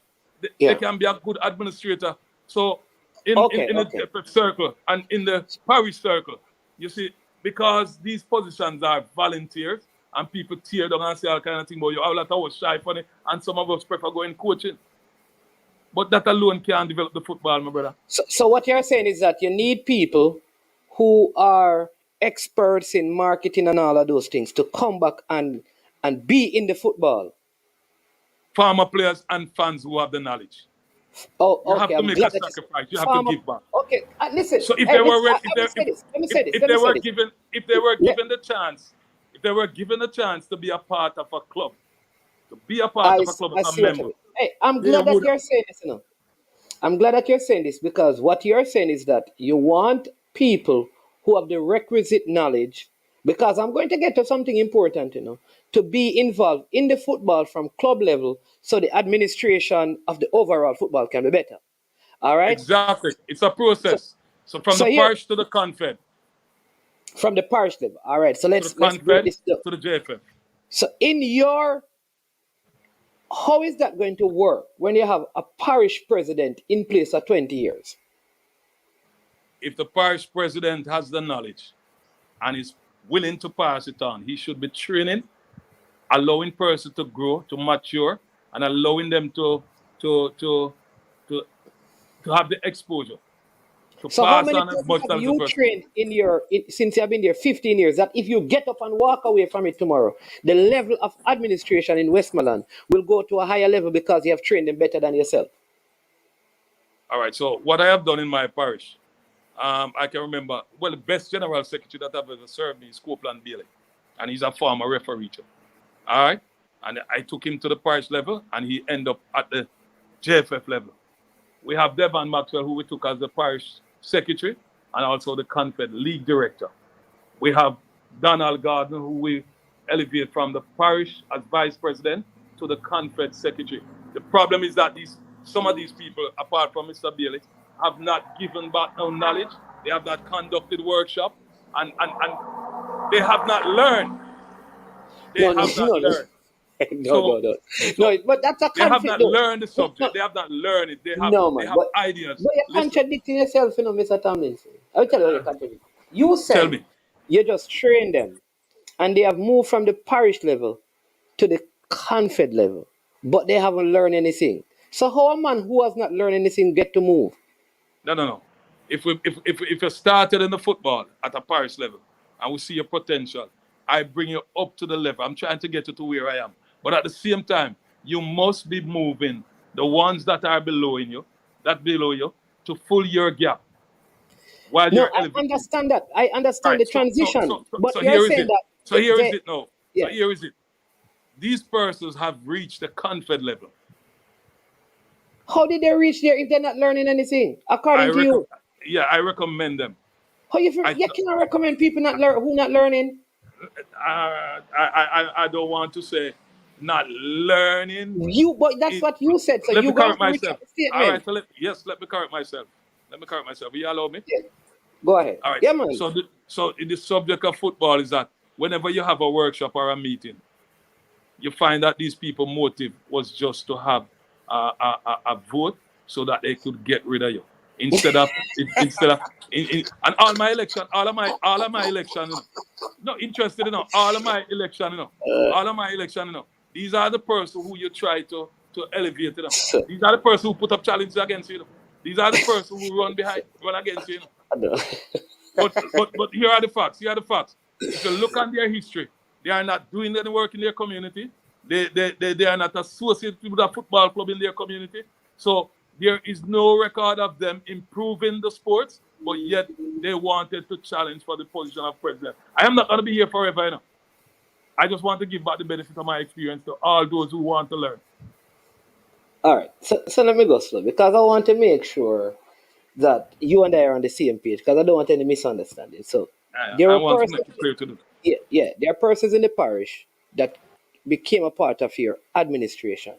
They can be a good administrator. So in the circle and in the parish circle, you see, because these positions are volunteers and people tear down and say all kind of thing about you. All that I was shy funny, and some of us prefer going coaching. But that alone can't develop the football, my brother. So what you're saying is that you need people who are experts in marketing and all of those things to come back and be in the football. Former players and fans who have the knowledge. Oh, okay. You have to make a sacrifice. You have to give back. Okay, listen. So if they were given the chance, if they were given a chance to be a part of a club, to be a part of a club as a member. Hey, I'm glad that you're saying this, you know. I'm glad that you're saying this because what you're saying is that you want people who have the requisite knowledge, because I'm going to get to something important, you know, to be involved in the football from club level so the administration of the overall football can be better. All right? Exactly. It's a process. So from the parish to the confed. From the parish level. All right. So to the let's break Confed, this down. to the JFF. So how is that going to work when you have a parish president in place for 20 years? If the parish president has the knowledge and is willing to pass it on, he should be training, allowing person to grow, to mature, and allowing them to have the exposure to So how pass many on as persons much have as the you person. trained since you have been there 15 years, that if you get up and walk away from it tomorrow, the level of administration in Westmoreland will go to a higher level because you have trained them better than yourself? All right. So what I have done in my parish, I can remember, well, the best general secretary that I've ever served me is Copeland Bailey, and he's a former referee too. All right. And I took him to the parish level, and he ended up at the JFF level. We have Devon Maxwell, who we took as the parish secretary and also the Confed league director. We have Donald Gardner, who we elevate from the parish as vice president to the Confed secretary. The problem is that some of these people, apart from Mr. Bailey, have not given back no knowledge. They have not conducted workshop, and they have not learned. They have not learned. No, but that's a conflict. They have not though. learned the subject. No, They have not learned it. They have ideas. But you're contradicting yourself, Mr. Tomlinson. I'll tell you what you're contradicting. You Tell said me. you just train them, and they have moved from the parish level to the confed level, but they haven't learned anything. So how a man who has not learned anything get to move? No. If you started in the football at a parish level and we see your potential, I bring you up to the level. I'm trying to get you to where I am. But at the same time, you must be moving the ones that are below you, to fill your gap. While No, you're I elevating. understand that. I understand the transition. But So you're here is saying it. that. So here is it now. Yeah. So here is it. These persons have reached the confed level. How did they reach there if they're not learning anything? According to you. Yeah, I recommend them. How you cannot recommend people who not learning? I don't want to say not learning. But that's what you said. So let you me correct got to myself. retract the statement. All right, so let me correct myself. Will you allow me? Yeah. Go ahead. All right. Yeah, man. So the subject of football is that whenever you have a workshop or a meeting, you find that these people's motive was just to have a vote so that they could get rid of you. Instead of and all of my election, no interested in all of my election, these are the person who you try to elevate, These are the person who put up challenges against you, These are the person who run against you, But here are the facts. If you look on their history, they are not doing any work in their community. They are not associated with a football club in their community. So there is no record of them improving the sports, but yet they wanted to challenge for the position of president. I am not going to be here forever, I just want to give back the benefit of my experience to all those who want to learn. All right. So let me go slow because I want to make sure that you and I are on the same page because I don't want any misunderstanding. So there I are want persons, to make it clear to them. Yeah, there are persons in the parish that became a part of your administration.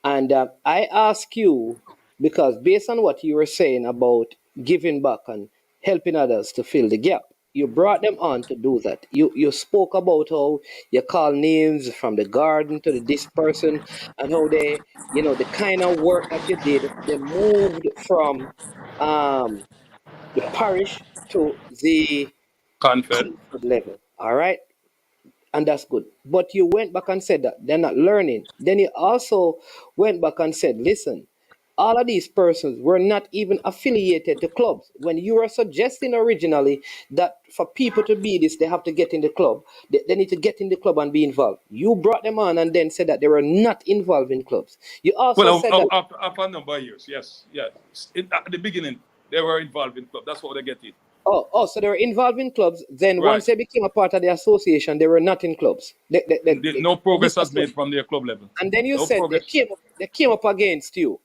And I ask you, because based on what you were saying about giving back and helping others to fill the gap, you brought them on to do that. You spoke about how you call names from the garden to this person and how they, the kind of work that you did, they moved from the parish to the Confed. level. All right. And that's good. But you went back and said that they're not learning. Then you also went back and said, listen, all of these persons were not even affiliated to clubs. When you were suggesting originally that for people to be this, they have to get in the club. They need to get in the club and be involved. You brought them on and then said that they were not involved in clubs. You also said that after a number of years, yes. At the beginning, they were involved in club. That's what they get in. So they were involved in clubs. Then Right. once they became a part of the association, they were not in clubs. No progress has made from their club level. And then you No said progress. they came up against you.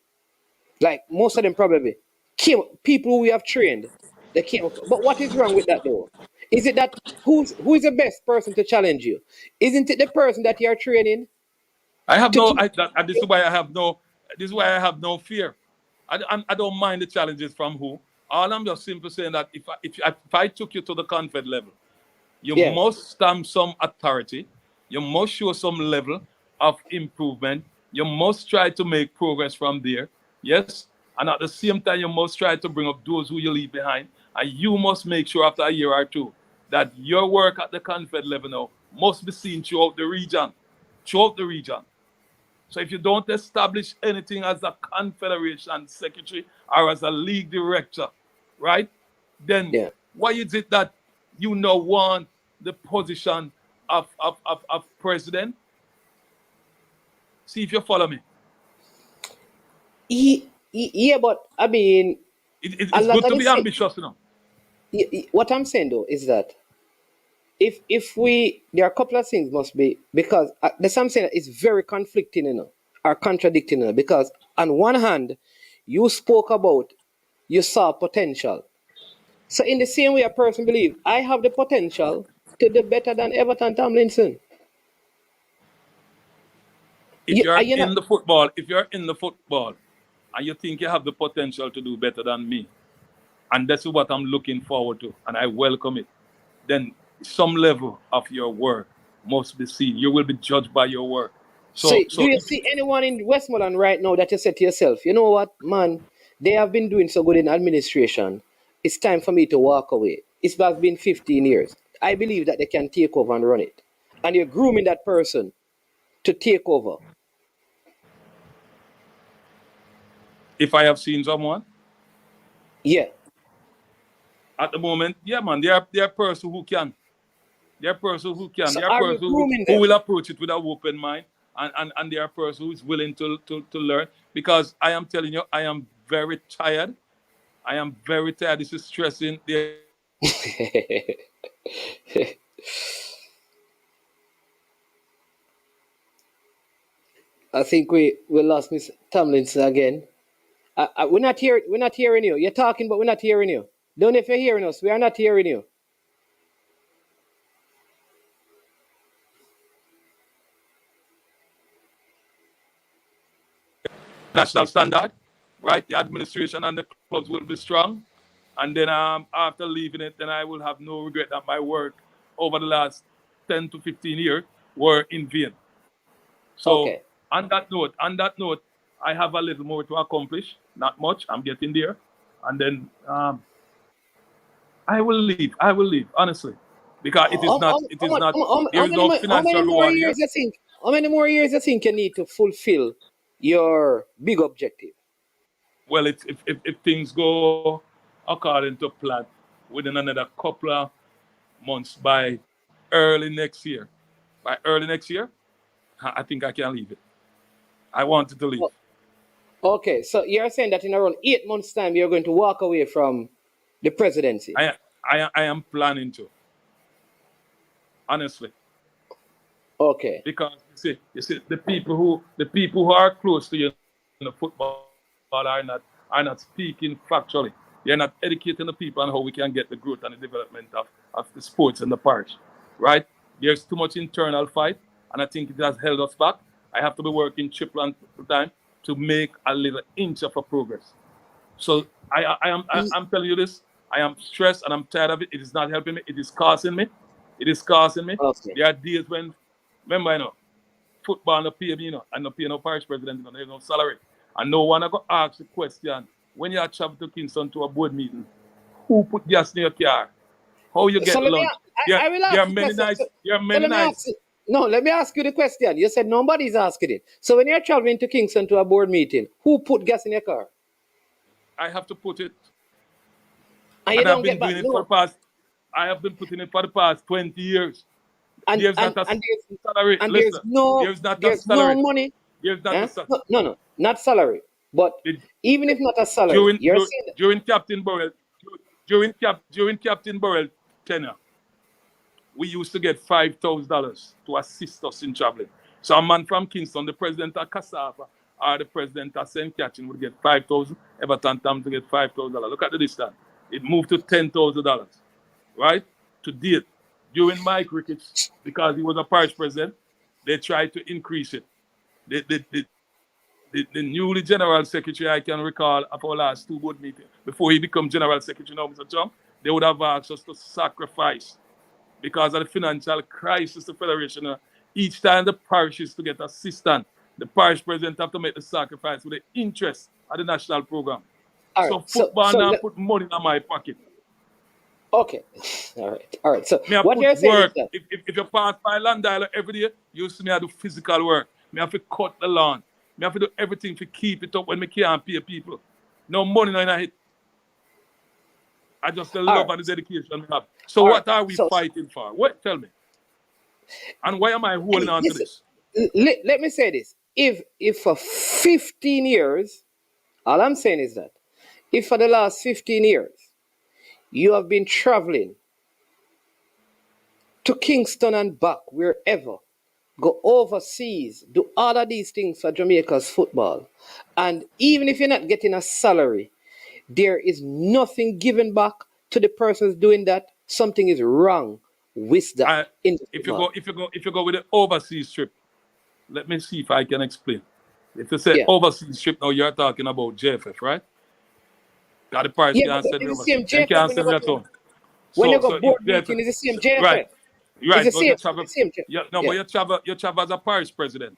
Like most of them probably people we have trained. They came up. But what is wrong with that though? Is it that who is the best person to challenge you? Isn't it the person that you are training? This is why I have no fear. I don't mind the challenges from who. All I'm just simply saying that if I took you to the confed level, you Yeah. must stamp some authority. You must show some level of improvement. You must try to make progress from there. Yes. And at the same time, you must try to bring up those who you leave behind. And you must make sure after a year or two that your work at the confed level now must be seen throughout the region. Throughout the region. So if you don't establish anything as a confederation secretary or as a league director, right, then Yeah. why is it that you now want the position of president? See if you follow me. Yeah, but I mean, a It's lot good of to the be ambitious, you know. what I'm saying though is that if we there are a couple of things must be because the same saying is very conflicting, or contradicting, because on one hand you spoke about you saw potential. So in the same way a person believe I have the potential to do better than Everton Tomlinson. If you're You're not. in the football, if you're in the football and you think you have the potential to do better than me, and that's what I'm looking forward to, and I welcome it, then some level of your work must be seen. You will be judged by your work. So So do so you if, see anyone in Westmoreland right now that you said to yourself, you know what, man, they have been doing so good in administration. It's time for me to walk away. It's been 15 years. I believe that they can take over and run it. And you're grooming that person to take over. if I have seen someone Yeah. at the moment, yeah, man, they are person who can. They are person who can. So They are are you person grooming who them? will approach it with an open mind, and they are person who is willing to learn. Because I am telling you, I am very tired. I am very tired. This is stressing. I think we lost Miss Tomlinson again. We're not hearing you. You're talking, but we're not hearing you. Don't know if you're hearing us. We are not hearing you. National standard, right? The administration and the clubs will be strong. And then after leaving it, then I will have no regret that my work over the last 10 to 15 years were in vain. So Okay. on that note, I have a little more to accomplish. Not much. I'm getting there. And then I will leave. I will leave, honestly. Because there is no How financial many more reward years here. you think? How many more years you think you need to fulfill your big objective? Well, if things go according to plan, within another couple of months by early next year. By early next year, I think I can leave it. I wanted to leave. Oh, okay, so you're saying that in around 8 months' time you're going to walk away from the presidency. I am planning to, honestly, Okay. because you see the people who are close to you in the football are not speaking factually. They're not educating the people on how we can get the growth and the development of the sports in the parish. Right? There's too much internal fight, and I think it has held us back. I have to be working triple and triple time to make a little inch of a progress. So I'm telling you this. I am stressed and I'm tired of it. It is not helping me. It is costing me. It is costing me. Okay. There are days when, remember, football no pay me, and no pay no parish president, there's no salary. And no one I go ask the question, when you are traveling to Kingston to a board meeting, who put gas in your car? How you So get lunch? I will There ask are the many question. nights. There are So many let me nights. ask you. No, let me ask you the question. You said nobody's asking it. So when you're traveling to Kingston to a board meeting, who put gas in your car? I have to put it, And you and I've don't been get back doing it for the no. past. I have been putting it for the past 20 years. And There's and not a and there's salary. and Listen, there's no money. There's not Eh? a salary. No, no, no, not salary. But even if not a salary, During you're during, saying during Captain Burrell, during Captain Burrell tenure, we used to get $5,000 to assist us in traveling. So a man from Kingston, the president of Cassava or the president of St. Catherine would get 5,000. Everton Tom to get $5,000. Look at the distance. It moved to $10,000, right? To date, during Mike Ricketts, because he was a parish president, they tried to increase it. They the newly general secretary, I can recall, of our last two board meetings, before he become general secretary now, Mr. Chong, they would have asked us to sacrifice because of the financial crisis the federation. Each time the parishes to get assistance, the parish president have to make the sacrifice with the interest of the national program. All So right. So football so now le- put money in my pocket. okay. All right. All right. So Me I what put you're saying is work. that If you pass by land dialer every day, you see me I do physical work. Me have to cut the lawn. Me have to do everything to keep it up when me can't pay people. No money in it. I just the all love right. and the dedication we have. So All right. what are we So fighting for? What tell me? And why am I holding hey, on to listen. this? Let me say this. If for 15 years, all I'm saying is that if for the last 15 years you have been traveling to Kingston and back, wherever, go overseas, do all of these things for Jamaica's football, and even if you're not getting a salary, there is nothing given back to the persons doing that. Something is wrong with that I in the if football. you go with the overseas trip, let me see if I can explain. If you say Yeah. overseas trip now, you're talking about JFF, right? Got the price Yeah, but can't send me it's the overseas. same Then JFF can't when you send go me at to home. when you So go if board JFF, meeting, it's the same right, JFF. It's right, the but same. you It's travel, the same. yeah, no, but Yeah. you travel as a parish president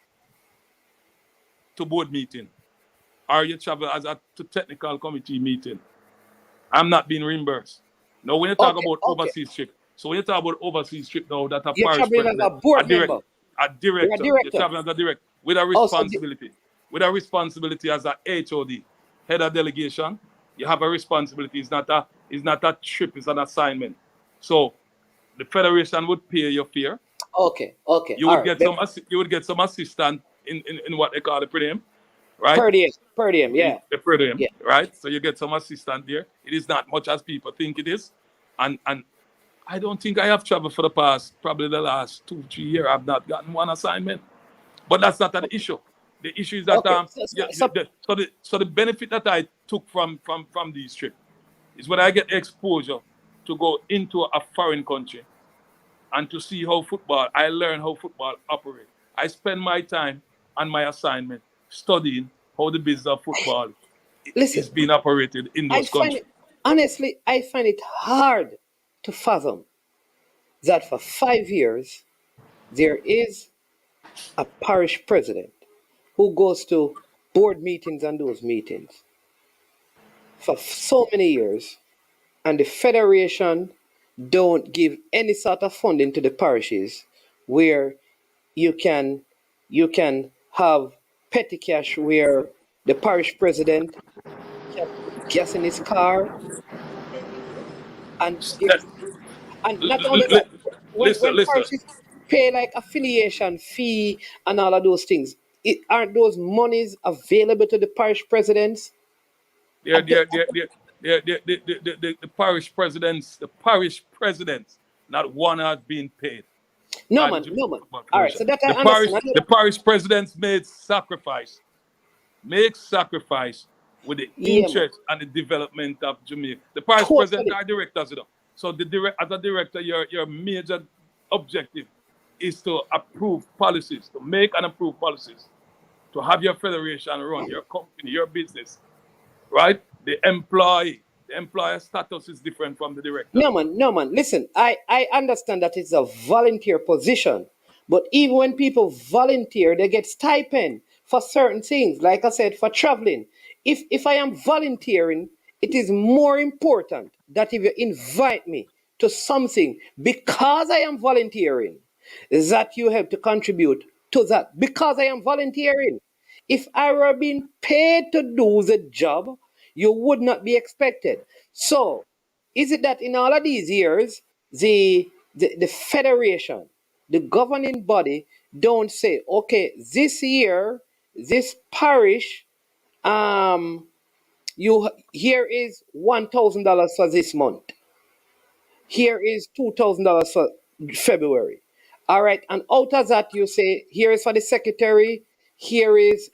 to board meeting, or you travel as a to technical committee meeting. I'm not being reimbursed. Now, when you talk Okay. about Okay. overseas trip, so when you talk about overseas trip now, that a You're parish traveling as a president, board member. a You're a director, you're director. traveling as a director Also, with a responsibility as a HOD, head of delegation. You have a responsibility. It's not a trip. It's an assignment. So the federation would pay your fare. okay. Okay. You All would right. get you would get some assistance in what they call the per diem, right? Per diem. Per diem. Yeah. The per diem, Yeah. right? So you get some assistance there. It is not much as people think it is, and I don't think I have traveled for the past probably the last 2 3 years. I've not gotten one assignment, but that's not an issue. The issue is that Okay. yeah, so the benefit that I took from these trips is when I get exposure to go into a foreign country and to see how football, I learn how football operates. I spend my time on my assignment studying how the business of football Listen, is being operated in I those find countries. it honestly, I find it hard to fathom that for 5 years there is a parish president who goes to board meetings and those meetings for so many years, and the federation don't give any sort of funding to the parishes where you can you can have petty cash where the parish president can put gas in his car, and there's and not only that, when Listen. parishes pay like affiliation fee and all of those things, aren't those monies available to the parish presidents? I They're, don't, they're, they're, they're, the parish presidents, not one has been paid no by the man, no Jamaican man. Football All right, Federation. so that I understand. The parish presidents make sacrifice with the Yeah, man. interest and the development of Jamaica. The parish president Totally. are directors, you know. So as a director, your major objective is to approve policies, to make and approve policies, to have your federation run, your company, your business, right? The employer status is different from the director. No man, no man. Listen, I understand that it's a volunteer position, but even when people volunteer, they get stipend for certain things. Like I said, for traveling. If I am volunteering, it is more important that if you invite me to something because I am volunteering, that you have to contribute to that because I am volunteering. If I were being paid to do the job, you would not be expected. So is it that in all of these years, the federation, the governing body, don't say, okay, this year, this parish, um, you here is $1,000 for this month. Here is $2,000 for February. All right, and out of that, you say here is for the secretary. Here is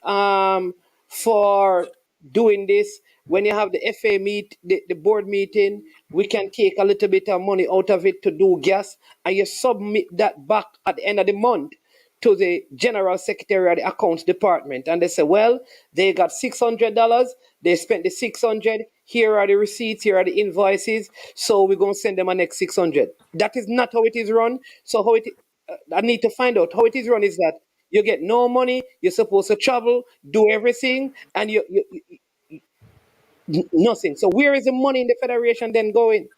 for doing this. When you have the FA the board meeting, we can take a little bit of money out of it to do gas, and you submit that back at the end of the month to the general secretary of the accounts department and they say, well, they got $600, they spent the 600, here are the receipts, here are the invoices, so we're going to send them a next 600. That is not how it is run. So I need to find out how it is run is that you get no money, you're supposed to travel, do everything, and nothing. So where is the money in the federation then going?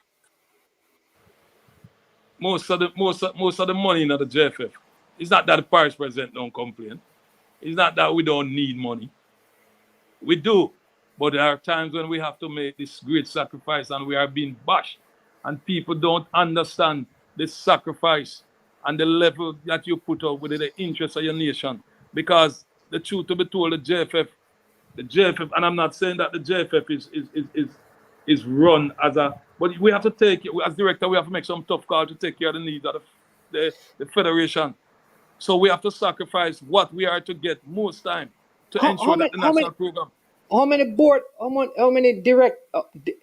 Most of the money in the JFF. It's not that the parish president don't complain. It's not that we don't need money. We do. But there are times when we have to make this great sacrifice and we are being bashed. And people don't understand the sacrifice and the level that you put up with the interest of your nation. Because the truth to be told, the JFF, and I'm not saying that the JFF is run as a, but we have to take it, as director, we have to make some tough call to take care of the needs of the federation. So we have to sacrifice what we are to get most time to ensure that the national program. How many direct,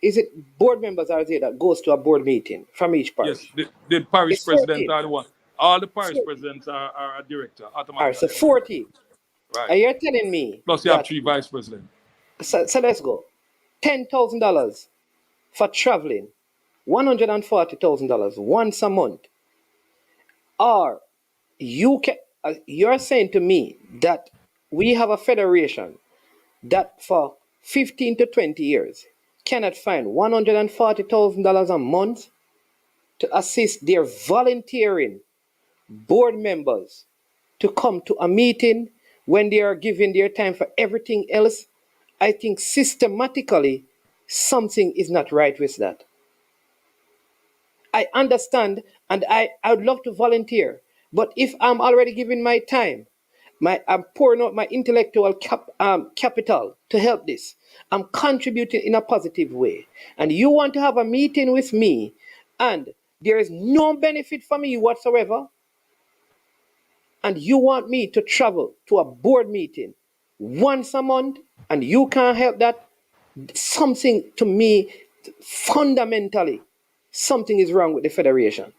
is it board members are there that goes to a board meeting from each parish? Yes, the parish It's president 14. are the one. All the parish presidents are a director All right, automatically. so 40. Right. And you're telling me Plus you have 3 vice presidents. So let's go. $10,000 for traveling, $140,000 once a month. Or you're saying to me that we have a federation that for 15 to 20 years cannot find $140,000 a month to assist their volunteering board members to come to a meeting when they are giving their time for everything else. I think systematically something is not right with that. I understand and I would love to volunteer, but if I'm already giving my time, I'm pouring out my intellectual capital to help this, I'm contributing in a positive way, and you want to have a meeting with me and there is no benefit for me whatsoever, and you want me to travel to a board meeting once a month and you can't help that, something to me, fundamentally, something is wrong with the federation.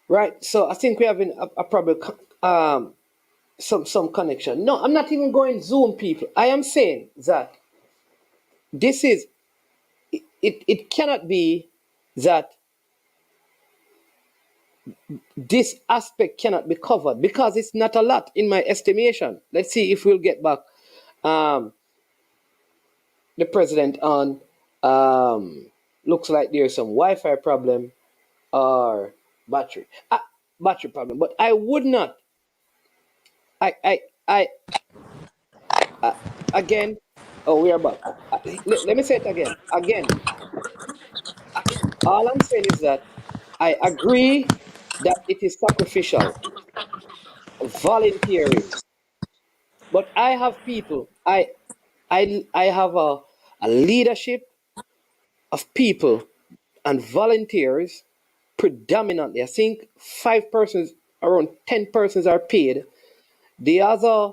Right, so I think we're having a problem, some connection. No, I'm not even going Zoom, people. I am saying that this is, it cannot be that this aspect cannot be covered because it's not a lot in my estimation. Let's see if we'll get back the president on. Looks like there's some Wi-Fi problem or battery problem. But I would not. Again. Oh, we are back. Let me say it again. All I'm saying is that I agree that it is sacrificial, volunteering. But I have people. I have a leadership of people and volunteers predominantly. I think 5 persons, around 10 persons are paid. The other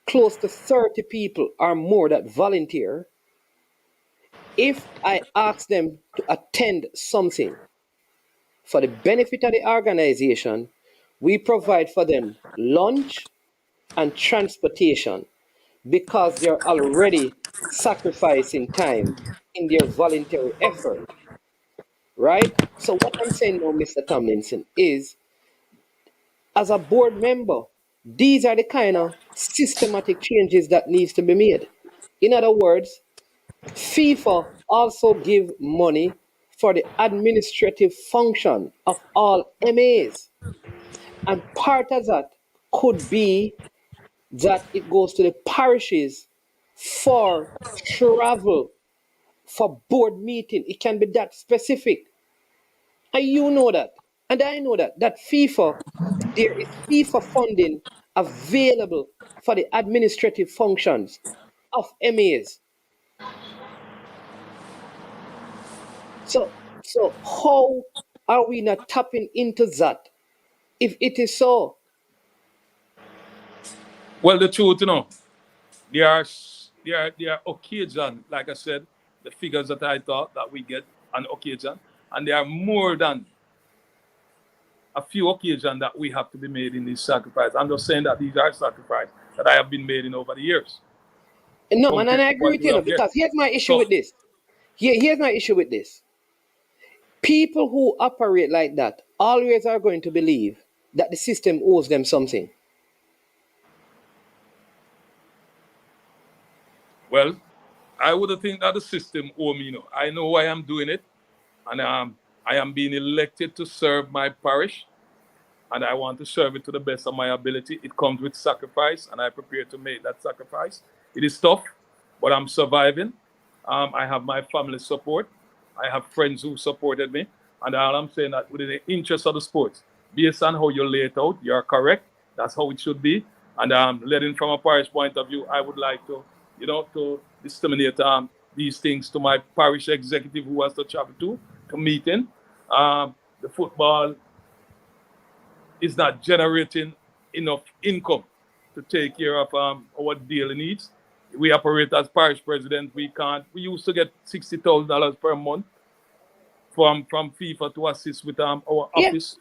close to 30 people or more that volunteer. If I ask them to attend something for the benefit of the organization, we provide for them lunch and transportation because they're already sacrificing time in their voluntary effort, right? So what I'm saying now, Mr. Tomlinson, is as a board member, these are the kind of systematic changes that needs to be made. In other words, FIFA also give money for the administrative function of all MAs. And part of that could be that it goes to the parishes for travel, for board meeting. It can be that specific. And you know that. And I know that. That there is FIFA funding available for the administrative functions of MAs. So how are we not tapping into that? If it is so. Well, the truth, there are there are occasion, like I said, the figures that I thought that we get on occasion, and there are more than a few occasions that we have to be made in this sacrifice. I'm just saying that these are sacrifices that I have been made in over the years. No, man, and I agree What with we you, have because here's my issue So- with this. Here's my issue with this. People who operate like that always are going to believe that the system owes them something. Well, I would think that the system owe me. I know why I'm doing it, and I am being elected to serve my parish, and I want to serve it to the best of my ability. It comes with sacrifice, and I prepare to make that sacrifice. It is tough, but I'm surviving. I have my family support. I have friends who supported me, and all I'm saying that within the interest of the sports, based on how you lay it out, you're correct. That's how it should be. And letting from a parish point of view, I would like to, to disseminate these things to my parish executive who has to travel to meeting. The football is not generating enough income to take care of our daily needs. We operate as parish president. We used to get $60,000 per month from FIFA to assist with our office.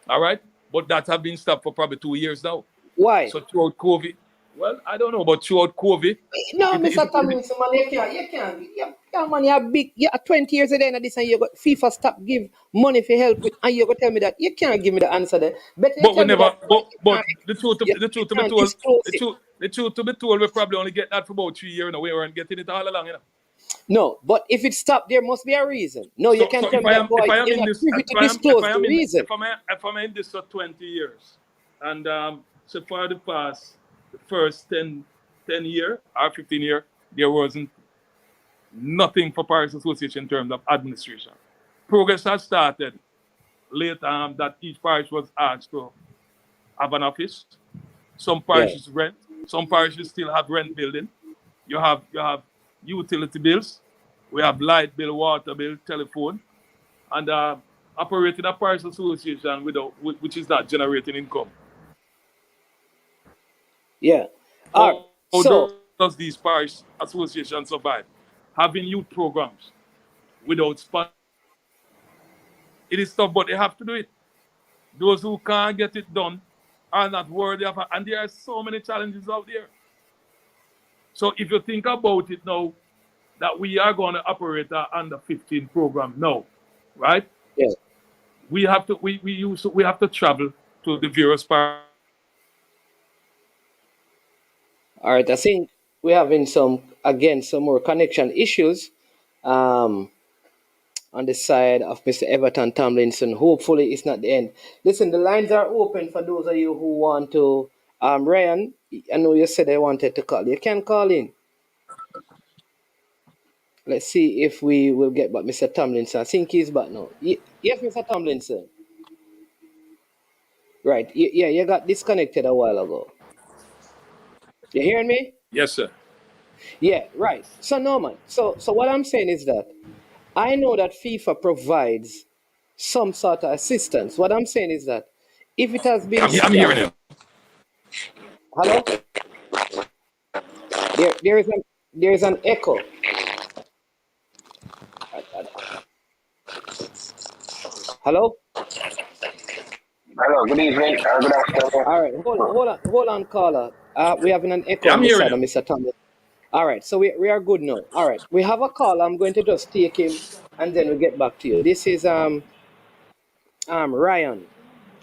All right, but that have been stopped for probably 2 years now. Why? So throughout COVID, well, I don't know, but throughout COVID, No, Mr. Tomlinson, man, you can't, man, you're big, you're 20 years ago, and this, and you got FIFA stop give money for help with, and you go tell me that you can't give me the answer there. Better you but we tell me never. that, But the truth to be told, disclose it. the truth to be told, we probably only get that for about 3 years. We weren't getting it all along. No, but if it stopped, there must be a reason. No, you can't tell me that, boy, you're not privy to disclose the reason. If I'm in this for 20 years, and so for the first 10 year or 15 year, there wasn't nothing for Parish Association in terms of administration. Progress has started late that each parish was asked to have an office. Some parishes rent, some parishes still have rent building. You have utility bills, we have light bill, water bill, telephone, and operating a parish association which is not generating income. Yeah. How So, does these parish associations survive? Having youth programs without sponsor. It is tough, but they have to do it. Those who can't get it done are not worthy of it. And there are so many challenges out there. So if you think about it now, that we are going to operate our under 15 program now, right? yeah. We have to travel to the various parishes. All right, I think we're having some more connection issues on the side of Mr. Everton Tomlinson. Hopefully, it's not the end. Listen, the lines are open for those of you who want to. Ryan, I know you said I wanted to call. You can call in. Let's see if we will get back Mr. Tomlinson. I think he's back now. Yes, Mr. Tomlinson. Right. Yeah, you got disconnected a while ago. You hearing me? Yes, sir. Yeah, right. So no, man. So what I'm saying is that I know that FIFA provides some sort of assistance. What I'm saying is that if it has been I'm hearing you. Hello? There is an echo. Hello? Hello, good evening. Good afternoon. All right, hold on, caller. We having an echo Yeah, on I'm the hearing side of you. Mr. Thomas. All right, so we are good now. All right, we have a call. I'm going to just take him, and then we get back to you. This is Ryan.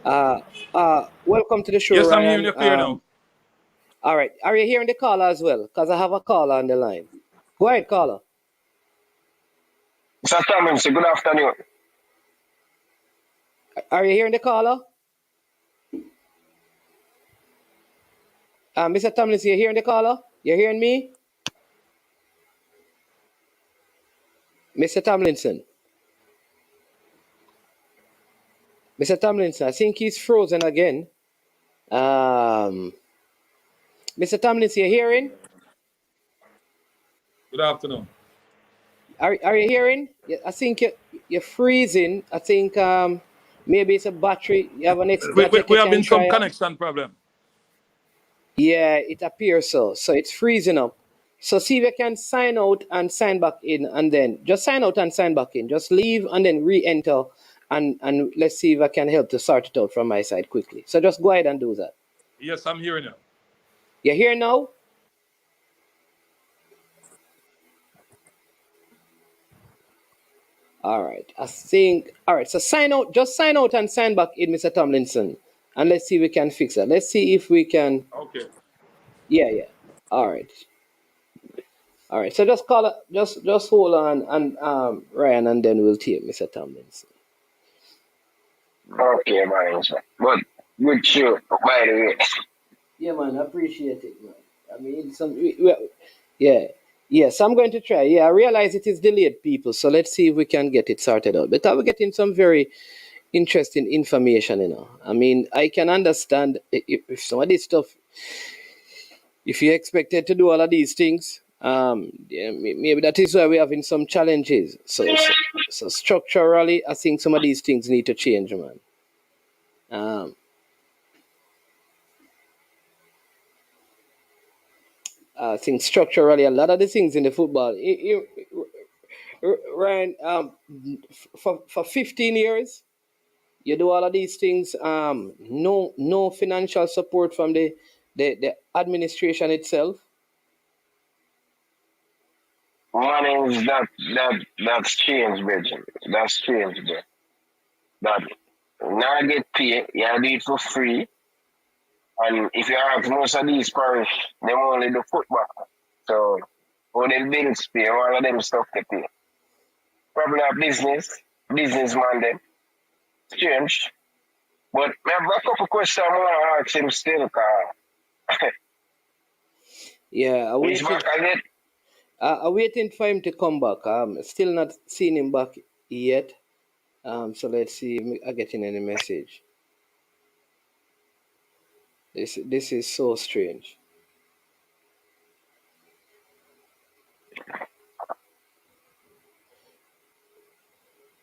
Welcome to the show, Yes, I'm Ryan. hearing you clear now. All right, are you hearing the caller as well? Because I have a caller on the line. Go ahead, caller. Mr. Tomlinson, good afternoon. Are you hearing the caller? Mr. Tomlinson, you hearing the caller? You hearing me? Mr. Tomlinson. Mr. Tomlinson, I think he's frozen again. Mr. Tomlinson, you hearing? Good afternoon. Are you hearing? I think you're freezing. I think maybe it's a battery. You have an extra. We have been some connection problem. Yeah, it appears so. So it's freezing up. So see if you can sign out and sign back in, and then just sign out and sign back in. Just leave and then re-enter, and let's see if I can help to sort it out from my side quickly. So just go ahead and do that. Yes, I'm hearing you. You're here now? All right. I think, all right. So sign out, just sign out and sign back in, Mr. Tomlinson. And let's see if we can fix that. Let's see if we can. Okay. Yeah. All right. All right. So just call it, just hold on, and Ryan, and then we'll take Mr. Tomlinson. Okay, man. But good show, by the way. Yeah, man. I appreciate it, man. I mean, yeah. So I'm going to try. Yeah, I realize it is delayed, people. So let's see if we can get it sorted out. But we're getting some very interesting information, I mean, I can understand if some of this stuff, if you expected to do all of these things, yeah, maybe that is why we're having some challenges. So structurally, I think some of these things need to change, man. I think structurally, a lot of the things in the football, Ryan, for 15 years, you do all of these things. No financial support from the administration itself. Money is that's changed, Bridget. That's changed, bro. That now get paid, you do it for free. And if you ask most of these parish, they only do football. So all them bills pay, all of them stuff to pay. Probably a businessman then. Strange. But I have a couple questions I want to ask him still, because Yeah, he's back again. I'm waiting for him to come back. Still not seen him back yet. So let's see if I'm getting any message. This is so strange.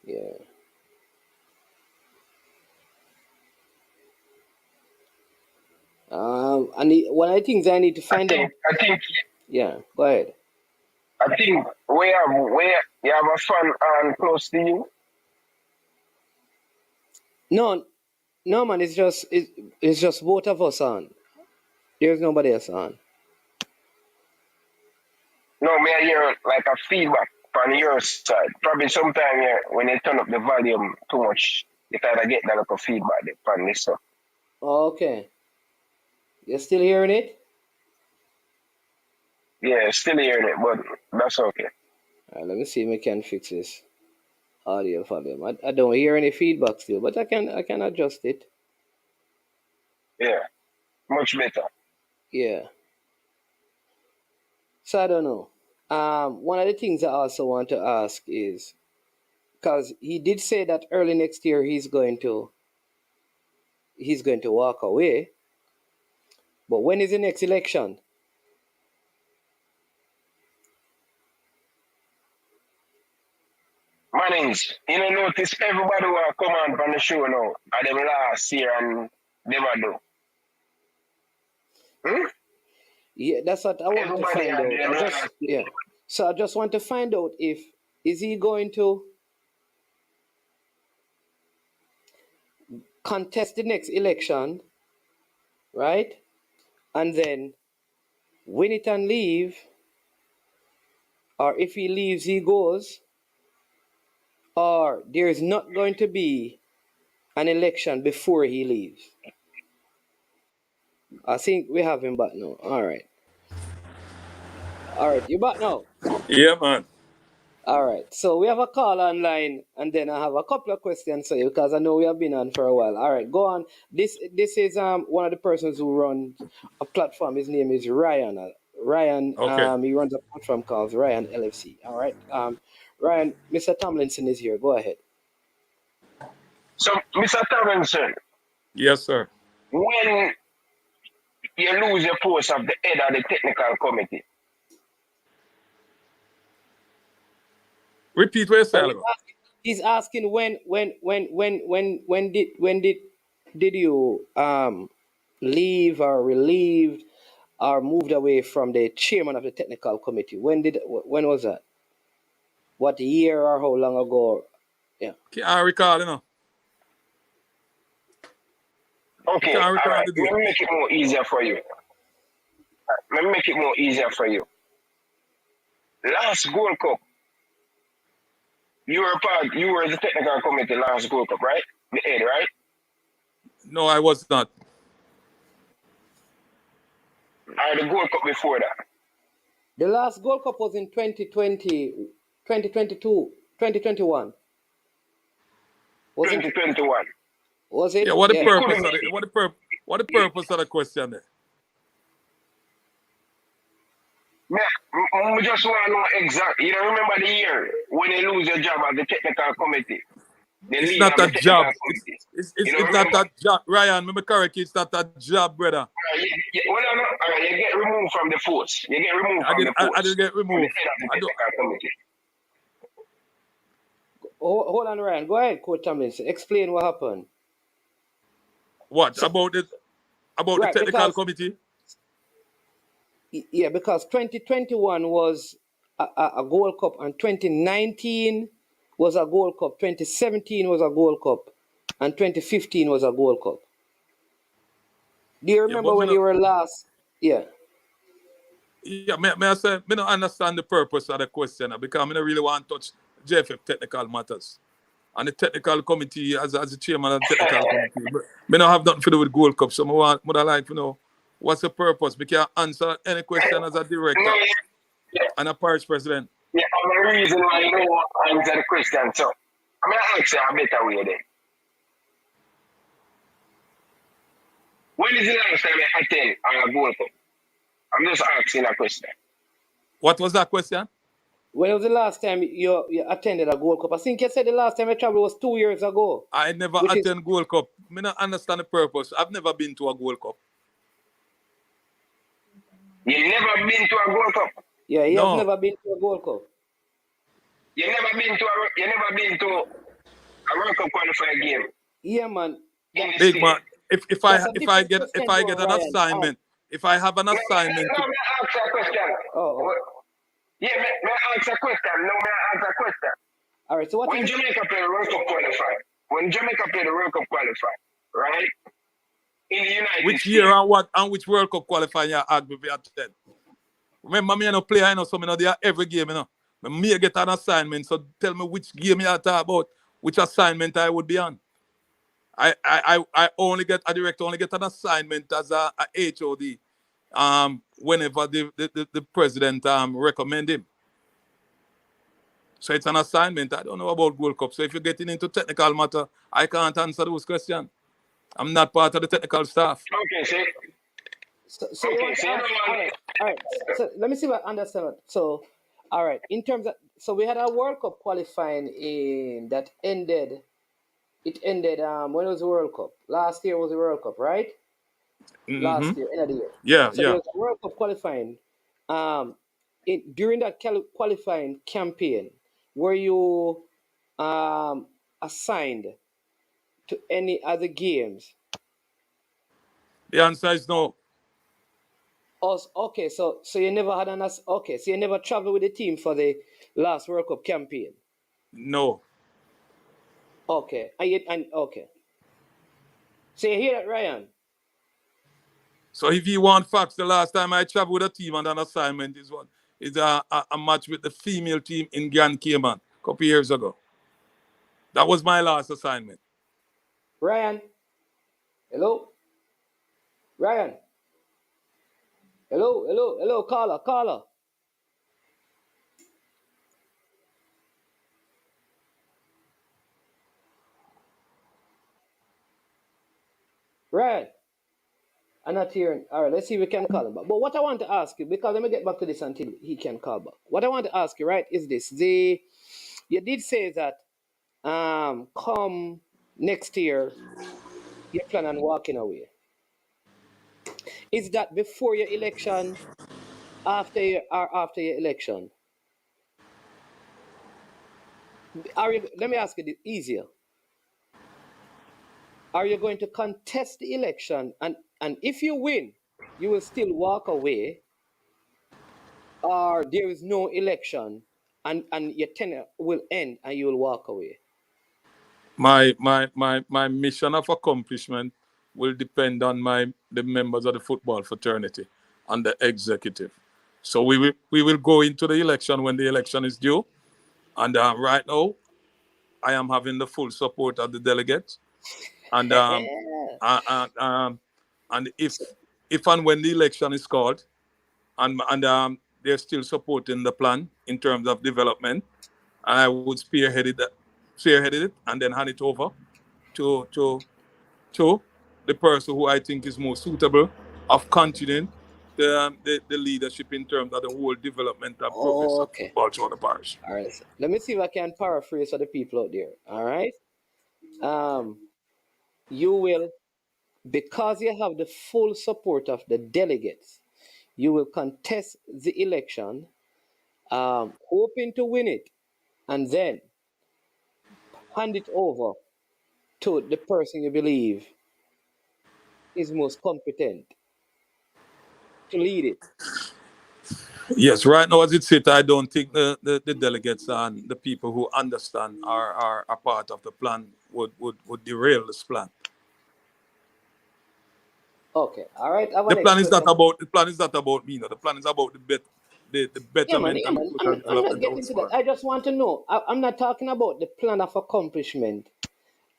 Yeah. One of the things I need to find out. I think Yeah, go ahead. we you have a fan close to you. No, man. It's just both of us on. There's nobody else on. No, me I hear like a feedback on your side. Probably sometime when you turn up the volume too much, you kind of get that like a feedback on this stuff. Okay. You're still hearing it? Yeah, still hearing it, but that's okay. All right, let me see if I can fix this audio volume. I don't hear any feedback still, but I can adjust it. Yeah, much better. Yeah. So I don't know. One of the things I also want to ask is, because he did say that early next year he's going to walk away. But when is the next election? Mannings, you know, notice everybody who come on from the show now, and them last year and never do. Yeah, that's what I want to Everybody find had out. them last year. So I just want to find out is he going to contest the next election, right? And then win it and leave, or if he leaves, he goes, or there is not going to be an election before he leaves. I think we have him back now. All right, you back now? Yeah, man. All right, so we have a call online, and then I have a couple of questions for you because I know we have been on for a while. All right, go on. This is one of the persons who runs a platform. His name is Ryan. Ryan. Okay. He runs a platform called Ryan LFC. All right. Ryan, Mr. Tomlinson is here. Go ahead. So, Mr. Tomlinson, Yes, sir. when you lose your post of the head of the technical committee, Repeat what you said. He's asking when did you leave or relieved, or moved away from the chairman of the technical committee? When was that? What year or how long ago? Yeah. Can't recall, you know. Okay, Can't all recall right. the Let date. me make it more easier for you. Let me make it more easier for you. Last Gold Cup, you were the technical committee last Gold Cup, right? The head, right? No, I was not. Or the Gold Cup before that? The last Gold Cup was in 2020, 2022, 2021. Was it? 2021. Was it? Yeah, what the Yeah. purpose of it? What the purpose of the question there? I just want to know exactly. You don't remember the year when you lose your job at the technical committee, the It's leader not of the a technical job. committee. It's You it's, don't it's not remember? a job. Ryan, remember correctly, it's not a job, brother. Well, no, all right, you get removed from the force. You get removed from the I didn't force. get From the removed. head of the I don't technical committee. Hold on, Ryan. Go ahead, Coach Tomlinson. Explain what happened. what So, about the right, technical because committee? yeah, because 2021 was a Gold Cup, and 2019 was a Gold Cup, 2017 was a Gold Cup, and 2015 was a Gold Cup. Do you Yeah, remember but when you were last? Yeah. may I say, me don't understand the purpose of the question because I don't really want to touch JFF technical matters. And the technical committee, as the chairman of the technical committee, me don't have nothing to do with Gold Cup. So I like to know what's the purpose. We can answer any question as a director No, yeah, and a parish president. yeah, I'm the reason why you don't answer the question. So, I'm going to ask you a better way then. When is the last time you attend a Gold Cup? I'm just asking a question. What was that question? When was the last time you attended a Gold Cup? I think you said the last time you traveled was 2 years ago, I never which is attend Gold Cup. Me not understand the purpose. I've never been to a Gold Cup. You never been to a Gold Cup. yeah, he has No. never been to a Gold Cup. You never been to a World Cup qualifier game Yeah, man. in the Big state. man. If I That's a different if question, I though, get an Ryan. assignment, if I have an No, assignment to may I ask a question? Oh. Yeah, may I ask a question? No, may I ask a question? All right. So what When is? Jamaica played the World Cup qualifier, right? In the United which States. year and which World Cup qualifying you ask me to attend. Remember me no play, I know, so me know there every game, you know. Me get an assignment, so tell me which game you talk about, which assignment I would be on. I only get a director only get an assignment as a HOD whenever the president recommend him. So it's an assignment. I don't know about Gold Cup. So if you're getting into technical matter, I can't answer those questions. I'm not part of the technical staff. Okay, see? So you Okay, want to so you ask? don't All want right. All right. So let me see if I understand. So, all right. In terms of, so we had a World Cup qualifying in that ended. It ended. When was the World Cup? Last year was the World Cup, right? Mm-hmm. Last year, end of the year. Yeah, So there yeah. was a World Cup qualifying. During that qualifying campaign, were you assigned to any other games? The answer is no. Okay, so you never had okay, so you never traveled with the team for the last World Cup campaign. No. Okay, and okay. So you hear that, Ryan? So if you want facts, the last time I traveled with a team on an assignment is a match with the female team in Grand Cayman a couple years ago. That was my last assignment. Ryan, hello, Ryan, hello, caller. Ryan, I'm not hearing. All right, let's see if we can call him back. But what I want to ask you, because let me get back to this until he can call back. What I want to ask you, right, is this: you did say that come next year you plan on walking away. Is that before your election, after your election? Let me ask you this easier. Are you going to contest the election, and if you win, you will still walk away, or there is no election and your tenure will end and you will walk away? My mission of accomplishment will depend on the members of the football fraternity and the executive. So we will go into the election when the election is due, and right now I am having the full support of the delegates, and uh, uh, um, and if and when the election is called, and they're still supporting the plan in terms of development, I would spearhead it and then hand it over to to to the person who I think is more suitable of continuing the leadership in terms of the whole development and progress of Okay. football throughout the parish. All right. Let me see if I can paraphrase for the people out there. All right. Um, you will, because you have the full support of the delegates, you will contest the election, hoping to win it, and then hand it over to the person you believe is most competent to lead it. Yes, right now as it sits, I don't think the delegates and the people who understand are a part of the plan would derail this plan. Okay. All right. I have a The next plan is not question. about me. No, the plan is about the betterment Yeah, and man. total I'm not development of getting to that. sport. I just want to know. I'm not talking about the plan of accomplishment.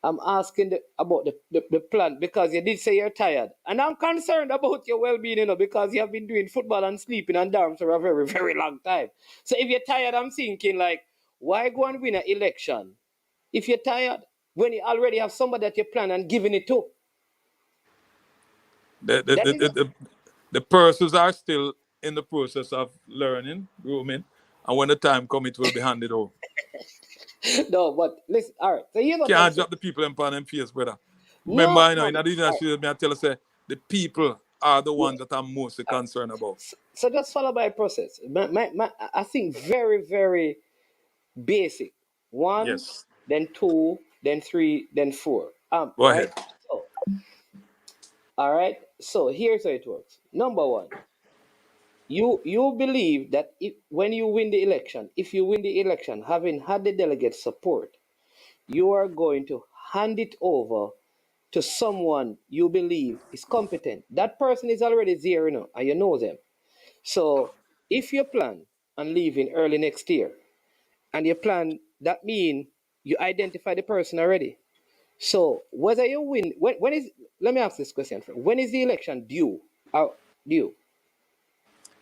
I'm asking about the plan because you did say you're tired. And I'm concerned about your well being, because you have been doing football and sleeping and dorms for a very, very long time. So if you're tired, I'm thinking, like, why go and win an election if you're tired when you already have somebody that you plan and giving it to? The the, That the, is the, the, the persons are still in the process of learning, grooming, and when the time comes, it will be handed over. no, but listen, all right. So here's what I Can't say. drop the people in pan and face, brother. Remember, No, I know no, in no. addition All to right. me, I tell you, say the people are the Yeah. ones that I'm mostly All right. concerned about. So just follow my process. I think very, very basic. One, Yes. then two, then three, then four. Go Right? ahead. So, all right. So here's how it works. Number one, you believe that when you win the election, if you win the election, having had the delegate support, you are going to hand it over to someone you believe is competent. That person is already there, and you know them. So if you plan on leaving early next year, and you plan, that means you identify the person already. So whether you win, when is, let me ask this question first. When is the election due? Due,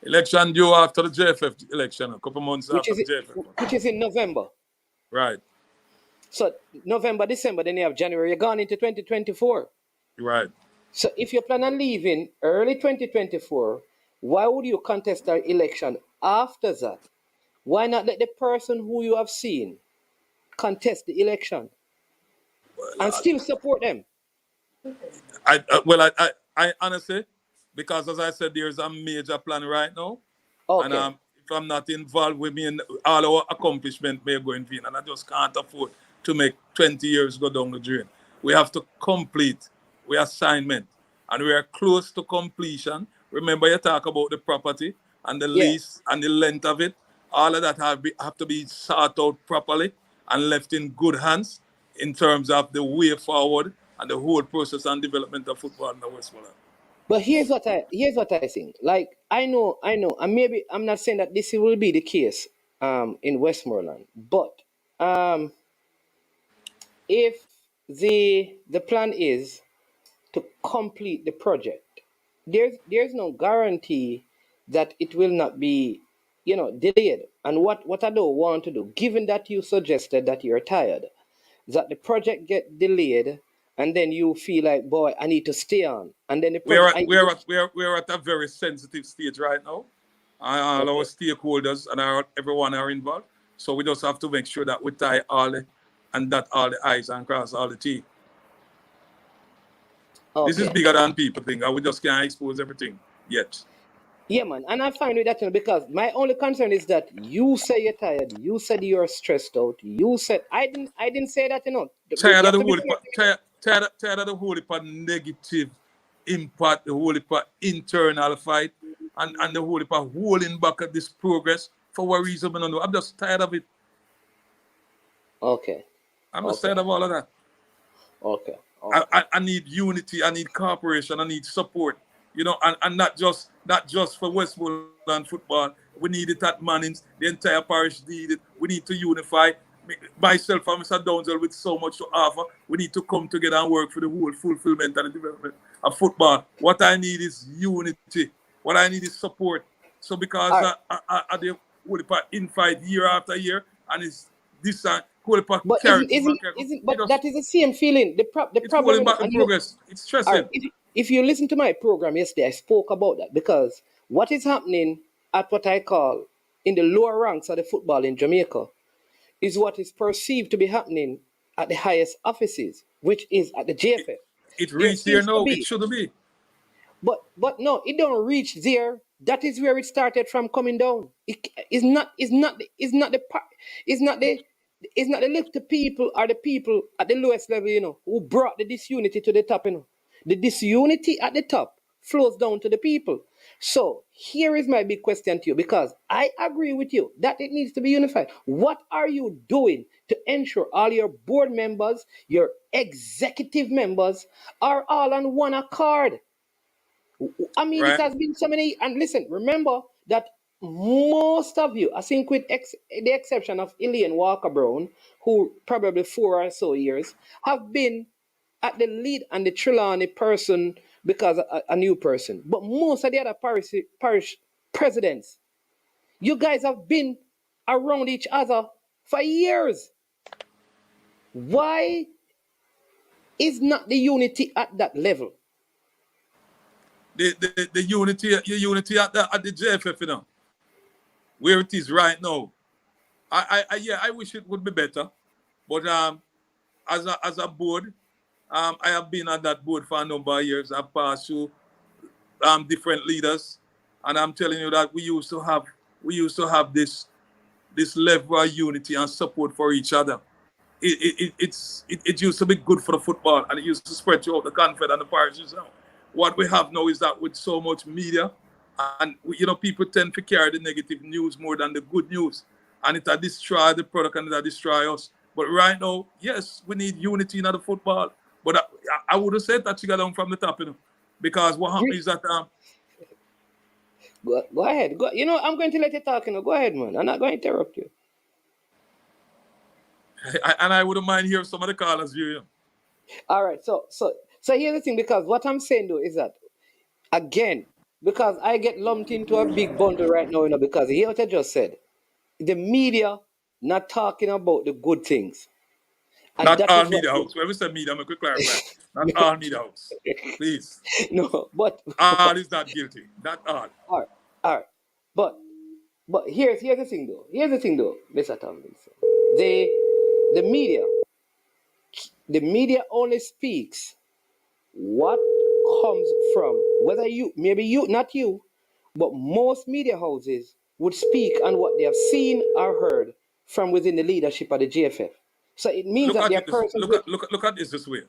Election due after the JFF election, a couple months which after is the JFF one. which is in November. Right, So November, December, then you have January. You're gone into 2024. right. So if you plan on leaving early 2024, why would you contest an election after that? Why not let the person who you have seen contest the election and still support them? I honestly, because as I said, there's a major plan right now, and Okay. if I'm not involved with me in all our accomplishment may go in vain, and I just can't afford to make 20 years go down the drain. We have to complete our assignment, and we are close to completion. Remember, you talk about the property and the Yeah. lease and the length of it. All of that have to be sought out properly and left in good hands in terms of the way forward and the whole process and development of football in the Westmoreland. But here's what I think. Like I know, and maybe I'm not saying that this will be the case in Westmoreland, but um if the plan is to complete the project, there's no guarantee that it will not be, delayed. And what I don't want to do, given that you suggested that you're tired, that the project get delayed, and then you feel like, boy, I need to stay on, and then the We are project, at we are at we are at a very sensitive stage right now. All our okay. stakeholders and everyone are involved. So we just have to make sure that we tie all the and dot all the I's and cross all the T. This is Okay. bigger than people think, and we just can't expose everything yet. Yeah, man. And I'm fine with that, because my only concern is that you say you're tired. You said you're stressed out. You said I didn't say that, You Tired of have the to be whole fair to me. tired of the whole negative impact, the whole heap of internal fight, and the whole heap of holding back at this progress. For what reason, I don't know. I'm just tired of it. Okay. I'm just Okay. tired of all of that. Okay. I need unity, I need cooperation, I need support, and not just for Westmoreland football. We need it at Mannings, the entire parish need it. We need to unify. Myself and Mr. Downsell with so much to offer. We need to come together and work for the whole fulfillment and the development of football. What I need is unity. What I need is support. So because All right. I the whole infight year after year, and it's this whole But character. but that is the same feeling. The It's problem, holding back the progress. It's all right, stressing. if you listen to my program yesterday, I spoke about that because what is happening at what I call in the lower ranks of the football in Jamaica is what is perceived to be happening at the highest offices, which is at the JFF. It There reached here seems to now. It be, shouldn't be. but no, it don't reach there. That is where it started from coming down. It's not the little people or the people at the lowest level, who brought the disunity to the top, The disunity at the top flows down to the people. So here is my big question to you, because I agree with you that it needs to be unified. What are you doing to ensure all your board members, your executive members are all on one accord? I mean, it Right? has been so many. And listen, remember that most of you, I think with the exception of Elaine Walker Brown, who probably 4 or so years, have been at the lead and the Trelawney person because a new person. But most of the other parish presidents, you guys have been around each other for years. Why is not the unity at that level? The unity at the JFF, where it is right now. I wish it would be better, but as a board, I have been on that board for a number of years. I've passed through different leaders, and I'm telling you that we used to have this level of unity and support for each other. It used to be good for the football, and it used to spread throughout the confed and the parishes now. What we have now is that with so much media, and people tend to carry the negative news more than the good news, and it destroy the product and it destroy us. But right now, yes, we need unity in the football. But I would have said that you got down from the top, because what happens is that Go ahead. I'm going to let you talk. Go ahead, man. I'm not going to interrupt you. and I wouldn't mind hearing some of the callers view. All right. So here's the thing, because what I'm saying though is that, again, because I get lumped into a big bundle right now, because hear what I just said. The media not talking about the good things. And Not that all is what media house. When we say media, I'm going to clarify. Not all media house. Please. no, but All is not guilty. Not all. all right. But here's the thing though. Mr. Tomlinson. The media only speaks what comes from, whether not you, but most media houses would speak on what they have seen or heard from within the leadership of the GFF. So it means Look that at there are it this. persons Look at this way.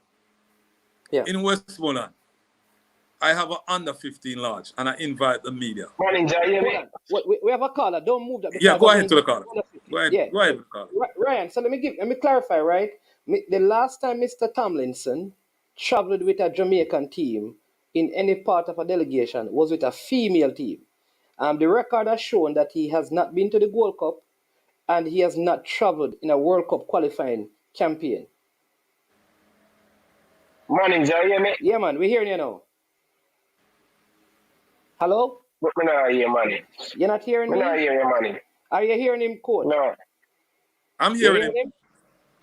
yeah. In Westmoreland, I have an under 15 lodge, and I invite the media. Morning, Jai. Hold on. We have a caller. Don't move that. Yeah, go ahead to the caller. Go ahead. Yeah. Go ahead with the caller. Ryan, so let me clarify, right? The last time Mr. Tomlinson traveled with a Jamaican team in any part of a delegation was with a female team. The record has shown that he has not been to the Gold Cup and he has not traveled in a World Cup qualifying campaign. Morning, Jai. Yeah, man, we're hearing you now. Hello? But me not hear money. You're not hearing Me me? not hear your money. Are you hearing him, coach? No. I'm You hearing hearing him. him?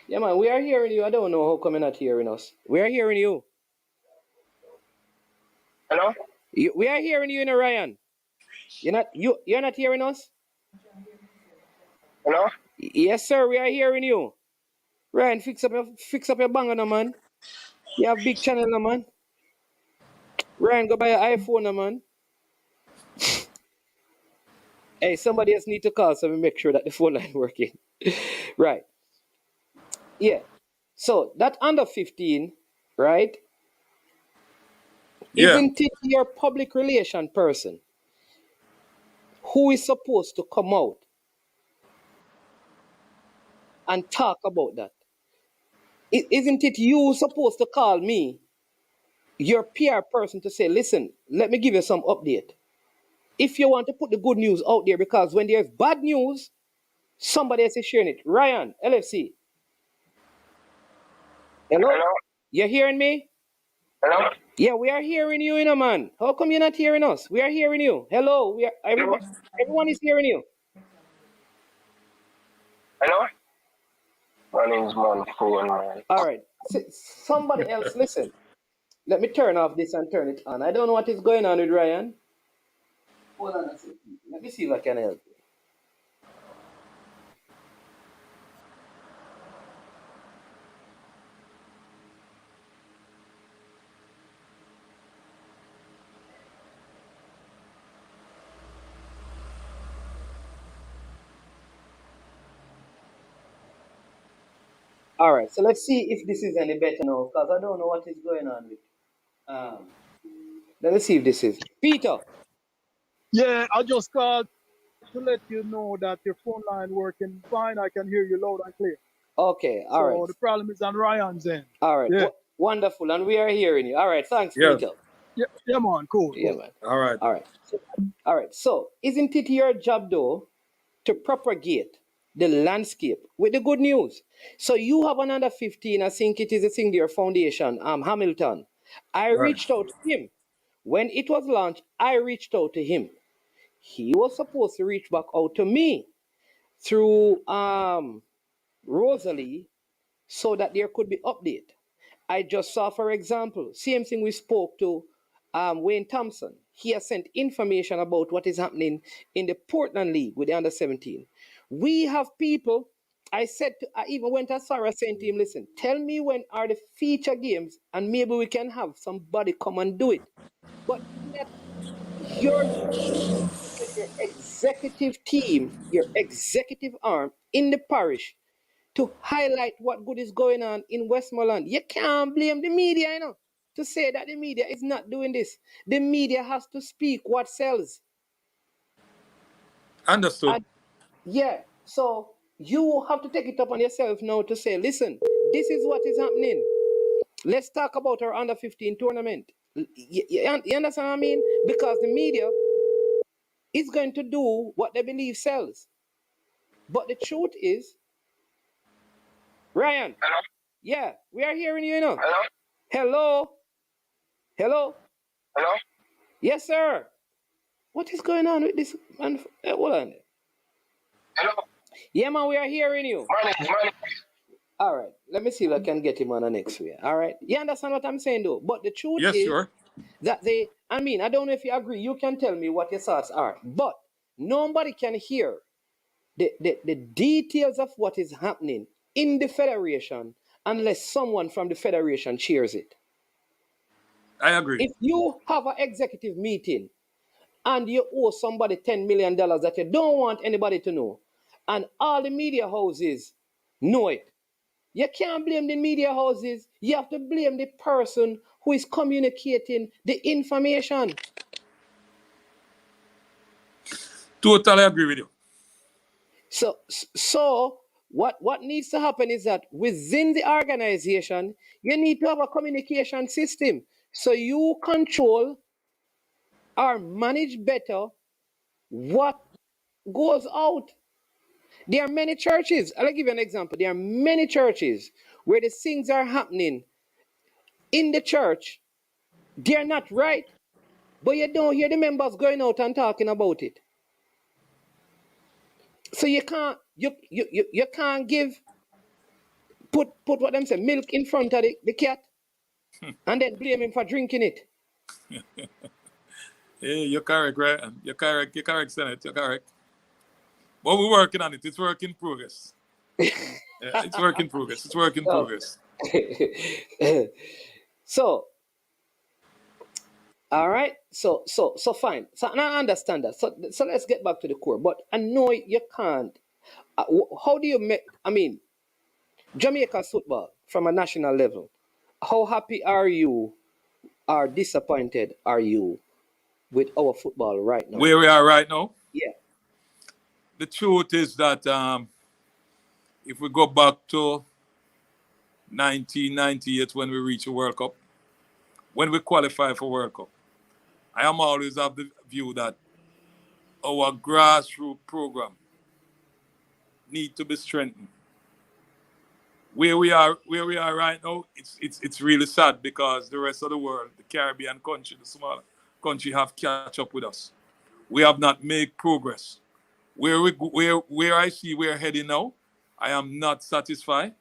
Yeah, man, we are hearing you. I don't know how come you're not hearing us. We are hearing you. Hello? We are hearing you, Ryan. You're not hearing us? Hello? Yes, sir, we are hearing you. Ryan, fix up your banger, no, man. You have big channel, no, man. Ryan, go buy an iPhone, no, man. Hey, somebody else need to call so we make sure that the phone line working. Right. Yeah. So that under 15, right? Yeah. Isn't it your public relation person who is supposed to come out and talk about that? Isn't it you supposed to call me, your PR person, to say, listen, let me give you some update? If you want to put the good news out there, because when there's bad news, somebody else is sharing it. Ryan, LFC. Hello? Hello? You hearing me? Hello? Yeah, we are hearing you, man. How come you're not hearing us? We are hearing you. Hello, we are Hello? everyone is hearing you. Hello? My name's man phone, man. All right. Somebody else, listen. Let me turn off this and turn it on. I don't know what is going on with Ryan. Hold on a second. Let me see if I can help you. All right, so let's see if this is any better now, because I don't know what is going on with. Um, let me see if this is Peter. Yeah, I just called to let you know that your phone line working fine. I can hear you loud and clear. Okay, all right, So the problem is on Ryan's end. all right, Yeah, wonderful, and we are hearing you. All right, thanks, Yeah. Peter. yeah, man, cool, Yeah, cool. man. All right. All right, all right. So, isn't it your job though to propagate the landscape with the good news? So you have another 15. I think it is a Singular Foundation, Hamilton. I Right. reached out to him when it was launched. I reached out to him. He was supposed to reach back out to me through Rosalie, so that there could be update. I just saw, for example, same thing we spoke to Wayne Thompson. He has sent information about what is happening in the Portland League with the under 17. We have people. I even went as far as saying to him, listen, tell me when are the feature games, and maybe we can have somebody come and do it. But yet, your job is to get your executive team, your executive arm in the parish to highlight what good is going on in Westmoreland. You can't blame the media, to say that the media is not doing this. The media has to speak what sells. Understood. And yeah, so you have to take it upon yourself now to say, listen, this is what is happening. Let's talk about our under 15 tournament. You understand what I mean? Because the media is going to do what they believe sells. But the truth is, Ryan, Hello? yeah, we are hearing you. Hello? Hello? Hello? Hello? Yes, sir. What is going on with this man? Hold on. Hello? Yeah, man, we are hearing you. My name. All right. Let me see if I can get him on the next way. All right. You understand what I'm saying, though? But the truth Yes, is sure. that I don't know if you agree. You can tell me what your thoughts are. But nobody can hear the details of what is happening in the federation unless someone from the federation cheers it. I agree. If you have an executive meeting and you owe somebody $10 million that you don't want anybody to know, and all the media houses know it, you can't blame the media houses. You have to blame the person who is communicating the information. Totally agree with you. So what needs to happen is that within the organization, you need to have a communication system so you control or manage better what goes out. There are many churches. I'll give you an example. There are many churches where the things are happening in the church. They're not right, but you don't hear the members going out and talking about it. So you can't put what them say milk in front of the cat and then blame him for drinking it. Hey, you're correct, right? You're correct. You're correct, Senate. You're correct. But we're working on it. It's work in progress. Yeah, it's work in progress. It's work in So, progress. so all right. So fine. So and I understand that. So let's get back to the core. But I know you can't. How do you make? I mean, Jamaica's football from a national level. How happy are you How disappointed are you with our football right now? Where we are right now, Yeah. the truth is that if we go back to 1998 when we reached the World Cup, when we qualify for World Cup, I am always of the view that our grassroots program need to be strengthened. Where we are right now, it's really sad because the rest of the world, the Caribbean country, the smaller country, have catch up with us. We have not made progress. Where I see we're heading now, I am not satisfied.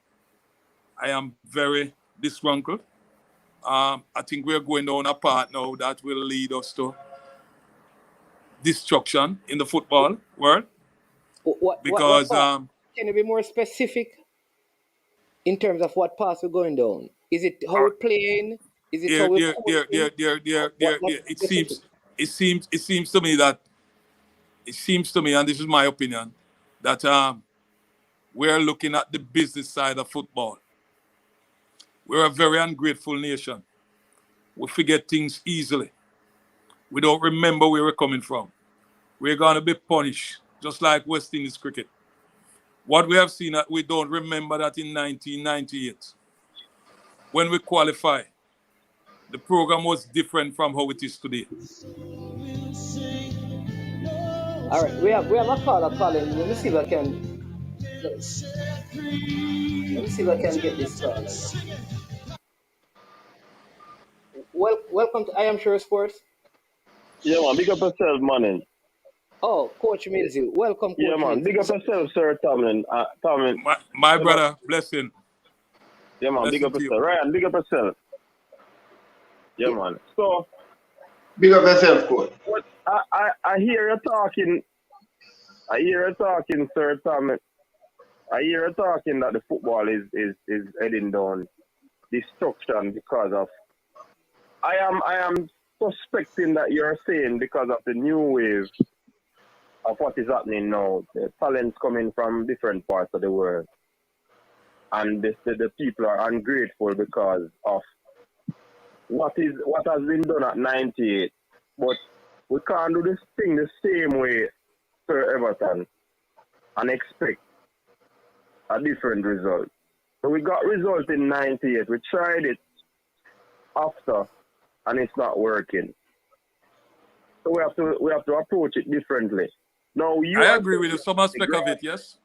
I am very disgruntled. I think we're going down a path now that will lead us to destruction in the football world What because path? Can you be more specific in terms of what path we're going down? Is it how we're playing? Is it how there, we're there, there, there, coaching? there, there, there, What there, it specific? seems, it seems to me that it seems to me, and this is my opinion, that we're looking at the business side of football. We're a very ungrateful nation. We forget things easily. We don't remember where we're coming from. We're going to be punished, just like West Indies cricket. What we have seen, we don't remember that in 1998, when we qualified, the program was different from how it is today. All right, we have a caller calling. Let me see if I can let me see if I can get this caller. Welcome to I Am Sure Sports. Yeah, man. Big up yourself, man. Oh, Coach Milsy. Welcome, Yeah, Coach man. Big Milsy. up yourself, Sir Tomlin. Tomlin. My Yeah, man. brother, blessing. Yeah, man. Big Blessing up to you. yourself. Ryan, big up yourself. Yeah, Yeah. man. So, Big up yourself, coach. what I hear you talking. I hear you talking, Sir Tomlin. I hear you talking that the football is heading down destruction because of. I am suspecting that you're saying because of the new wave of what is happening now. The talents coming from different parts of the world. And the people are ungrateful because of what has been done at 98. But we can't do this thing the same way, Sir Everton, and expect a different result. So we got result in 98. We tried it after, and it's not working. So we have to approach it differently. Now I agree with you, some aspect of it, yes.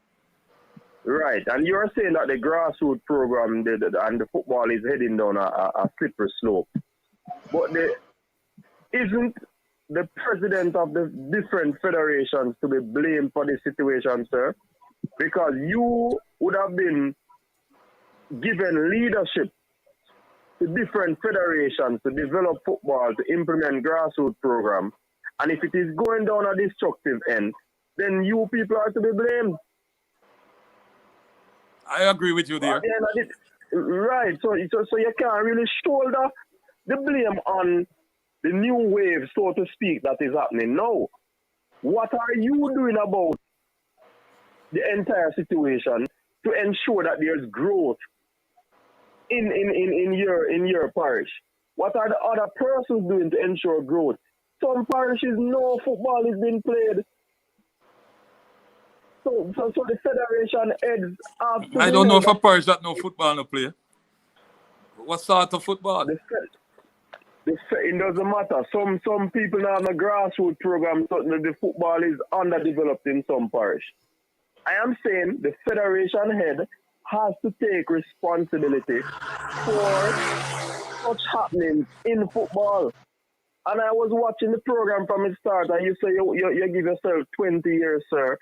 Right, and you're saying that the grassroots program and the football is heading down a slippery slope. But isn't the president of the different federations to be blamed for this situation, sir? Because you would have been given leadership to different federations to develop football, to implement grassroots program. And if it is going down a destructive end, then you people are to be blamed. I agree with you there. Right, so you can't really shoulder the blame on the new wave, so to speak, that is happening now. What are you doing about the entire situation to ensure that there's growth in your parish? What are the other persons doing to ensure growth? Some parishes no football is being played. So the federation heads have to I don't know if a parish that no football no play. What sort of football? It doesn't matter. Some people now have a grassroots program, so the football is underdeveloped in some parish. I am saying the federation head has to take responsibility for such happenings in football. And I was watching the program from its start, and you say you give yourself 20 years, sir.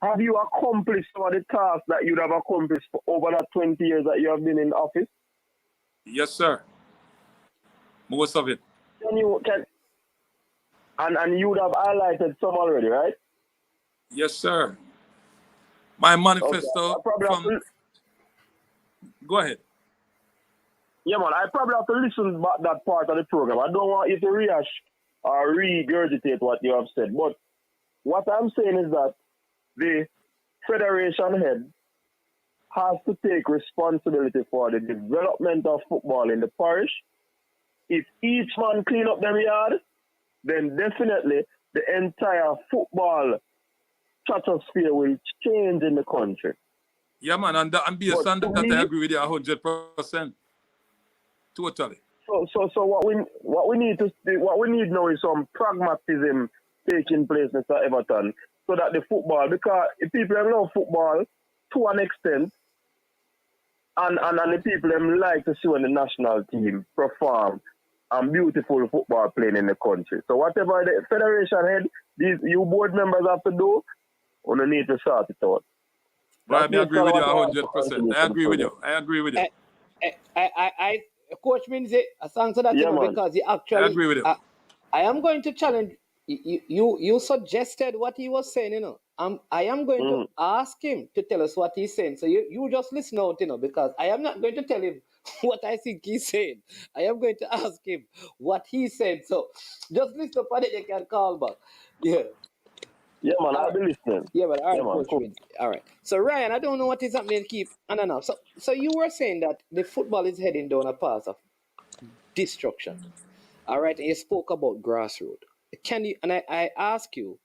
Have you accomplished some of the tasks that you'd have accomplished for over that 20 years that you have been in office? Yes, sir. Most of it. And you would have highlighted some already, right? Yes, sir. My manifesto from... Go ahead. Yeah, man, I probably have to listen back that part of the program. I don't want you to rehash or regurgitate what you have said. But what I'm saying is that the federation head has to take responsibility for the development of football in the parish if each man clean up their yard, then definitely the entire football stratosphere will change in the country. Yeah, man, and based on that, I agree with you 100%. Totally. So what we need now is some pragmatism taking place, Mr. Everton, so that the football, because the people love football to an extent, and the people like to see when the national team perform and beautiful football playing in the country. So whatever the federation head, these you board members have to do, we need to sort it out. I agree with you 100%. I agree with you. I agree with you. I Coach Minzy, thanks for that, Yeah, man. because he actually. I agree with you. I am going to challenge you. Suggested what he was saying, I am going to ask him to tell us what he's saying. So you just listen out, because I am not going to tell him what I think he's saying. I am going to ask him what he said. So just listen up and you can call back. Yeah. Yeah, man, I'll be listening. Yeah, but all right, Yeah, man, Coach cool. Minzy. All right. So Ryan, I don't know what is happening. Keep on and off. So you were saying that the football is heading down a path of destruction. All right, and you spoke about grassroots. Can you? And I ask you,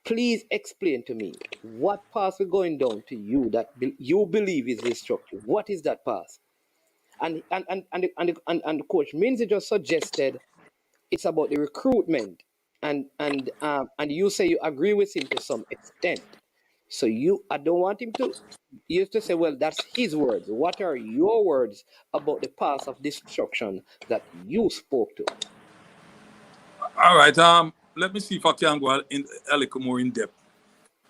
please explain to me what path we're going down to you that you believe is destructive. What is that path? And Coach Minzy just suggested it's about the recruitment, and you say you agree with him to some extent. So I don't want him to. You have to say, well, that's his words. What are your words about the path of destruction that you spoke to? All right. Let me see if I can go a little more in depth,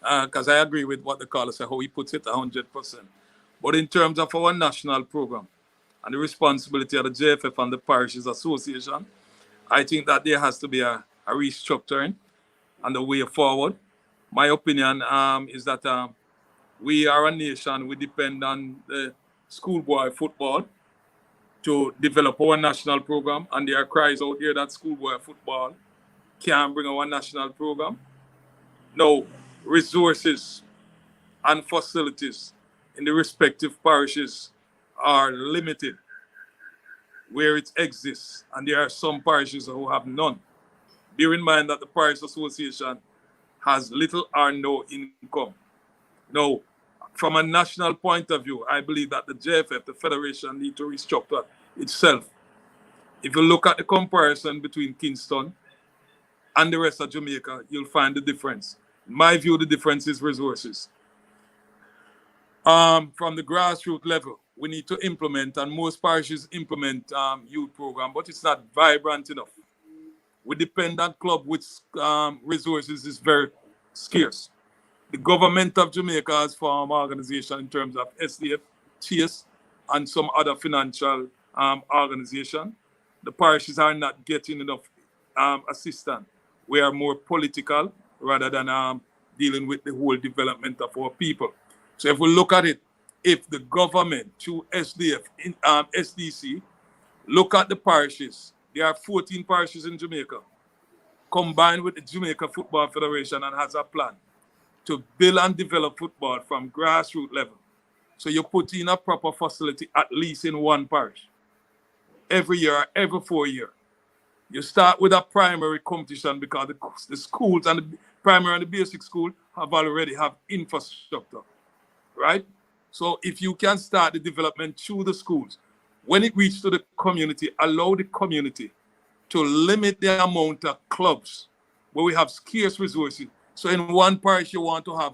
because I agree with what the caller said, how he puts it 100%. But in terms of our national program and the responsibility of the JFF and the parishes association, I think that there has to be a restructuring and the way forward. My opinion is that we are a nation. We depend on the schoolboy football to develop our national program, and there are cries out here that schoolboy football can't bring our national program. No, resources and facilities in the respective parishes are limited where it exists, and there are some parishes who have none. Bear in mind that the parish association has little or no income. Now, from a national point of view, I believe that the JFF, the federation, need to restructure itself. If you look at the comparison between Kingston and the rest of Jamaica, you'll find the difference. In my view, the difference is resources. From the grassroots level, we need to implement, and most parishes implement youth program, but it's not vibrant enough. We depend on club with resources is very scarce. The government of Jamaica has formed organization in terms of SDF, TS, and some other financial organization. The parishes are not getting enough assistance. We are more political rather than dealing with the whole development of our people. So if we look at it, if the government through SDF, SDC, look at the parishes, there are 14 parishes in Jamaica, combined with the Jamaica Football Federation, and has a plan to build and develop football from grassroots level. So you put in a proper facility at least in one parish every year, every 4 years. You start with a primary competition because the schools and the primary and the basic school already have infrastructure, right? So if you can start the development through the schools, when it reaches to the community, allow the community to limit the amount of clubs where we have scarce resources. So in one parish, you want to have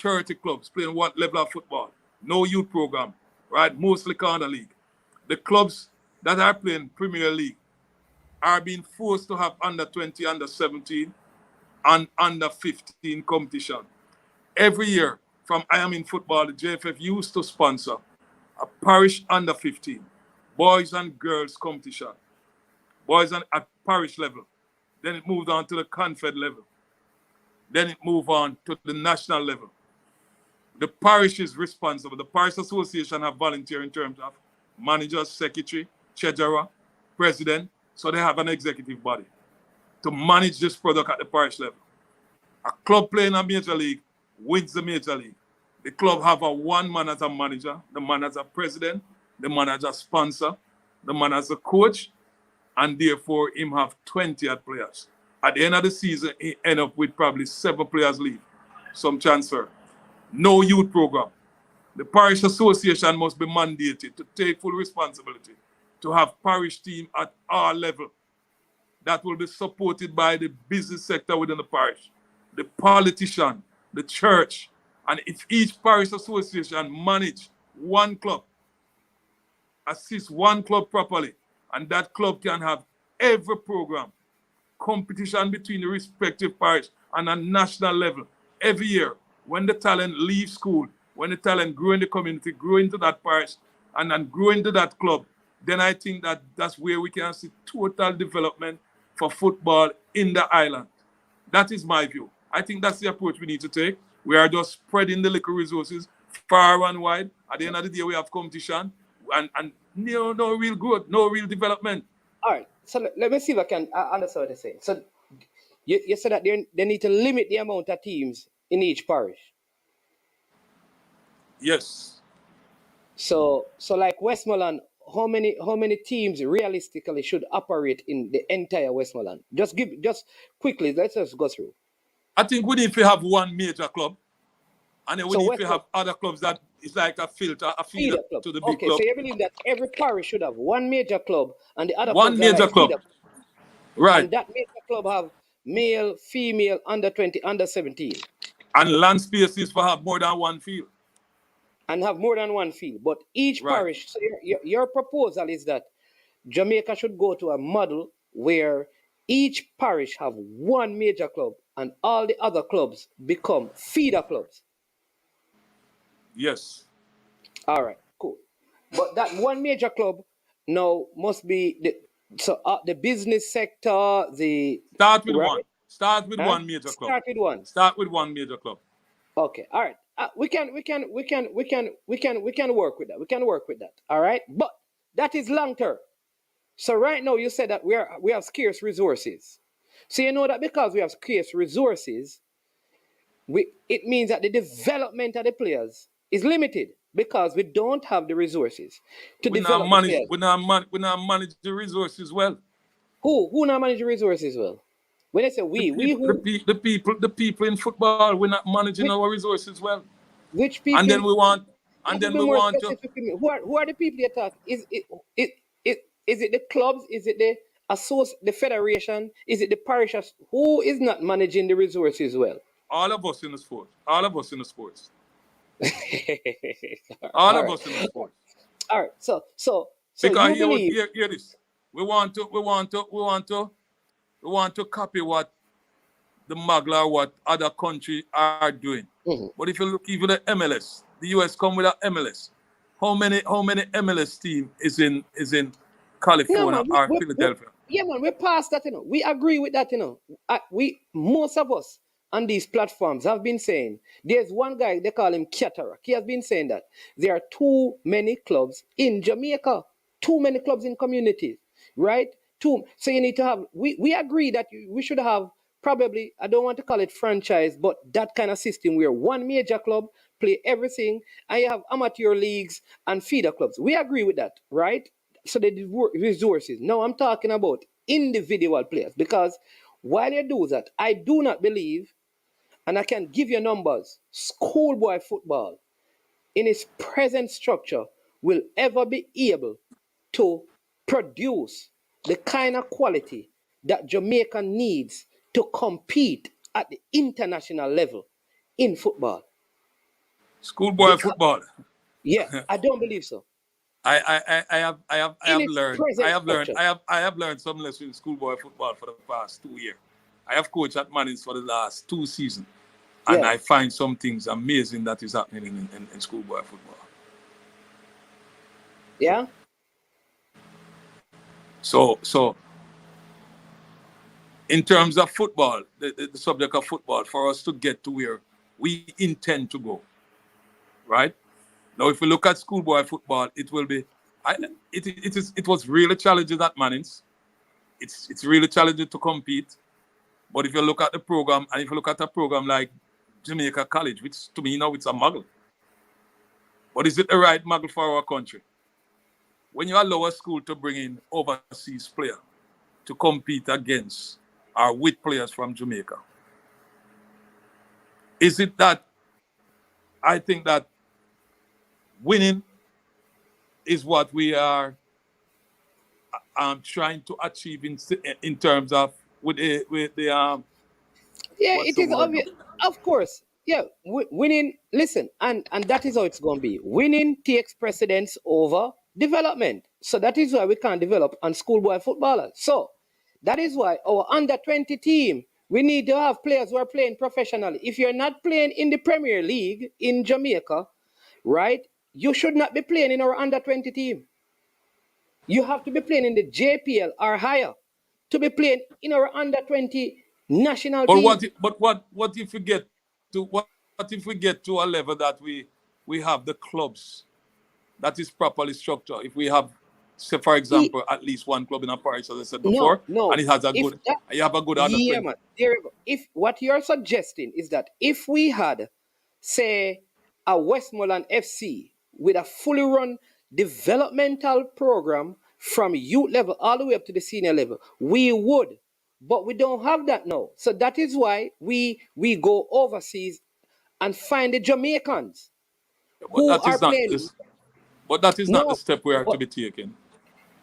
30 clubs playing what level of football? No youth program, right? Mostly corner league. The clubs that are playing Premier League are being forced to have under 20, under 17, and under 15 competition. Every year, from I Am in Football, the JFF used to sponsor a parish under 15, boys and girls competition, boys at parish level. Then it moved on to the Confed level. Then it moved on to the national level. The parish is responsible. The parish association have volunteered in terms of manager, secretary, treasurer, president. So they have an executive body to manage this product at the parish level. A club playing a major league wins the major league. The club have one man as a manager, the man as a president, the man as a sponsor, the man as a coach, and therefore him have 20 odd players. At the end of the season, he end up with probably 7 players leave, some transfer. No youth program. The parish association must be mandated to take full responsibility to have parish team at our level that will be supported by the business sector within the parish, the politician, the church. And if each parish association manage one club, assist one club properly, and that club can have every program, competition between the respective parish and a national level every year. When the talent leave school, when the talent grow in the community, grow into that parish, and then grow into that club, then I think that that's where we can see total development for football in the island. That is my view. I think that's the approach we need to take. We are just spreading the little resources far and wide. At the end of the day, we have competition and no real growth, no real development. All right. So let me see if I can understand what you're saying. So you said that they need to limit the amount of teams in each parish. Yes. So like Westmoreland, how many teams realistically should operate in the entire Westmoreland? Just quickly, let's just go through. I think we need to have one major club, and then we need to Westmoreland, have other clubs that is like a filter, a feeder club. to the big Okay, club. so you believe that every parish should have one major club and the other One clubs are major like club. feeder. Right. And that major club have male, female, under 20, under 17. And land spaces for have more than one field. And have more than one field. But each Right. parish, so your proposal is that Jamaica should go to a model where each parish have one major club and all the other clubs become feeder clubs. Yes. All right, cool. But that one major club now must be the business sector, the Start with right? one. Start with Huh? one major club. Start with one. Start with one major club. Okay, all right. We can work with that. We can work with that. All right, but that is long term. So right now you said that we have scarce resources. So you know that because we have scarce resources, it means that the development of the players is limited because we don't have the resources to develop the players. We not manage the resources well. Who not manage the resources well? When I say the people in football, we're not managing our resources well. Which people? And then we want to. Who are the people you're talking? Is it the clubs? Is it the federation? Is it the parishes? Who is not managing the resources well? All of us in the sport. All of us in the sports. All right. So because you believe hear this. We want to copy what the Magla or what other countries are doing. Mm-hmm. But if you look even the MLS, the US come with an MLS. How many MLS team is in California or Philadelphia? We're past that, We agree with that, most of us on these platforms have been saying, there's one guy, they call him Cataract. He has been saying that there are too many clubs in Jamaica, too many clubs in communities, right? So you need to have, we agree that we should have probably, I don't want to call it franchise, but that kind of system where one major club play everything and you have amateur leagues and feeder clubs. We agree with that, right? So the resources. Now I'm talking about individual players because while you do that, I do not believe, and I can give you numbers, schoolboy football in its present structure will ever be able to produce the kind of quality that Jamaica needs to compete at the international level in football. Schoolboy football. Yeah, I don't believe so. I have learned some lessons in schoolboy football for the past 2 years. I have coached at Mannings for the last 2 seasons. And I find some things amazing that is happening in schoolboy football. Yeah. So in terms of football, the subject of football, for us to get to where we intend to go, right? Now, if we look at schoolboy football, it will be, it was really challenging at Mannings. It's really challenging to compete. But if you look at the program, and if you look at a program like Jamaica College, which to me now it's a muggle. But is it the right muggle for our country? when you allow a school to bring in overseas player to compete against or with players from Jamaica, is it that I think that winning is what we are trying to achieve in terms of with the Yeah, what's it the is word now? obvious. Of course. Yeah, winning. Listen, and that is how it's going to be. Winning takes precedence over development. So that is why we can't develop on schoolboy footballers. So that is why our under 20 team, we need to have players who are playing professionally. If you're not playing in the Premier League in Jamaica, right, you should not be playing in our under 20 team. You have to be playing in the JPL or higher to be playing in our under 20 national But team. what if we get to what if we get to a level that we have the clubs that is properly structured? If we have, say for E- example, at least one club in a parish, as I said No, before, no. and it has a If good, that, you have a good under yeah, 20. man. There you go. If what you're suggesting is that if we had, say, a Westmoreland FC with a fully run developmental program from youth level all the way up to the senior level, we would. But we don't have that now. So that is why we go overseas and find the Jamaicans But who that are is not playing. this. But that is not the No, step we are to but be taking.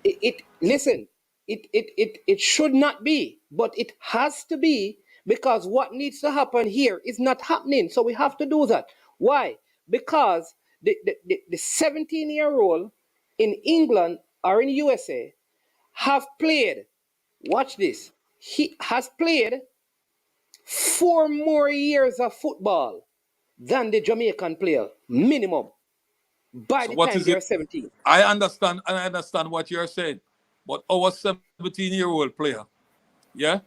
it listen, it should not be, but it has to be because what needs to happen here is not happening. So we have to do that. Why? Because the 17-year-old in England or in USA have played, watch this, he has played 4 more years of football than the Jamaican player, minimum, by So the what time is they're it? 17. I understand and I understand what you're saying, but our 17-year-old player, yeah,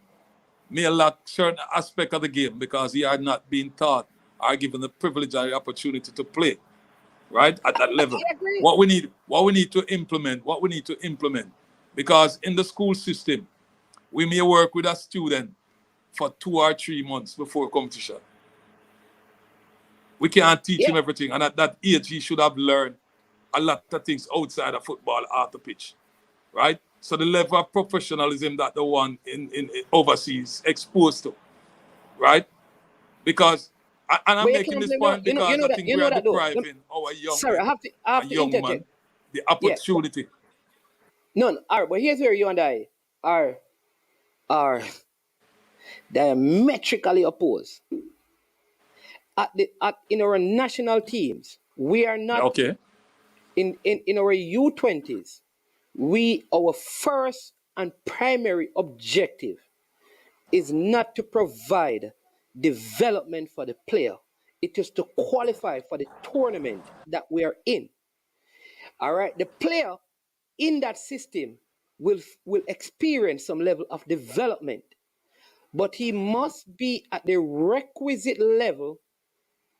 may lack certain aspect of the game because he are not being taught or given the privilege or the opportunity to play right at that level. I agree. What we need to implement, because in the school system, we may work with a student for 2 or 3 months before competition. We can't teach Yeah. him everything, and at that age, he should have learned a lot of things outside of football, off the pitch, right? So the level of professionalism that the one in overseas exposed to, right? Because, and I'm But you making can't this blame that. point because I think You we know are that though. depriving our young Sorry, men, I a have to young man, interject. the Yeah. opportunity. None. All right, but here's where you and I are diametrically opposed. In our national teams, we are not Okay. in our U20s. Our first and primary objective is not to provide development for the player. It is to qualify for the tournament that we are in. All right, the player in that system will experience some level of development, but he must be at the requisite level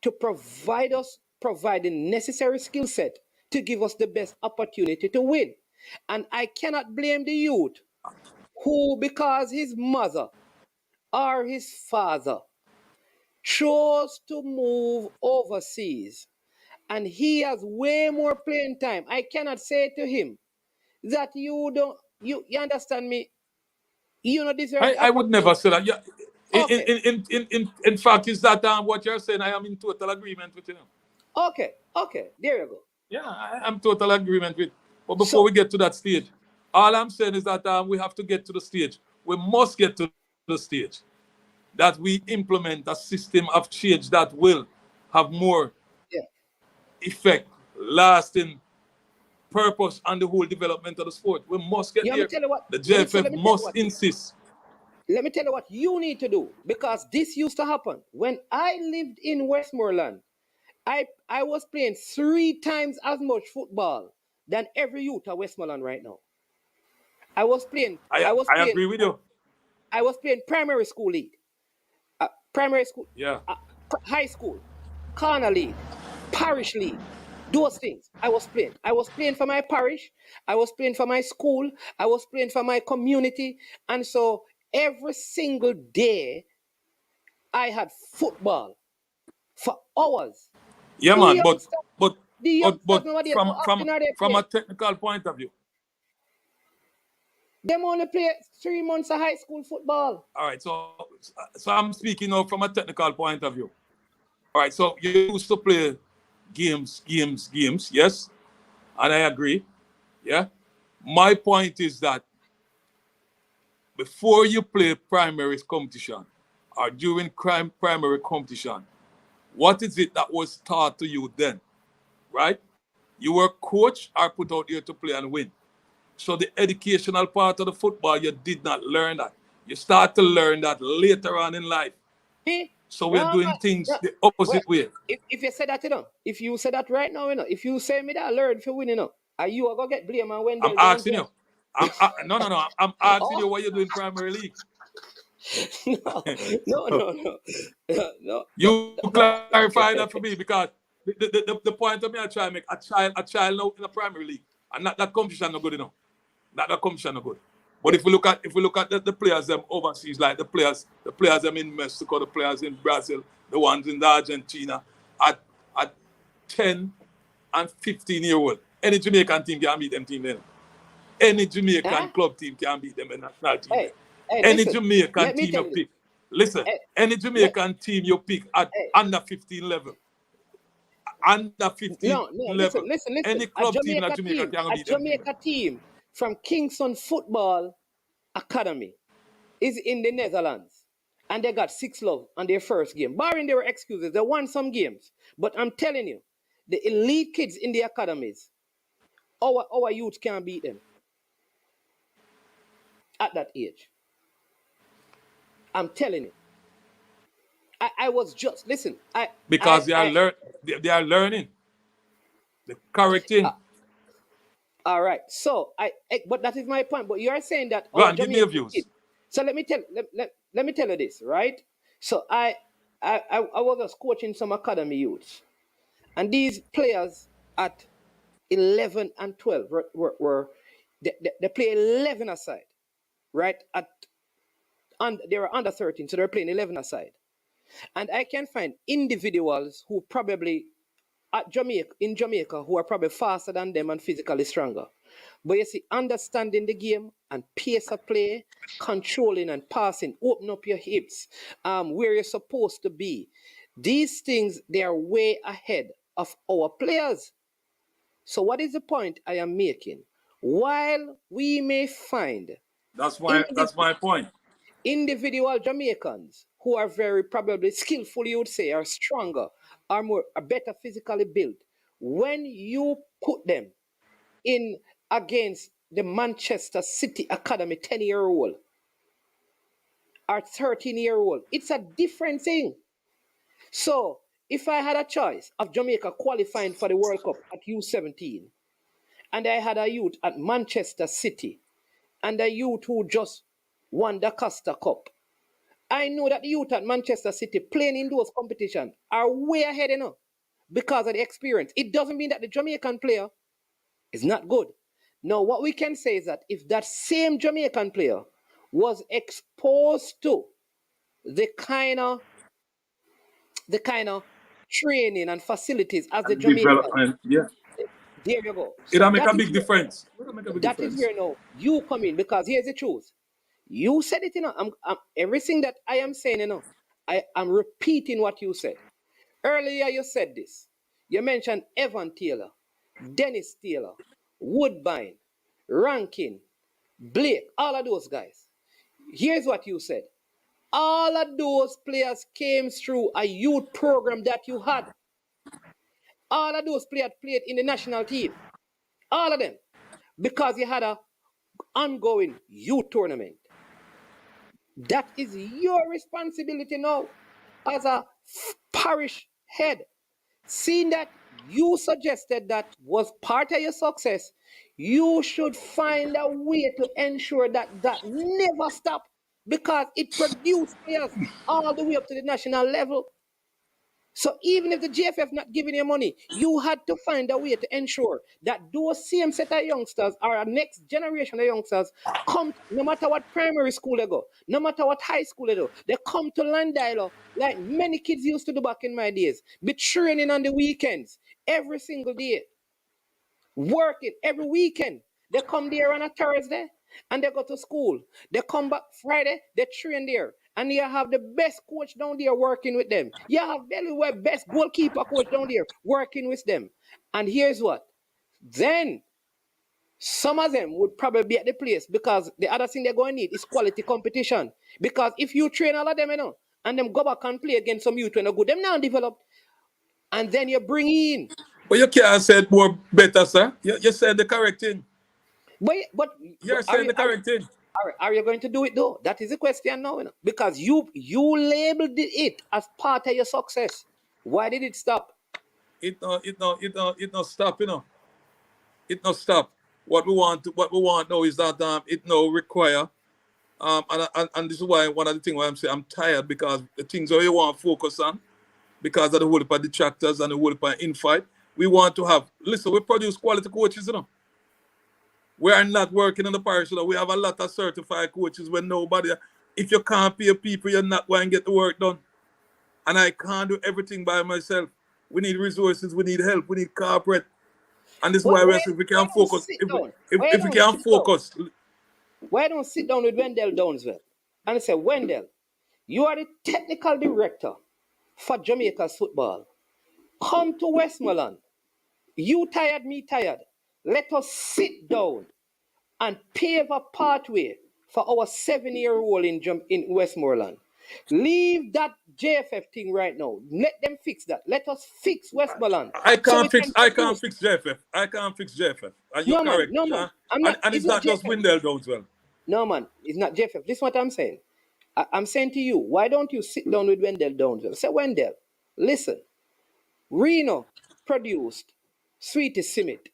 to provide the necessary skill set to give us the best opportunity to win. And I cannot blame the youth who, because his mother or his father chose to move overseas and he has way more playing time, I cannot say to him that you understand me, you don't deserve the I would never opportunity. say that. Yeah. Okay, In fact, is that what you're saying? I am in total agreement with you. okay, there you go. Yeah, I'm total agreement with. But before So we get to that stage, all I'm saying is that we have to get to the stage. We must get to the stage that we implement a system of change that will have more yeah, effect, lasting purpose on the whole development of the sport. We must get you want me there. to tell you what, The so JFF must insist. let me tell you what you need to do, because this used to happen when I lived in Westmoreland. I was playing 3 times as much football than every youth at Westmoreland right now. I was playing I was I playing agree with you. I was playing primary school league, primary school, Yeah. high school, corner league, parish league. Those things I was playing. I was playing for my parish. I was playing for my school. I was playing for my community. And so every single day I had football for hours. Yeah, Do man. you understand? But The youngsters But nowadays, how often are they from playing? a technical point of view. Them only play 3 months of high school football. All right, so I'm speaking now from a technical point of view. All right, so you used to play games, yes, and I agree, yeah. My point is that before you play primary competition or during primary competition, what is it that was taught to you then, right? You were coached or put out here to play and win. So the educational part of the football, you did not learn that. You start to learn that later on in life. Hey, So we're doing things the opposite way. If you say that, if you say that right now, if you say me that I learned for winning, are you going to get blame on Wendell? I'm asking you. No. I'm asking you Oh. what you do in Premier League. No. You clarify that for me, because the point of me I try to make a child now in the Premier League, and that competition not good enough. That competition not good. But if we look at the players them overseas, like the players them in Mexico, the players in Brazil, the ones in Argentina, at 10 and 15-year-old, any Jamaican team can beat them team then. Any Jamaican club team can beat them in national team. Hey, any listen, Jamaican team you pick. Listen, any Jamaican team you pick at under 15 level. Under 15 level. Listen. Any club team in Jamaica can beat them. A Jamaica team from Kingston Football Academy is in the Netherlands. And they got 6-0 on their first game. Barring their excuses, they won some games. But I'm telling you, the elite kids in the academies, our youth can't beat them at that age. I'm telling you. I was just, listen. Because they are learning. The correcting. All right. So, but that is my point. But you're saying that... Go on, give me your views. Kids, so let me tell you this, right? So I was coaching some academy youths, and these players at 11 and 12 they play 11 aside, right? They were under 13, so they're playing 11 aside, and I can find individuals who probably in Jamaica who are probably faster than them and physically stronger. But you see, understanding the game and pace of play, controlling and passing, open up your hips, where you're supposed to be. These things, they are way ahead of our players. So what is the point I am making? While we may find... That's my point. Individual Jamaicans who are very probably skillful, you would say, are stronger, are better physically built. When you put them in against the Manchester City Academy 10-year-old or 13-year-old, it's a different thing. So if I had a choice of Jamaica qualifying for the World Cup at U17, and I had a youth at Manchester City, and a youth who just won the Costa Cup, I know that the youth at Manchester City playing in those competitions are way ahead enough because of the experience. It doesn't mean that the Jamaican player is not good. Now, what we can say is that if that same Jamaican player was exposed to the kind of training and facilities as the Jamaican, yeah. There you go. It'll make a big difference. That is where now you come in, because here's the truth. You said it, everything that I am saying, I am repeating what you said. Earlier you said this. You mentioned Evan Taylor, Dennis Taylor, Woodbine, Rankin, Blake, all of those guys. Here's what you said. All of those players came through a youth program that you had. All of those players played in the national team. All of them. Because you had an ongoing youth tournament. That is your responsibility now as a parish head. Seeing that you suggested that was part of your success, you should find a way to ensure that never stops, because it produced players all the way up to the national level. So even if the GFF not giving you money, you had to find a way to ensure that those same set of youngsters, or a next generation of youngsters, come, no matter what primary school they go, no matter what high school they do, they come to Landilo like many kids used to do back in my days, be training on the weekends every single day, working every weekend. They come there on a Thursday and they go to school. They come back Friday, they train there. And you have the best coach down there working with them. You have the best goalkeeper coach down there working with them. And here's what. Then some of them would probably be at the place because the other thing they're going to need is quality competition. Because if you train all of them, and them go back and play against some youth when they're good, them now develop. And then you bring in. But you can't say it more better, sir. You said the correct thing. But You're saying the correct thing. Are you going to do it though? That is the question now, because you labeled it as part of your success. Why did it stop? It not stop, It not stop. What we want now is that it now require and this is why one of the things why I'm saying I'm tired, because the things that you want to focus on, because of the whole part detractors and the whole part infight, we want to have, listen, we produce quality coaches, We are not working in the parish, We have a lot of certified coaches when nobody, if you can't pay people, you're not going to get the work done. And I can't do everything by myself. We need resources, we need help, we need corporate. And this is why we say we can focus. If we can focus. Why don't sit down with Wendell Downswell and say, Wendell, you are the technical director for Jamaica's football. Come to Westmoreland. You tired, me tired. Let us sit down and pave a pathway for our 7-year-old in Westmoreland. Leave that JFF thing right now. Let them fix that. Let us fix Westmoreland. I can't fix JFF. I can't fix JFF. And you're correct. No, man. And it's not just Wendell Downswell. No, man. It's not JFF. This is what I'm saying. I'm saying to you, why don't you sit down with Wendell Downswell? Say, Wendell, listen. Reno produced Sweetie Simit.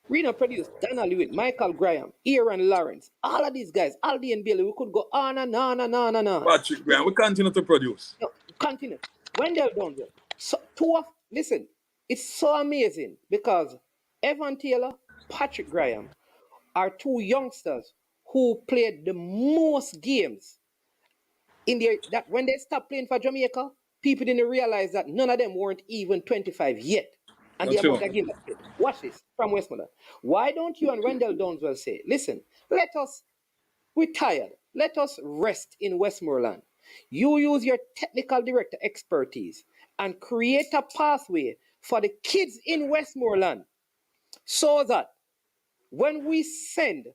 Reno produced Dana Lewis, Michael Graham, Aaron Lawrence, all of these guys, Aldi and Bailey. We could go on and on and on and on. Patrick Graham, we continue to produce. No, continue. Wendell Downswell. So, listen, it's so amazing because Evan Taylor, Patrick Graham are two youngsters who played the most games in that when they stopped playing for Jamaica, people didn't realize that none of them weren't even 25 yet. And the amount of games that played. Watch this from Westmoreland. Why don't you and Wendell Downswell say, listen, we're tired. Let us rest in Westmoreland. You use your technical director expertise and create a pathway for the kids in Westmoreland so that when we send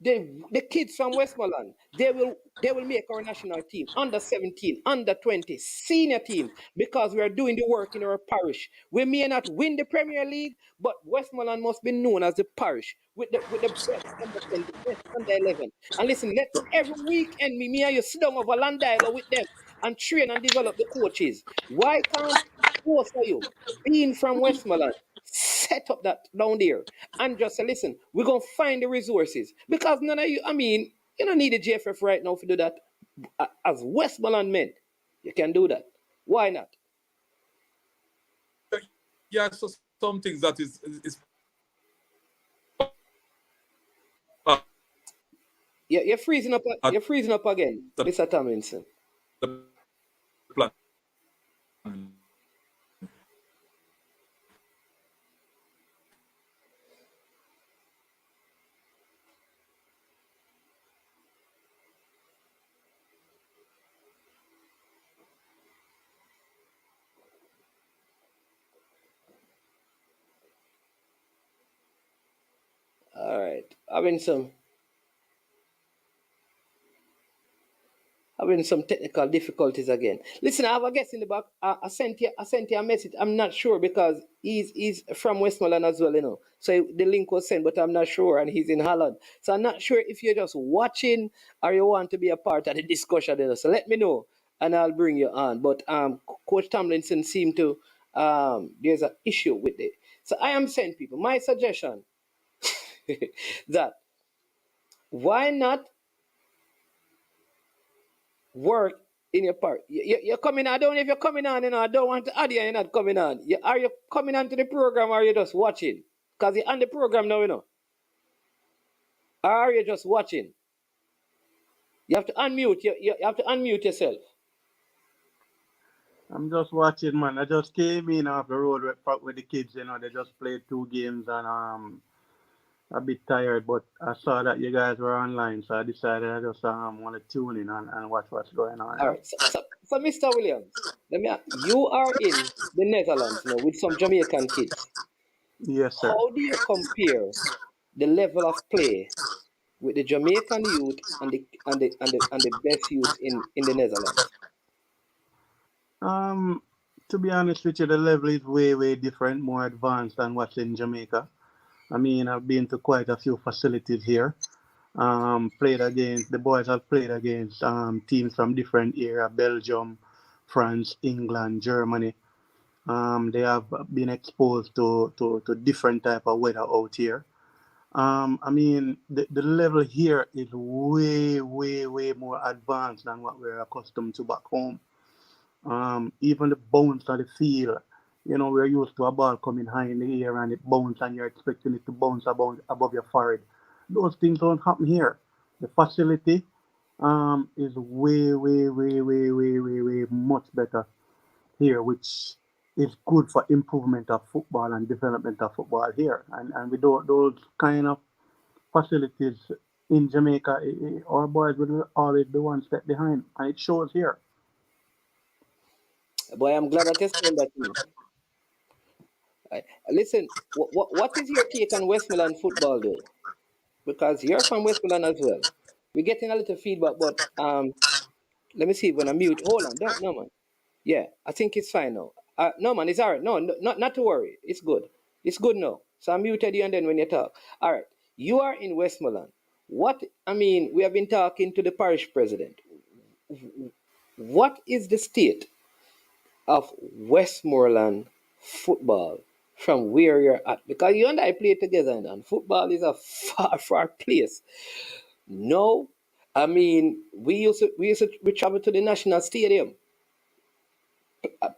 the kids from Westmoreland, they will make our national team, under 17, under 20, senior teams, because we are doing the work in our parish. We may not win the Premier League, but Westmoreland must be known as the parish with the best under 10, the best under 11. And listen, every weekend me and you sit down over Landila with them and train and develop the coaches. Why can't both of you, being from Westmoreland, set up that down there and just say, listen, we're going to find the resources, because none of you, you don't need a JFF right now to do that. As Westmoreland men, you can do that. Why not? Yeah, so some things that is you're freezing up. You're freezing up again, Mr. Tomlinson. All right, having some technical difficulties again. Listen, I have a guest in the back. I sent you a message. I'm not sure because he's from Westmoreland as well, So the link was sent, but I'm not sure, and he's in Holland. So I'm not sure if you're just watching or you want to be a part of the discussion, So let me know, and I'll bring you on. But Coach Tomlinson seemed to there's an issue with it. So I am saying, people, my suggestion that why not work in your part? You're coming on. I don't know if you're coming on, I don't want to add you, you're not coming on. Are you coming on to the program, or are you just watching? Because you're on the program now, Or are you just watching? You have to unmute. You have to unmute yourself. I'm just watching, man. I just came in off the road with the kids. They just played 2 games and a bit tired. But I saw that you guys were online, so I decided I just want to tune in and watch what's going All on. right. So Mr. Williams, you are in the Netherlands now with some Jamaican kids. Yes, sir. How do you compare the level of play with the Jamaican youth and the best youth in the Netherlands? Um, to be honest with you, the level is way, way different, more advanced than what's in Jamaica. I mean, I've been to quite a few facilities here. Played against the boys have played against teams from different area: Belgium, France, England, Germany. They have been exposed to different type of weather out here. I mean, the level here is way, way, way more advanced than what we're accustomed to back home. Even the bounce of the field, we're used to a ball coming high in the air and it bounce and you're expecting it to bounce above your forehead. Those things don't happen here. The facility is way, way, way, way, way, way, way much better here, which is good for improvement of football and development of football here. And with those kind of facilities in Jamaica, our boys will always be one step behind, and it shows here. Boy, I'm glad that you're saying that to me. Listen, what is your take on Westmoreland football, though? Because you're from Westmoreland as well. We're getting a little feedback, but let me see when I mute. Hold on, don't no man. Yeah, I think it's fine now. No man, it's all right. No, not to worry. It's good. It's good now. So I muted you and then when you talk. All right. You are in Westmoreland. We have been talking to the parish president. What is the state of Westmoreland football from where you're at? Because you and I play together and football is a far, far place. No, we travel to the national stadium,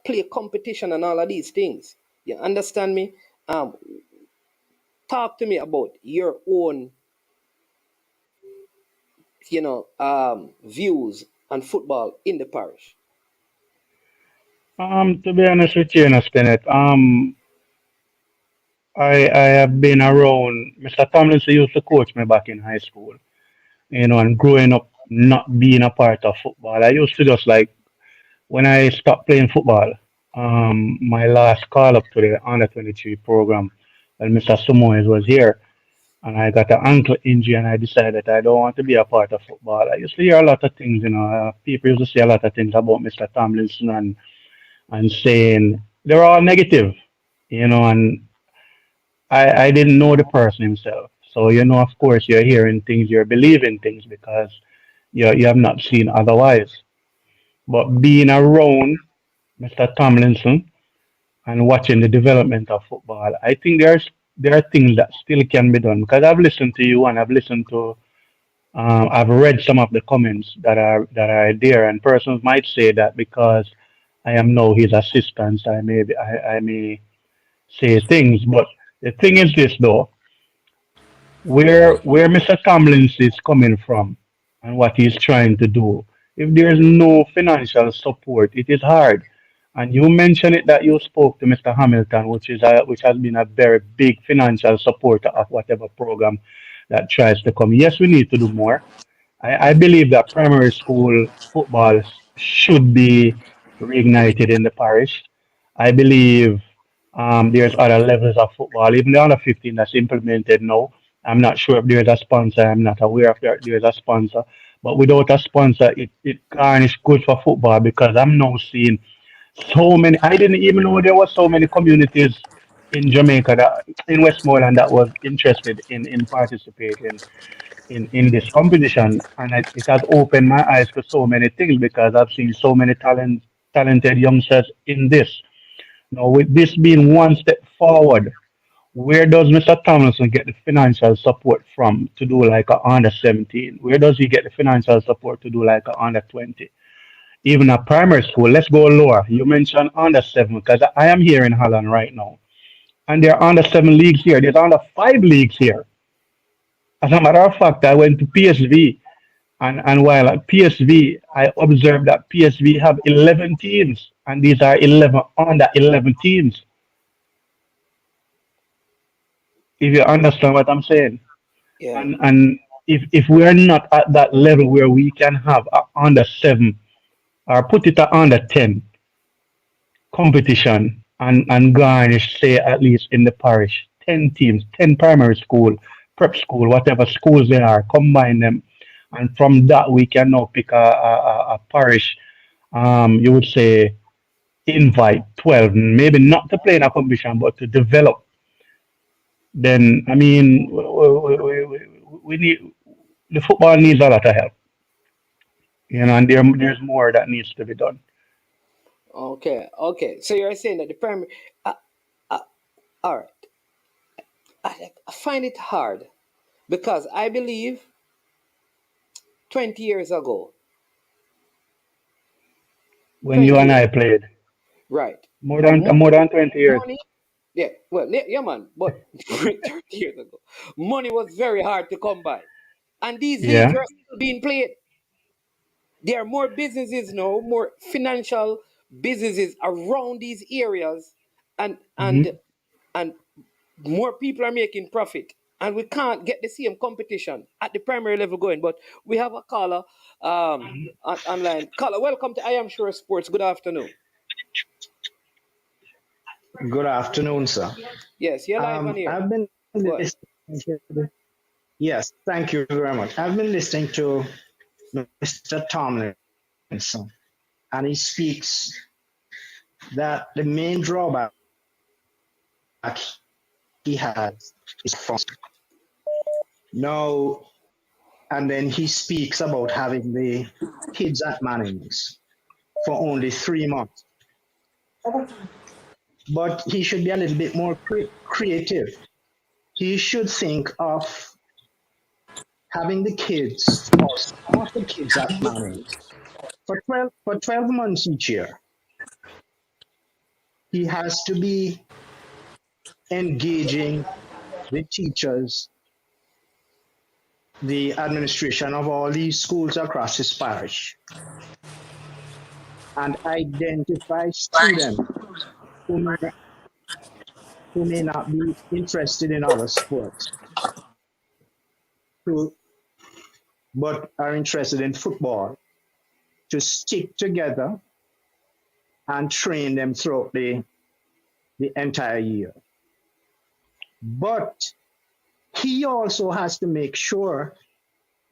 play competition and all of these things. You understand me? Um, Talk to me about your own, views on football in the parish. To be honest with you, Stinnett, I have been around. Mr. Tomlinson used to coach me back in high school, and growing up not being a part of football, I used to just like when I stopped playing football. My last call up to the under 23 program, when Mr. Sumoes was here, and I got an ankle injury, and I decided I don't want to be a part of football. I used to hear a lot of things, people used to say a lot of things about Mr. Tomlinson and saying they're all negative, and I didn't know the person himself. So, of course, you're hearing things, you're believing things because you have not seen otherwise. But being around Mr. Tomlinson and watching the development of football, I think there are things that still can be done because I've listened to you and I've read some of the comments that are there, and persons might say that because I am now his assistant, I may say things, but the thing is this though, where Mr. Tomlins is coming from and what he's trying to do. If there's no financial support, it is hard. And you mentioned it that you spoke to Mr. Hamilton, which has been a very big financial supporter of whatever program that tries to come. Yes, we need to do more. I believe that primary school football should be reignited in the parish. I believe there's other levels of football, even the under 15 that's implemented now. I'm not sure if there's a sponsor. I'm not aware if there's a sponsor. But without a sponsor, it garnish good for football because I'm now seeing so many. I didn't even know there were so many communities in Jamaica, in Westmoreland, that was interested in participating in this competition, and it has opened my eyes to so many things because I've seen so many talented youngsters in this. Now, with this being one step forward, where does Mr. Tomlinson get the financial support from to do like a under 17? Where does he get the financial support to do like a under 20? Even a primary school, let's go lower. You mentioned under 7 because I am here in Holland right now, and there are under 7 leagues here. There's under 5 leagues here. As a matter of fact, I went to PSV, and while at PSV, I observed that PSV have 11 teams. and these are 11 under 11 teams. If you understand what I'm saying, Yeah. and if we are not at that level where we can have a under 7 or put it at under 10 competition and garnish, say, at least in the parish, 10 teams, 10 primary school, prep school, whatever schools they are, combine them. And from that, we can now pick a parish, you would say, invite 12, maybe not to play in a competition, but to develop. Then, I mean, we need, the football needs a lot of help, and there's more that needs to be done. Okay. Okay. So you're saying that the primary. Uh, uh, all right. I find it hard because I believe 20 years ago, When you 20 and years, I played, right? more than 20 years. Money, yeah, well, yeah, man, but 30 years ago, money was very hard to come by. And these leagues Yeah. are still being played. There are more businesses now, more financial businesses around these areas, and Hmm. and and more people are making profit. And we can't get the same competition at the primary level going. But we have a caller online. Caller, welcome to I Am Sure Sports. Good afternoon. Good afternoon, sir. Yes, you're live on here. I've been Go ahead. listening to, yes, thank you very much. I've been listening to Mr. Tomlinson, and he speaks that the main drawback he has is funds. Now, and then he speaks about having the kids at Manning's for only 3 months. But he should be a little bit more creative. He should think of having the kids or some of the kids at Manning's for 12 months each year. He has to be engaging the teachers, the administration of all these schools across his parish, and identify students who may, who may not be interested in other sports, who, but are interested in football, to stick together and train them throughout the entire year. But he also has to make sure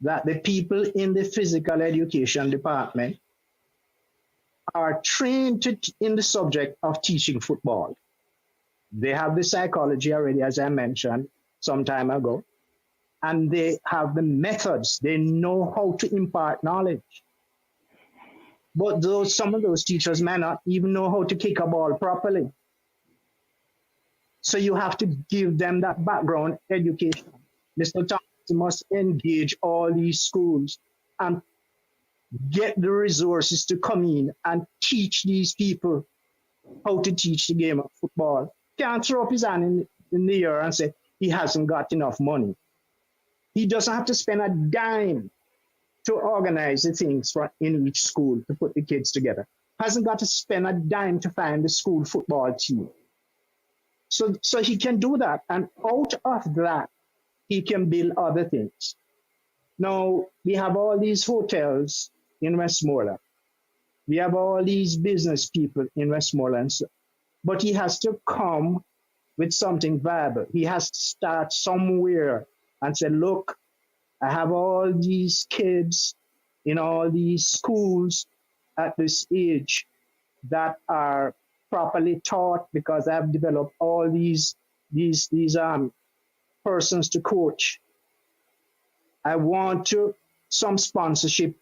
that the people in the physical education department are trained in the subject of teaching football. They have the psychology already, as I mentioned some time ago, and they have the methods. They know how to impart knowledge. But some of those teachers may not even know how to kick a ball properly. So you have to give them that background education. Mr. Thompson must engage all these schools and get the resources to come in and teach these people how to teach the game of football. Can't throw up his hand in the air and say he hasn't got enough money. He doesn't have to spend a dime to organize the things in each school to put the kids together. Hasn't got to spend a dime to find the school football team. So he can do that. And out of that, he can build other things. Now, we have all these hotels in Westmoreland. We have all these business people in Westmoreland. But he has to come with something viable. He has to start somewhere and say, look, I have all these kids in all these schools at this age that are properly taught because I've developed all these persons to coach. I want some sponsorship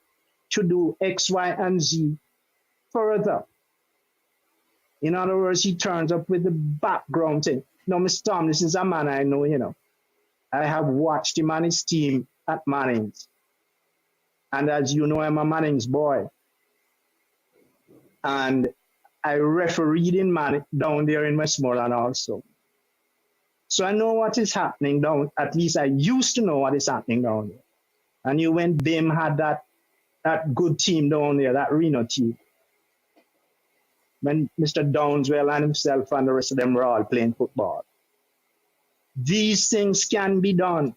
to do X, Y, and Z further. In other words, he turns up with the background thing. Now, Mr. Tomlinson is a man I know, I have watched him and his team at Manning's. And as you know, I'm a Manning's boy. And I refereed in down there in Westmoreland also. So I know what is happening down, at least I used to know what is happening down there. And you when BIM had that good team down there, that Reno team. when Mr. Downswell and himself and the rest of them were all playing football. These things can be done,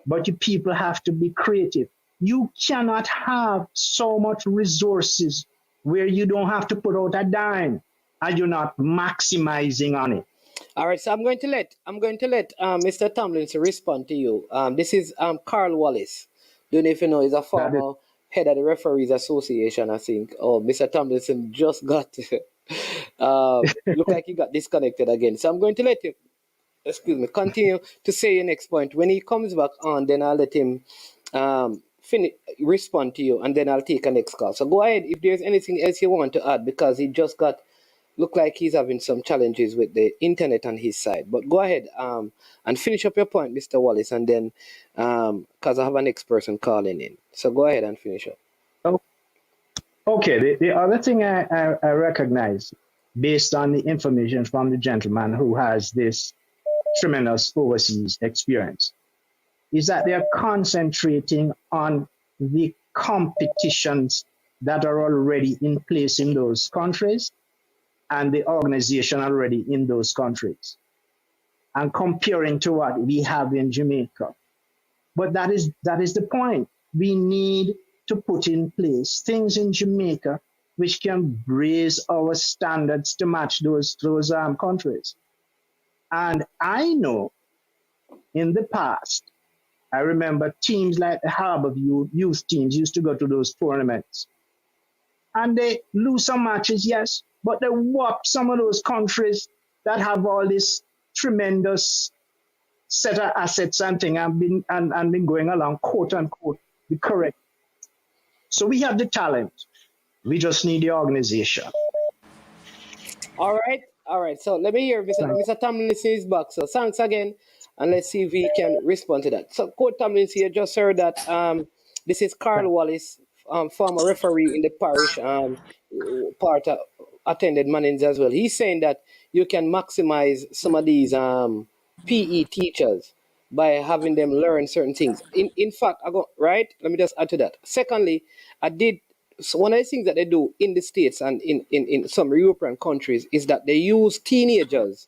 but you people have to be creative. You cannot have so much resources where you don't have to put out a dime and you're not maximizing on it. All right, so I'm going to let Mr. Tomlinson respond to you. This is Carl Wallace. Don't know if you know, he's a former head of the Referees Association, I think. Oh, Mr. Tomlinson just got look like he got disconnected again. So I'm going to let you, continue to say your next point. When he comes back on, then I'll let him respond to you, and then I'll take a next call. So go ahead if there's anything else you want to add, because he just got look like he's having some challenges with the internet on his side. But go ahead and finish up your point, Mr. Wallace, and then because I have a next person calling in. So go ahead and finish up. Okay, the other thing I recognize, based on the information from the gentleman who has this tremendous overseas experience, is that they are concentrating on the competitions that are already in place in those countries and the organization already in those countries, and comparing to what we have in Jamaica. But that is the point. We need to put in place things in Jamaica which can raise our standards to match those countries. And I know in the past, I remember teams like the Harborview youth teams used to go to those tournaments. And they lose some matches, yes, but they whop some of those countries that have all this tremendous set of assets and thing and been going along, quote unquote, the correct. So we have the talent. We just need the organization. All right. So let me hear Mr. Tomlinson is back. So thanks again, and let's see if we can respond to that. So, Coach Tomlinson, you just heard that this is Carl Wallace, former referee in the parish, attended Mannings as well. He's saying that you can maximize some of these PE teachers by having them learn certain things. In fact, let me just add to that. Secondly, so one of the things that they do in the States and in some European countries is that they use teenagers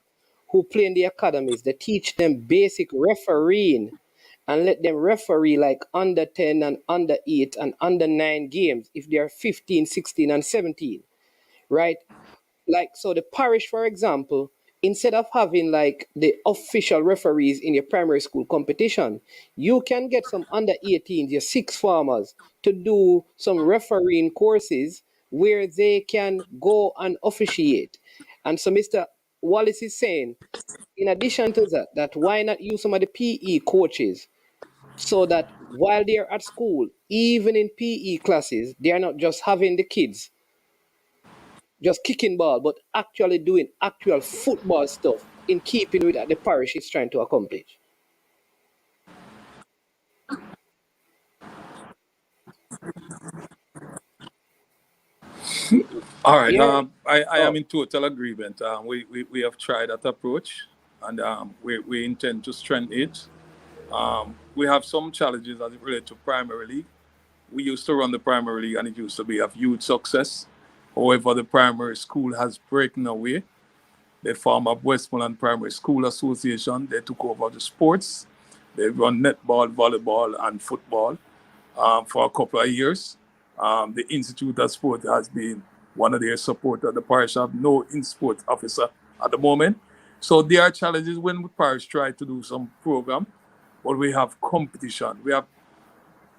who play in the academies. They teach them basic refereeing and let them referee like under 10 and under 8 and under 9 games if they are 15, 16, and 17, right? Like, so the parish, for example, instead of having like the official referees in your primary school competition, you can get some under 18s, your sixth formers, to do some refereeing courses where they can go and officiate. And so Mr. Wallace is saying, in addition to that why not use some of the PE coaches so that while they're at school, even in PE classes, they are not just having the kids just kicking ball, but actually doing actual football stuff in keeping with what the parish is trying to accomplish. All right. Yeah. I am in total agreement. We have tried that approach, and we intend to strengthen it. We have some challenges as it relates to primary league. We used to run the primary league, and it used to be of huge success. However, the primary school has broken away. They formed a Westmoreland Primary School Association. They took over the sports. They run netball, volleyball, and football for a couple of years. The Institute of Sport has been one of their supporters. The parish have no in-sport officer at the moment. So there are challenges when the parish try to do some program, but we have competition. We have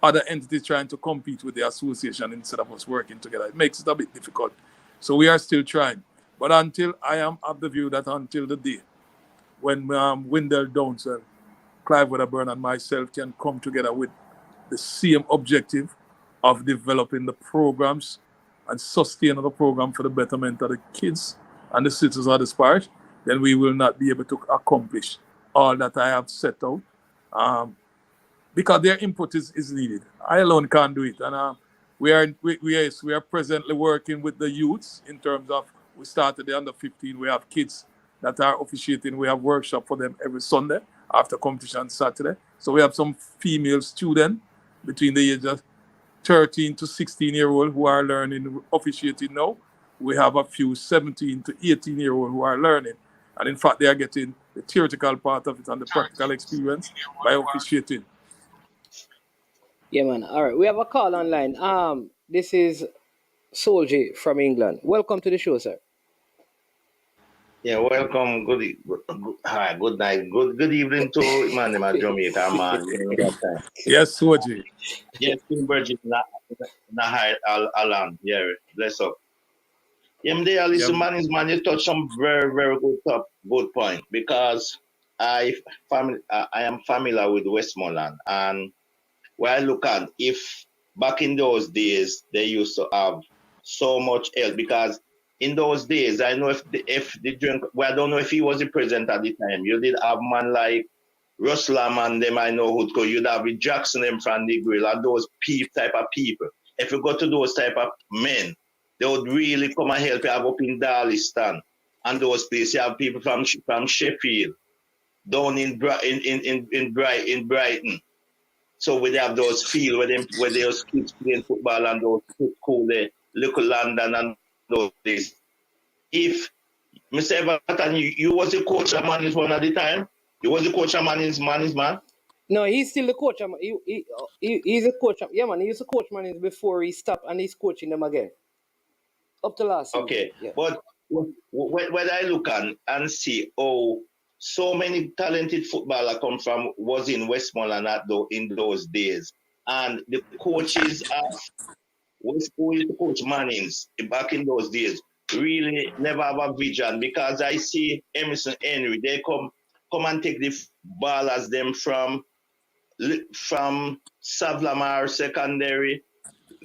other entities trying to compete with the association instead of us working together. It makes it a bit difficult. So we are still trying. But I am of the view that until the day when Wendell Downswell, Clive Wedderburn, and myself can come together with the same objective of developing the programs and sustaining the program for the betterment of the kids and the citizens of this parish, then we will not be able to accomplish all that I have set out. Because their input is needed. I alone can't do it. And we are presently working with the youths in terms of, we started the under 15. We have kids that are officiating. We have workshop for them every Sunday after competition Saturday. So we have some female students between the ages of 13 to 16-year-old who are learning officiating now. we have a few 17 to 18-year-old who are learning. And in fact, they are getting the theoretical part of it and the practical experience by officiating. Yeah, man. All right, we have a call online. This is Solji from England. Welcome to the show, sir. Yeah, welcome. Hi, good night. Good evening to man in Jamaica, man. You know that time. Yes, Soji. Yes, King Virgin na Alan. Yeah, bless up. Yeah, there, listen, man, you touch some very good point because I am familiar with Westmoreland, and where I look at, if back in those days they used to have so much help, because in those days I know if the drink, well, I don't know if he was the president at the time. You did have man like Ruslam and them, I know who'd go. You'd have with Jackson them from the grill and those type of people. If you go to those type of men, they would really come and help you have up in Darlistan and those places. You have people from Sheffield down in Brighton. So we have those fields where those kids playing football and those kids cool there, local London and those days. If Mr. Everton, you was the coach of Manny's one at the time? You was the coach of Manny's man? No, he's still the coach. He's a coach. Yeah, man. He used to coach Manny's before he stopped, and he's coaching them again. Up to last season. Okay, yeah. But when I look and see, so many talented footballers was in Westmoreland in those days, and the coaches who used to coach Mannings back in those days really never have a vision, because I see Emerson Henry, they come and take the ballers them from Savlamar Secondary,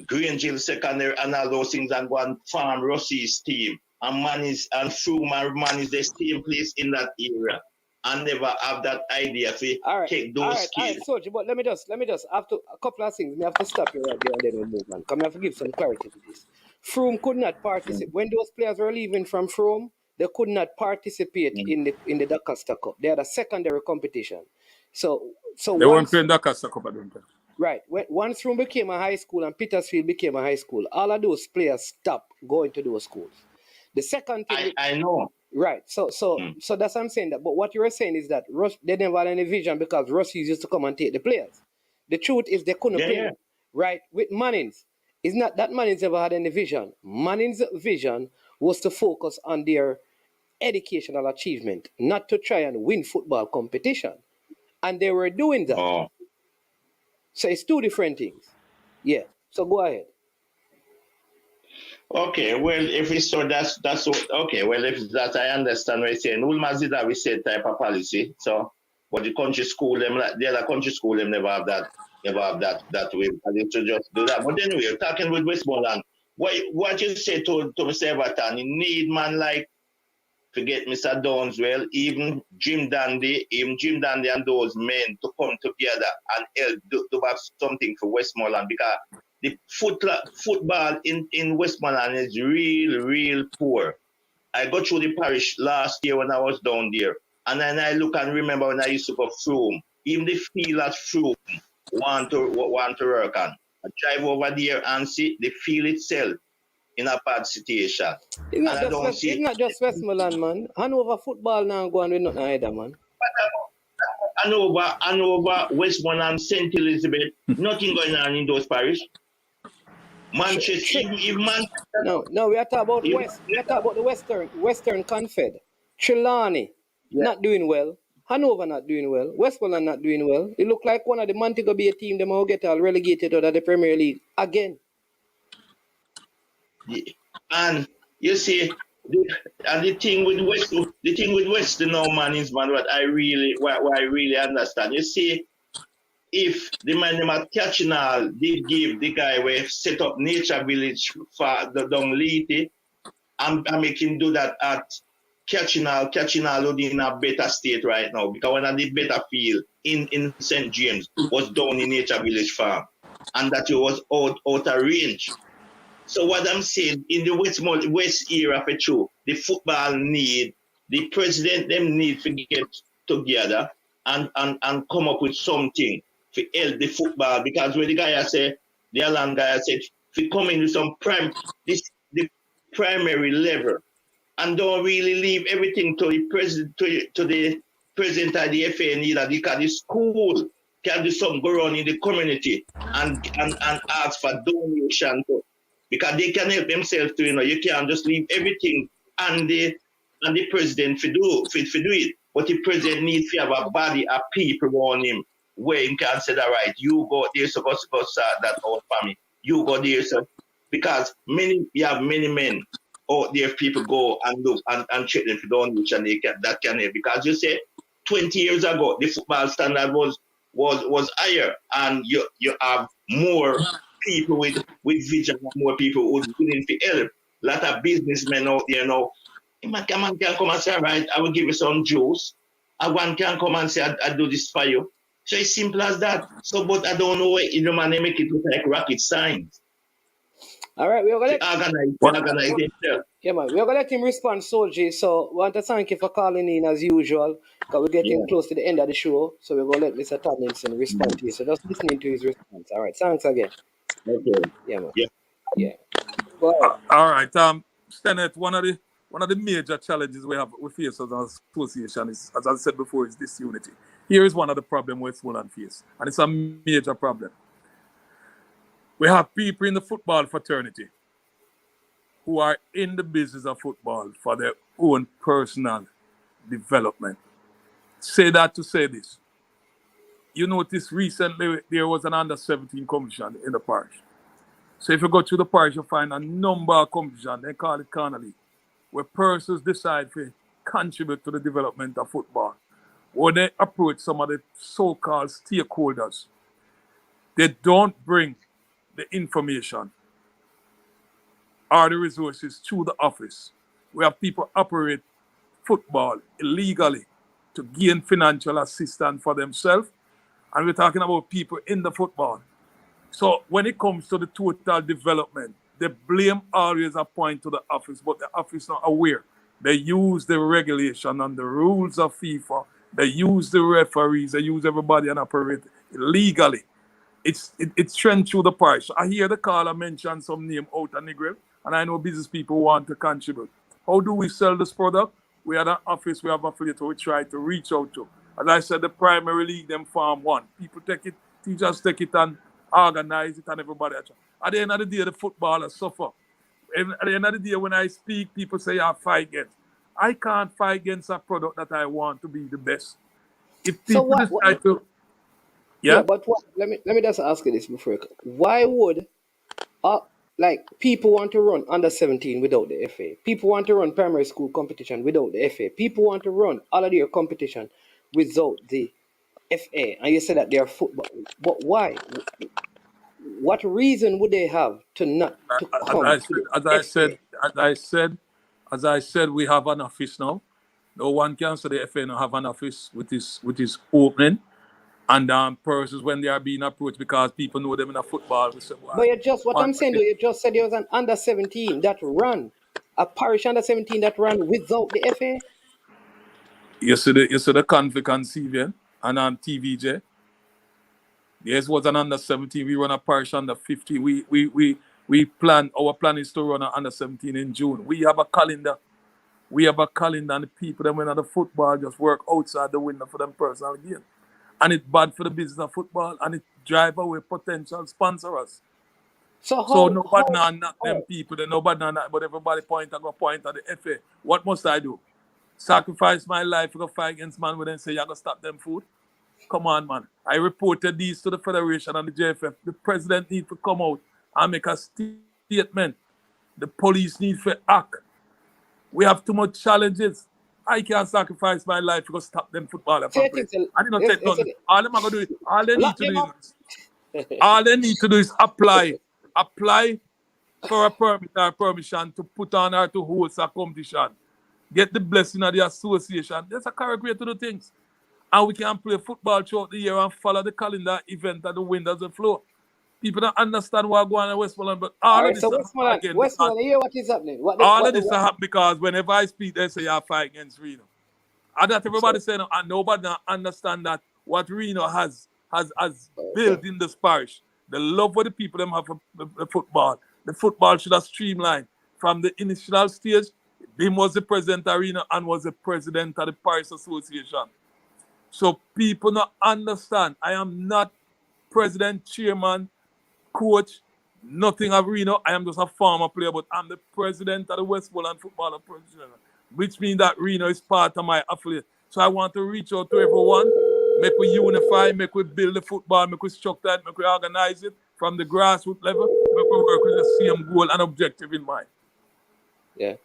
Green Jill Secondary, and all those things, and go and farm Rossi's team. And Mannings and Froome and Mannings, they stay in place in that area and never have that idea to take those skills. All right, Soji, but let me just after a couple of things, we have to stop you right there and then we move on. Come, I have to give some clarity to this. Froome could not participate. When those players were leaving from Froome, they could not participate in the Dacosta Cup. They had a secondary competition. So they weren't playing Dacosta Cup at them time. Right. Once Froome became a high school and Petersfield became a high school, all of those players stopped going to those schools. The second thing, I know. Right. So that's what I'm saying. That. But what you were saying is that they never had any vision because Rossi used to come and take the players. The truth is they couldn't play. Yeah. Right. With Mannings, it's not that Mannings ever had any vision. Mannings' vision was to focus on their educational achievement, not to try and win football competition. And they were doing that. Oh. So it's two different things. Yeah. So go ahead. Okay, well, if it's so, that's okay. Well, if that, I understand what you're saying. Ulmazida, we said type of policy. So, but the country school, them, the other country school, them never have that way. I need to just do that. But anyway, talking with Westmoreland, what you say to Mr. Everton, you need man like, forget Mr. Downswell, even Jim Dandy and those men to come together and help to have something for Westmoreland, because the football in Westmoreland is real poor. I got through the parish last year when I was down there, and then I look and remember when I used to go Froome. Even the field at Froome want to work on. I drive over there and see the field itself in a bad situation. It's not just Westmoreland, man. Hanover football now going with nothing either, man. Hanover, Westmoreland, St. Elizabeth, nothing going on in those parishes. Manchester, No, we are talking about West. We are talking about the Western Confed. Trelawney not doing well. Hanover not doing well. Westmoreland not doing well. It look like one of the Montego Bay team them will get all relegated out of the Premier League again. And you see, the thing with Western now, man, is what I really understand. You see, if the man at Catchinall did give the guy where set up nature village for the Dongliti, and make him do that at Catchinall would be in a better state right now, because one of the better field in St. James was down in nature village farm, and that it was out of range. So what I'm saying, in the West era for true, the football need, the president them need to get together and come up with something to help the football, because when the Alan guy said, if you come in with some the primary level and don't really leave everything to the president to the president of the FA neither, because the school can do some go around in the community and ask for donation too. Because they can help themselves too, you can't just leave everything and the president to do it. But the president needs to have a body of people around him where he can say that, right, you go there, so go start that old family. You go there, so because you have many men out there, people go and look and check them for donation, that can help. Because you say 20 years ago the football standard was higher, and you have more people with vision, more people who willing to help. A lot of businessmen out there now. A man can come and say, right, I will give you some juice. A one can come and say, I do this for you. So it's simple as that. So, but I don't know why man they make it look like rocket science. All right, we're gonna organize themselves. Yeah, man, we're gonna let him respond, Soji. So, we want to thank you for calling in as usual, because we're getting close to the end of the show. So, we're gonna let Mr. Tomlinson respond to you. So, just listening to his response. All right, thanks again. Okay. Yeah, man. Yeah. Go ahead. All right, Stennett, one of the major challenges we face as an association is, as I said before, is disunity. Here is one of the problems Westmoreland face, and it's a major problem. We have people in the football fraternity who are in the business of football for their own personal development. Say that to say this. You notice recently there was an under-17 competition in the parish. So if you go to the parish, you'll find a number of competitions, they call it Corner League, where persons decide to contribute to the development of football, or they approach some of the so-called stakeholders. They don't bring the information or the resources to the office. We have people operate football illegally to gain financial assistance for themselves, and we're talking about people in the football. So when it comes to the total development, the blame always a point to the office, but the office not aware. They use the regulation and the rules of FIFA. They use the referees. They use everybody and operate illegally. It's trend through the parish. I hear the caller mention some name out of Negril, and I know business people want to contribute. How do we sell this product? We have an office, we have affiliate we try to reach out to. As I said, the primary league, them farm one. People take it, teachers take it and organize it, and everybody. At the end of the day, the footballers suffer. And at the end of the day, when I speak, people say I fight against. I can't fight against a product that I want to be the best. If people decide to... Yeah, but let me just ask you this before. Why would people want to run under 17 without the FA? People want to run primary school competition without the FA. People want to run all of their competition without the FA. And you said that they are football. But why? What reason would they have to not to come? As I said, we have an office now. No one can say the FA not have an office with his opening. And persons when they are being approached because people know them in a football. We say, but you just said there was an under 17 that ran, a parish under 17 that ran without the FA. You see the conflict on CVN and on TVJ. Yes, was an under 17. We run a parish under 50. We plan. Our plan is to run an under 17 in June. We have a calendar. And the people that went on the football just work outside the window for them personal gain. And it's bad for the business of football, and it drive away potential sponsors. So nobody not them people, but everybody point at the FA. What must I do? Sacrifice my life to go fight against man when they say you're gonna stop them food? Come on, man. I reported these to the Federation and the JFF. The president needs to come out and make a statement. The police need to act. We have too much challenges. I can't sacrifice my life to go stop them football. I did not take nothing. All them are going to do is, all they need to do is apply for a permit or permission to put on or to host a competition. Get the blessing of the association. There's a correct way to do things. And we can play football throughout the year and follow the calendar event that the wind doesn't flow. People don't understand what's going on in Westmoreland, but all of this Westmoreland, you hear what is happening? All of this happen because whenever I speak, they say I fight against Reno. And that everybody saying, and nobody understand that what Reno has built in this parish, the love for the people them have for the football. The football should have streamlined from the initial stage, him was the president of Reno and was the president of the Parish Association. So people not understand. I am not president, chairman, coach, nothing of Reno. I am just a former player, but I'm the president of the Westmoreland Football Association, which means that Reno is part of my affiliate. So I want to reach out to everyone, make we unify, make we build the football, make we structure it, make we organize it from the grassroots level, make we work with the same goal and objective in mind. Yeah.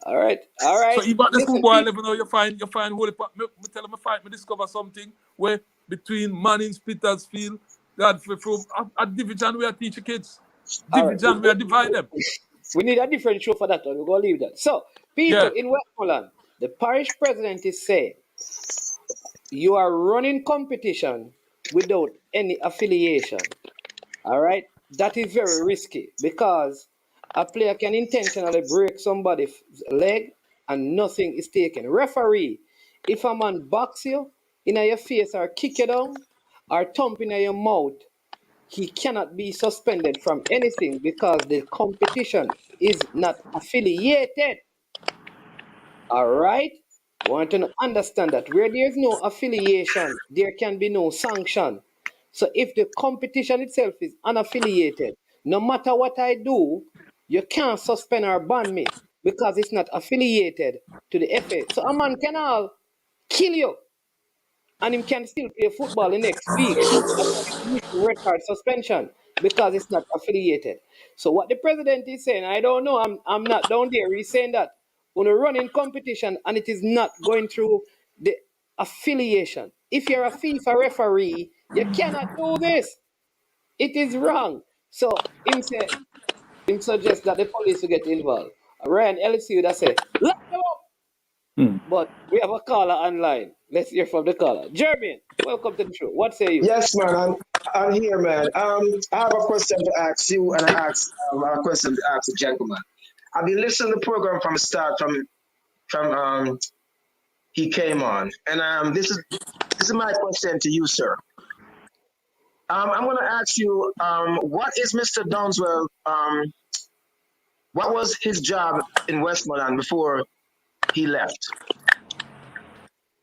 All right. All right. So even at the Listen, schoolboy people, level now, you find holy me tell them I discover something where between Manning's, Petersfield, Godfrey from a division where I teach the kids. all right. Division where I divide them. We need a different show for that one. We're going to leave that. So, people Yeah. in Westmoreland, the parish president is saying, you are running competition without any affiliation. All right? That is very risky because a player can intentionally break somebody's leg and nothing is taken. Referee, if a man box you in your face or kick you down or thump in your mouth, he cannot be suspended from anything because the competition is not affiliated. All right? Want to understand that where there is no affiliation, there can be no sanction. So if the competition itself is unaffiliated, no matter what I do, you can't suspend or ban me because it's not affiliated to the FA. So a man can all kill you and him can still play football the next week with red card suspension because it's not affiliated. So what the president is saying, I don't know, I'm not down there. He's saying that when you run in competition and it is not going through the affiliation. If you're a FIFA referee, you cannot do this. It is wrong. So him suggest that the police will get involved. Ryan LC would have said, lock them up. But we have a caller online. Let's hear from the caller. Jeremy, welcome to the show. What say you? Yes, man, I'm here, man. I have a question to ask you, and I ask a question to ask the gentleman. I've been listening to the program from the start, from he came on, and this is my question to you, sir. I'm going to ask you, what is Mr. Downswell? What was his job in Westmoreland before he left?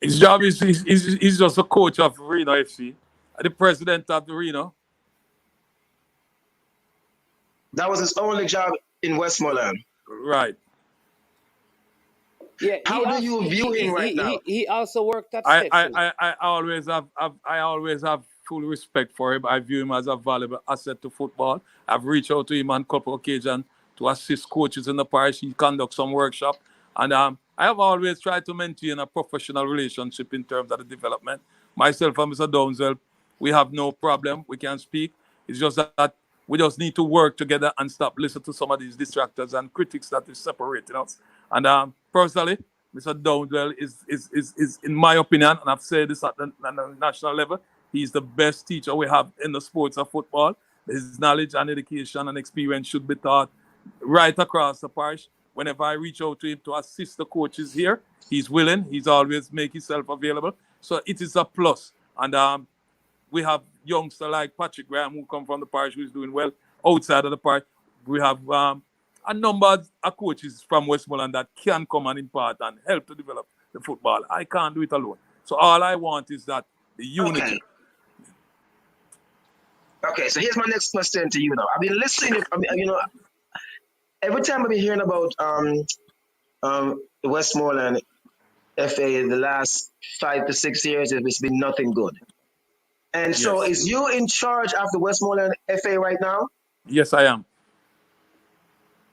His job is he's just a coach of Reno FC, the president of the Reno. That was his only job in Westmoreland. Right. Yeah. How do you view him right now? He also worked at I always have full respect for him. I view him as a valuable asset to football. I've reached out to him on a couple of occasions to assist coaches in the parish. He conducts some workshop. And I have always tried to maintain a professional relationship in terms of the development. Myself and Mr. Downswell, we have no problem. We can speak. It's just that we just need to work together and stop listening to some of these distractors and critics that is separating us. And personally, Mr. Downswell is, in my opinion, and I've said this at the national level, he's the best teacher we have in the sports of football. His knowledge and education and experience should be taught right across the parish. Whenever I reach out to him to assist the coaches here, he's willing. He's always make himself available. So it is a plus. And we have youngsters like Patrick Graham who come from the parish who is doing well outside of the parish. We have a number of coaches from Westmoreland that can come and impart and help to develop the football. I can't do it alone. So all I want is that the unity. Okay, so here's my next question to you now. I've been listening, every time I've been hearing about the Westmoreland FA the last 5 to 6 years, it's been nothing good. And so is you in charge of the Westmoreland FA right now? Yes, I am.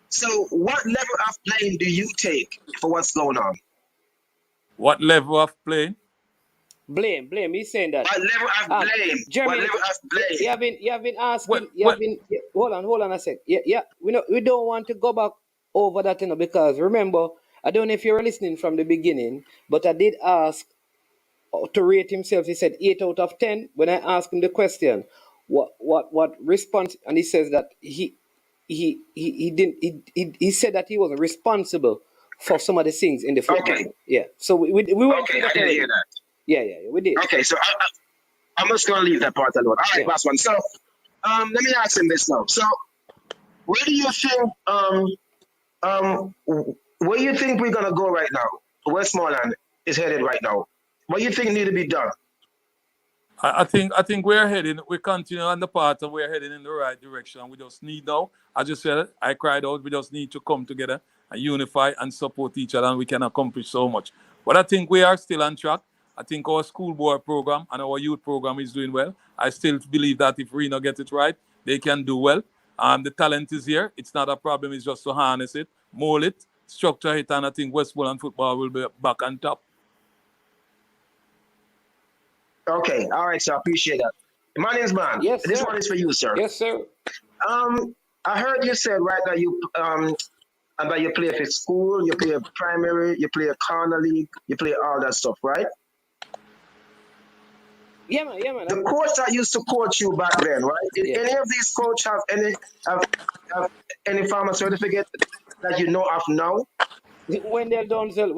So what level of blame do you take for what's going on? What level of blame? Blame. He's saying that. What level of blame? Jeremy, what level of blame? You have been asking. Hold on a sec. Yeah. We don't want to go back over that, because remember, I don't know if you were listening from the beginning, but I did ask to rate himself. He said 8 out of 10 when I asked him the question. What response? And he says that he said that he wasn't responsible for some of the things in the football. Okay. Yeah. So we went okay, I didn't hear that. Yeah, we did. Okay, so I'm just going to leave that part alone. All right, last one. So let me ask him this now. So where do you think Where you think we're gonna go right now? Westmoreland is headed right now. What you think need to be done? I think we're heading. We continue on the path, and we're heading in the right direction. We just need now. I just said, I cried out. We just need to come together and unify and support each other, and we can accomplish so much. But I think we are still on track. I think our schoolboy program and our youth program is doing well. I still believe that if Reno gets it right, they can do well. The talent is here. It's not a problem. It's just to harness it, mold it, structure it, and I think Westmoreland football will be back on top. Okay, all right, sir. I appreciate that. My name's man. Yes, This sir. one is for you, sir. Yes, sir. I heard you said right that you play for school, you play primary, you play corner league, you play all that stuff, right? Yeah, man. Yeah, man. The coach that used to coach you back then, right? Did Yeah. any of these coach have any farmer certificate that you know of now? Wendell Donzel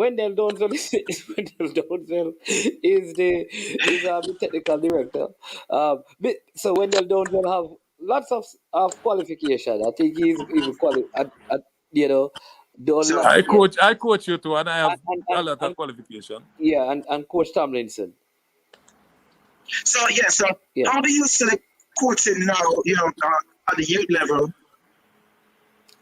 is the technical director. So Wendell Donzel have lots of qualification. I think he's even qualified. Done So lots. I coach you too, and I have a lot of And qualification. yeah, and Coach Tomlinson. so Yeah. how do you select coaching now, at the youth level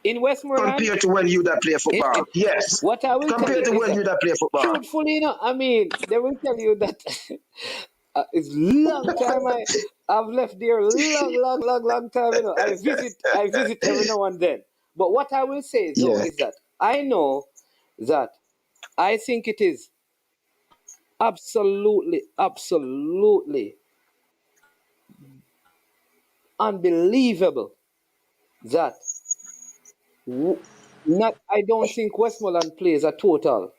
In Westmoreland, compared to when you that play football? Yes. what I will tell Compared you to is when that, you that play football. truthfully, I mean, they will tell you that it's long time I've left there, long time. I visit every now and then. But what I will say though Yeah. is that I know that I think it is absolutely unbelievable that I don't think Westmoreland plays a total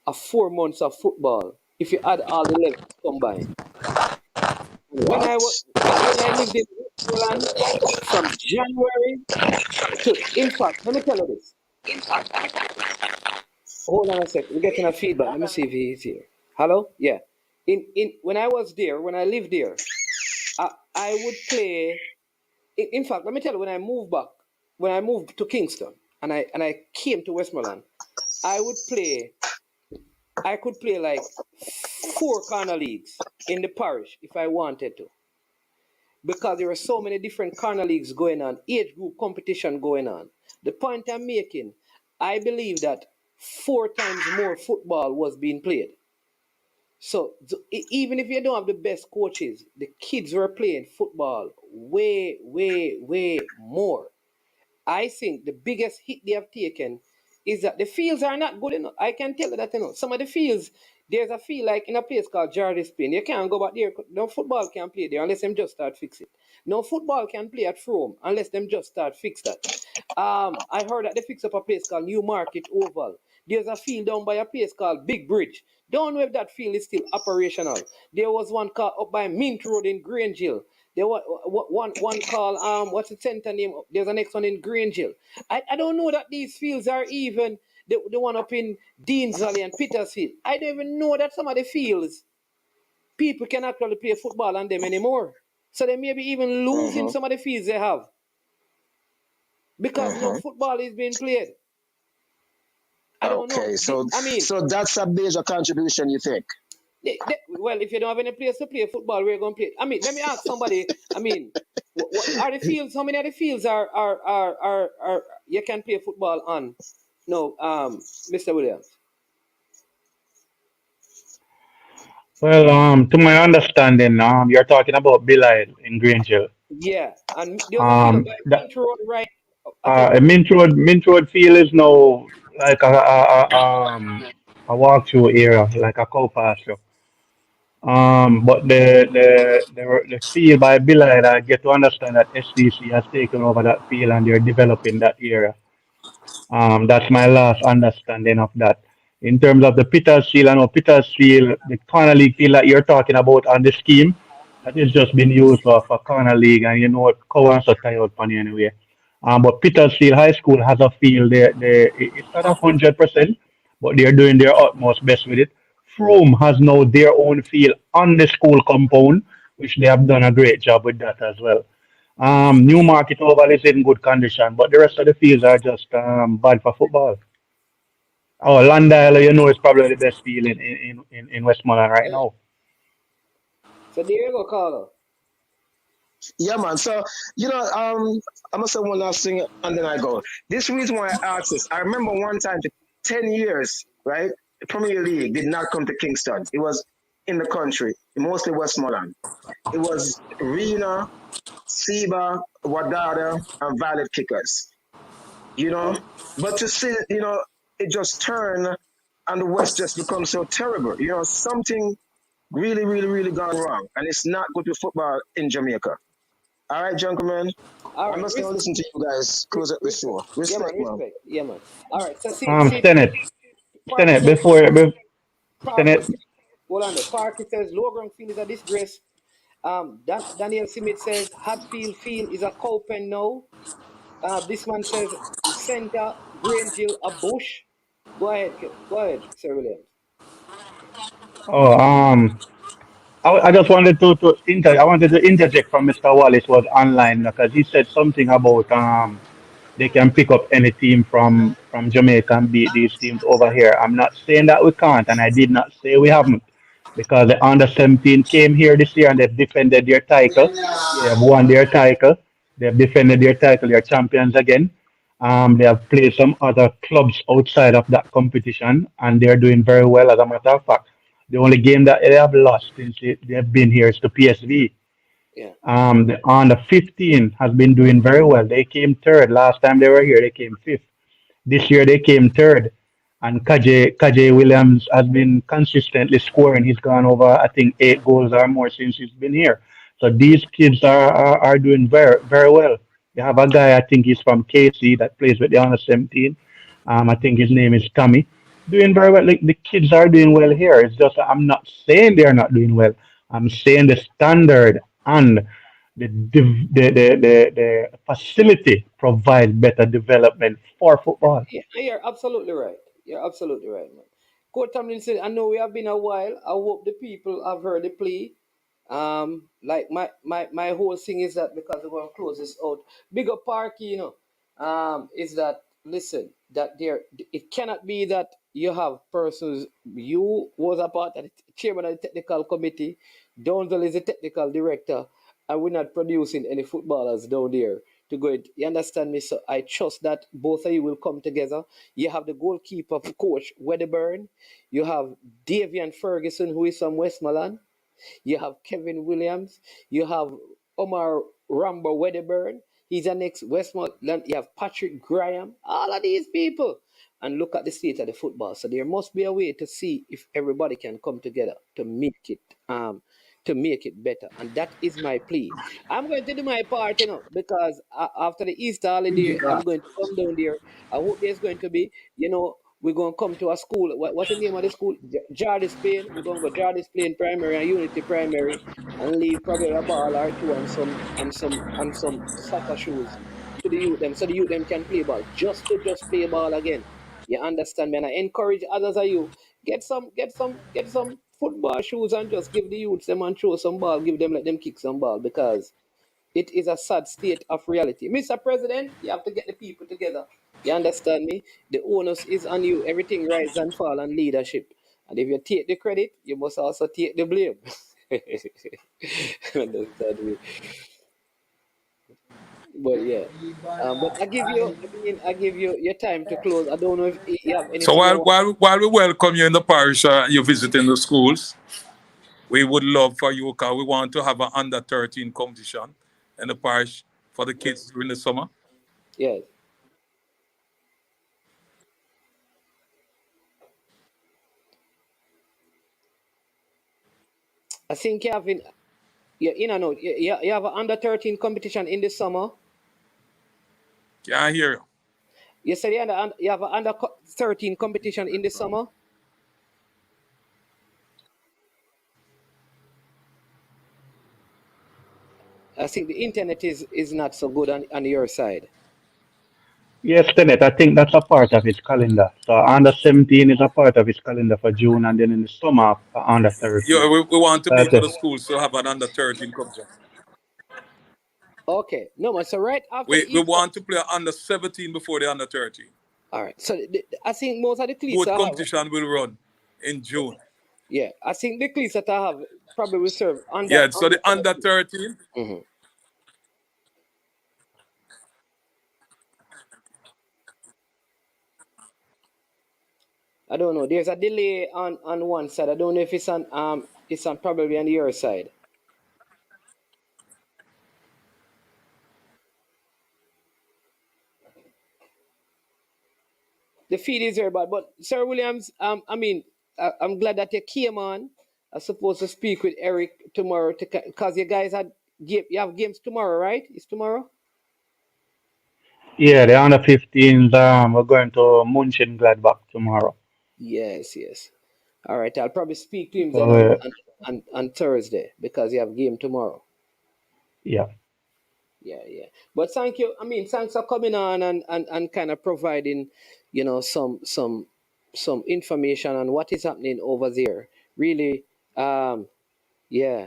of 4 months of football if you add all the levels combined. When I lived in Westmoreland from January to, in fact, let me tell you this. Hold on a sec. We're getting a feedback. Let me see if he's here. Hello? Yeah. When I lived there, I would play. In fact, let me tell you, when I moved to Kingston and I came to Westmoreland, I could play like 4 corner leagues in the parish if I wanted to. Because there were so many different corner leagues going on, age group competition going on. The point I'm making, I believe that 4 times more football was being played. So even if you don't have the best coaches, the kids were playing football way more. I think the biggest hit they have taken is that the fields are not good enough. I can tell you that, some of the fields, there's a field like in a place called Georgia Spain. You can't go back there. No football can play there unless them just start fix it. No football can play at Frome unless them just start fix that. I heard that they fix up a place called Newmarket Oval. There's a field down by a place called Big Bridge. Don't know if that field is still operational. There was one called up by Mint Road in Grange Hill. There was one called what's the center name? There's a next one in Grange Hill. I don't know that these fields are even the one up in Deans Valley and Petersfield. I don't even know that some of the fields people can actually play football on them anymore. So they may be even losing some of the fields they have because no football is being played. I don't know. Okay, so I mean, so that's a major contribution, you think? well, if you don't have any place to play football, we're going to play. I mean, let me ask somebody. I mean, what are the fields? How many of the fields are you can play football on? No, Mr. Williams. Well, to my understanding, you're talking about Belial in Grangeville. Yeah, and there's a field by That Mint Road, right? Okay. a Mint Road field is now like a walkthrough area, like a cow pasture. But the field by Belial, I get to understand that SDC has taken over that field and they're developing that area. That's my last understanding of that. In terms of the Petersfield, I know Petersfield, the corner league field that you're talking about on the scheme, that is just been used for corner league, and you know what, Cowan's so tired out for you anyway. But Petersfield High School has a field. It's not 100%, but they're doing their utmost best with it. Frome has now their own field on the school compound, which they have done a great job with that as well. Newmarket Oval is in good condition, but the rest of the fields are just bad for football. Oh, Landale, you know, is probably the best field in Westmoreland right Yeah. now. So there you go, Carlo. Yeah, man. So, I'm gonna say one last thing and then I go. This reason why I asked this, I remember one time for 10 years, right? The Premier League did not come to Kingston. It was in the country, mostly Westmoreland. It was Reno, Seba, Wadada, and Violet Kickers, you know? But to see, it just turned and the West just becomes so terrible. Something really, really, really gone wrong. And it's not good with football in Jamaica. All right, gentlemen. All I right, must now listen to you guys. Close up the respect. show. Yeah, man, Respect, man. respect. Yeah, man. All right. So see, Senate, Parky Senate, says, Parky, Senate. says- hold on there. Parky says, low ground field is a disgrace. Daniel Smith says, Hatfield Field is a cow pen now. This man says, center, Grangeville, a bush. Go ahead, Sir Williams. Oh, I just wanted I wanted to interject from Mr. Wallace was online because he said something about they can pick up any team from Jamaica and beat these teams over here. I'm not saying that we can't, and I did not say we haven't, because the under 17 came here this year and they've defended their title. They have won their title. They've defended their title. They're champions again. They have played some other clubs outside of that competition, and they're doing very well. As a matter of fact, the only game that they have lost since they've been here is to PSV. Yeah. The under 15 has been doing very well. They came third last time they were here. They came fifth. This year they came third, and Kaje Williams has been consistently scoring. He's gone over, I think, 8 goals or more since he's been here. So these kids are doing very very well. You have a guy, I think he's from KC, that plays with the under 17. I think his name is Tommy. Doing very well. Like, the kids are doing well here. It's just that I'm not saying they're not doing well. I'm saying the standard and the facility provides better development for football. Yeah, you're absolutely right. You're absolutely right, man. Coach Tomlinson, I know we have been a while. I hope the people have heard the plea. Like my whole thing is that because we're going to close this out. Bigger Parky, is that listen that there it cannot be that you have persons. You was a part of the chairman of the technical committee. Donzel is the technical director, and we're not producing any footballers down there to go. You understand me? So I trust that both of you will come together. You have the goalkeeper coach Wedderburn. You have Davian Ferguson, who is from Westmoreland. You have Kevin Williams. You have Omar Rambo Wedderburn. He's an ex Westmoreland. You have Patrick Graham. All of these people. And look at the state of the football. So there must be a way to see if everybody can come together to make it better. And that is my plea. I'm going to do my part, because after the Easter holiday, I'm going to come down there. I hope there's going to be, we're going to come to a school. What's the name of the school? Jardis Plain. We're going to go Jardis Plain Primary and Unity Primary and leave probably a ball or two and some soccer shoes to the youth them so the youth them can play ball. Just play ball again. You understand me? And I encourage others of you get some football shoes and just give the youths them and throw some ball, give them let them kick some ball because it is a sad state of reality. Mr. President, you have to get the people together. You understand me? The onus is on you. Everything rise and fall on leadership. And if you take the credit, you must also take the blame. Understand me? But yeah. But I give you your time to close. I don't know if you have So anything you want. while we welcome you in the parish, you're visiting the schools. We would love for you because we want to have an under 13 competition in the parish for the kids during the summer. Yes. I think you have no, you have an under 13 competition in the summer. Yeah, I hear you. You said you have an under 13 competition in the summer. I think the internet is not so good on your side. Yes, Tenet, I think that's a part of his calendar. So under 17 is a part of his calendar for June, and then in the summer under 13. Yeah, we want to be That's to it. the schools to have an under 13 competition. Okay, no man. So right after the We Easter. want to play under 17 before the under 13. All right. So I think most of the cleats Both I have. competition will run in June. Yeah, I think the cleats that I have probably will serve under Yeah, so the under 13. Mm-hmm. I don't know. There's a delay on one side. I don't know if it's on probably on your side. The feed is here, but Sir Williams, I mean, I'm glad that you came on. I'm supposed to speak with Eric tomorrow because you guys you have games tomorrow, right? It's tomorrow. Yeah, the under 15s, we're going to Mönchengladbach tomorrow. Yes, yes. All right, I'll probably speak to him So, then on Thursday because you have game tomorrow. yeah. Yeah, yeah. But thank you. I mean, thanks for coming on and kind of providing, some information on what is happening over there. Really, yeah,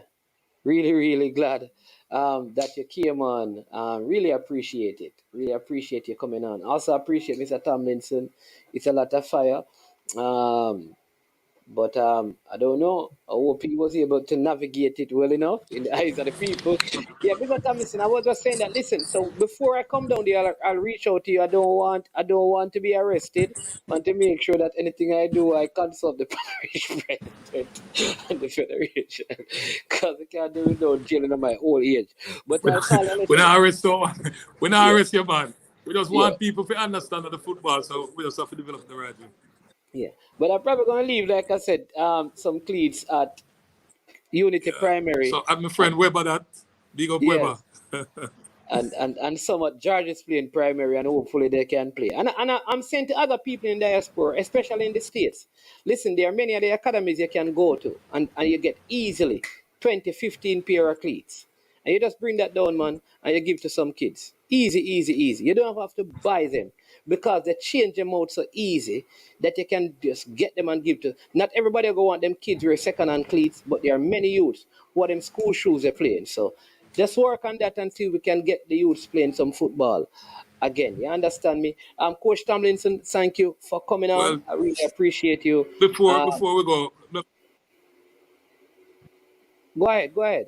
really, really glad that you came on. Really appreciate it. Really appreciate you coming on. Also appreciate Mr. Tomlinson. It's a lot of fire. Um, but I don't know. I hope he was able to navigate it well enough in the eyes of the people. Yeah, because listen, I was just saying that. Listen, so before I come down there, I'll reach out to you. I don't want to be arrested. Want to make sure that anything I do, I consult the parish president and the federation, because I can't do it without jailing at my old age. But I'll call and let We you know. not arrest someone. We not Yeah, arrest you, man. We just yeah, want people to understand the football, so we just have to develop the right way. yeah. But I'm probably gonna leave, like I said, some cleats at Unity Primary. So I'm my friend Weber that. Big up Weber. Yes, and some at George is playing primary, and hopefully they can play. I'm saying to other people in diaspora, especially in the States, listen, there are many of the academies you can go to, and you get easily 20, 15 pair of cleats. And you just bring that down, man, and you give to some kids. Easy, easy, easy. You don't have to buy them because they change them out so easy that you can just get them and give to. Not everybody go want them kids wear second-hand cleats, but there are many youths who are them school shoes they're playing. So just work on that until we can get the youths playing some football again. You understand me? Coach Tomlinson, thank you for coming on. Well, I really appreciate you. before we go, Go ahead, go ahead.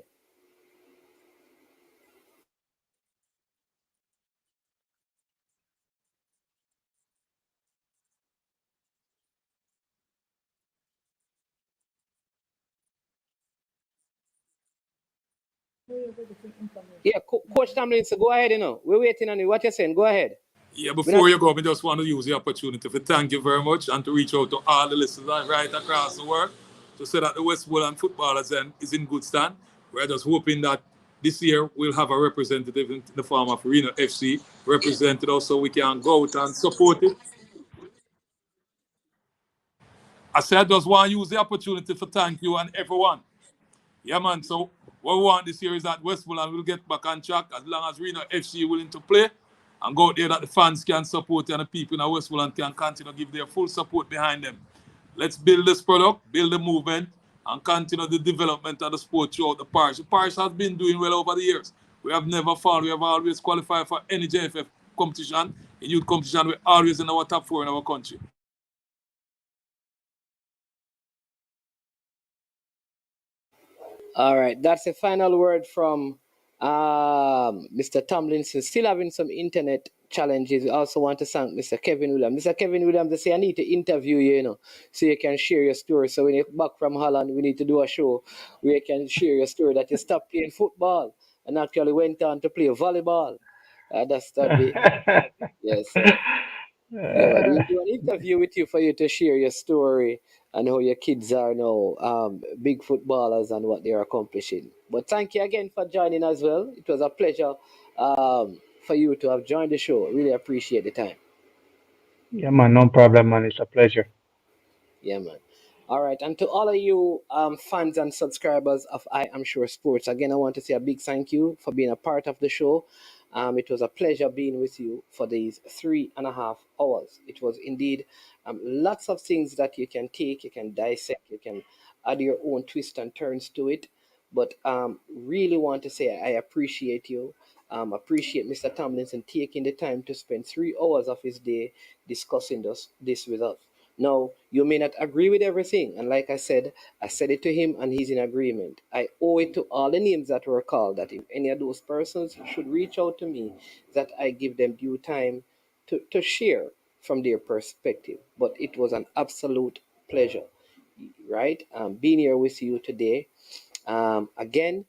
Yeah, Coach Tomlinson, go ahead. We're waiting on you. What you saying? Go ahead. yeah, We're not. before you go, I just want to use the opportunity to thank you very much and to reach out to all the listeners right across the world to say that the Westmoreland footballers then is in good stand. We're just hoping that this year we'll have a representative in the form of Reno FC represented us so we can go out and support it. I said I just want to use the opportunity to thank you and everyone. Yeah, man. So what we want this year is that Westmoreland will get back on track as long as Reno FC willing to play and go out there that the fans can support and the people in Westmoreland can continue to give their full support behind them. Let's build this product, build the movement, and continue the development of the sport throughout the parish. The parish has been doing well over the years. We have never fallen. We have always qualified for any JFF competition. In youth competition, we're always in our top 4 in our country. All right, that's the final word from Mr. Tomlinson. Still having some internet challenges. We also want to thank Mr. Kevin Williams. Mr. Kevin Williams, they say I need to interview you, so you can share your story. So when you're back from Holland, we need to do a show where you can share your story that you stopped playing football and actually went on to play volleyball. That'd be yes. Yeah, man. We'll do an interview with you for you to share your story and how your kids are now big footballers and what they're accomplishing. But thank you again for joining as well. It was a pleasure for you to have joined the show. Really appreciate the time. Yeah, man, no problem, man. It's a pleasure. Yeah, man. All right. And to all of you fans and subscribers of I Am Sure Sports, again, I want to say a big thank you for being a part of the show. It was a pleasure being with you for these 3.5 hours. It was indeed lots of things that you can take, you can dissect, you can add your own twists and turns to it. But really want to say I appreciate you. Appreciate Mr. Tomlinson taking the time to spend 3 hours of his day discussing this with us. Now, you may not agree with everything, and like I said it to him, and he's in agreement. I owe it to all the names that were called that if any of those persons should reach out to me, that I give them due time to share from their perspective. But it was an absolute pleasure, right? Being here with you today. Again,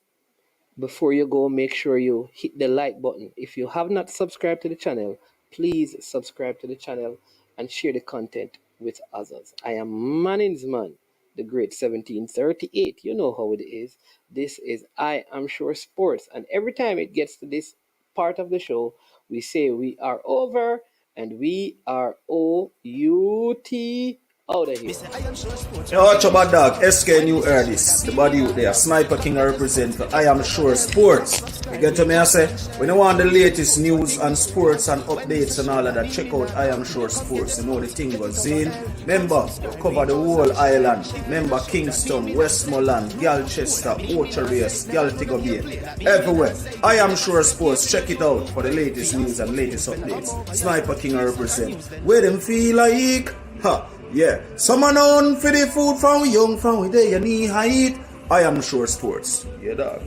before you go, make sure you hit the like button. If you have not subscribed to the channel, please subscribe to the channel and share the content with others. I am Manningsman, the great 1738. You know how it is. This is I Am Sure Sports. And every time it gets to this part of the show, we say we are over and we are O-U-T out of here. Yo, watch about dog, SK New heard this. The body out there, Sniper King I represent for I Am Sure Sports. You get to me, I say, when you want the latest news and sports and updates and all of that, check out I Am Sure Sports. You know the thing goes in. Remember, you cover the whole island. Remember Kingston, Westmoreland, Galchester, Ocho Race, Galtigo Bay, everywhere. I Am Sure Sports. Check it out for the latest news and latest updates. Sniper King I represent. Where them feel like? Ha! Yeah, someone on for the food from we young, from we there, you need height. I Am Sure Sports. Yeah, dog.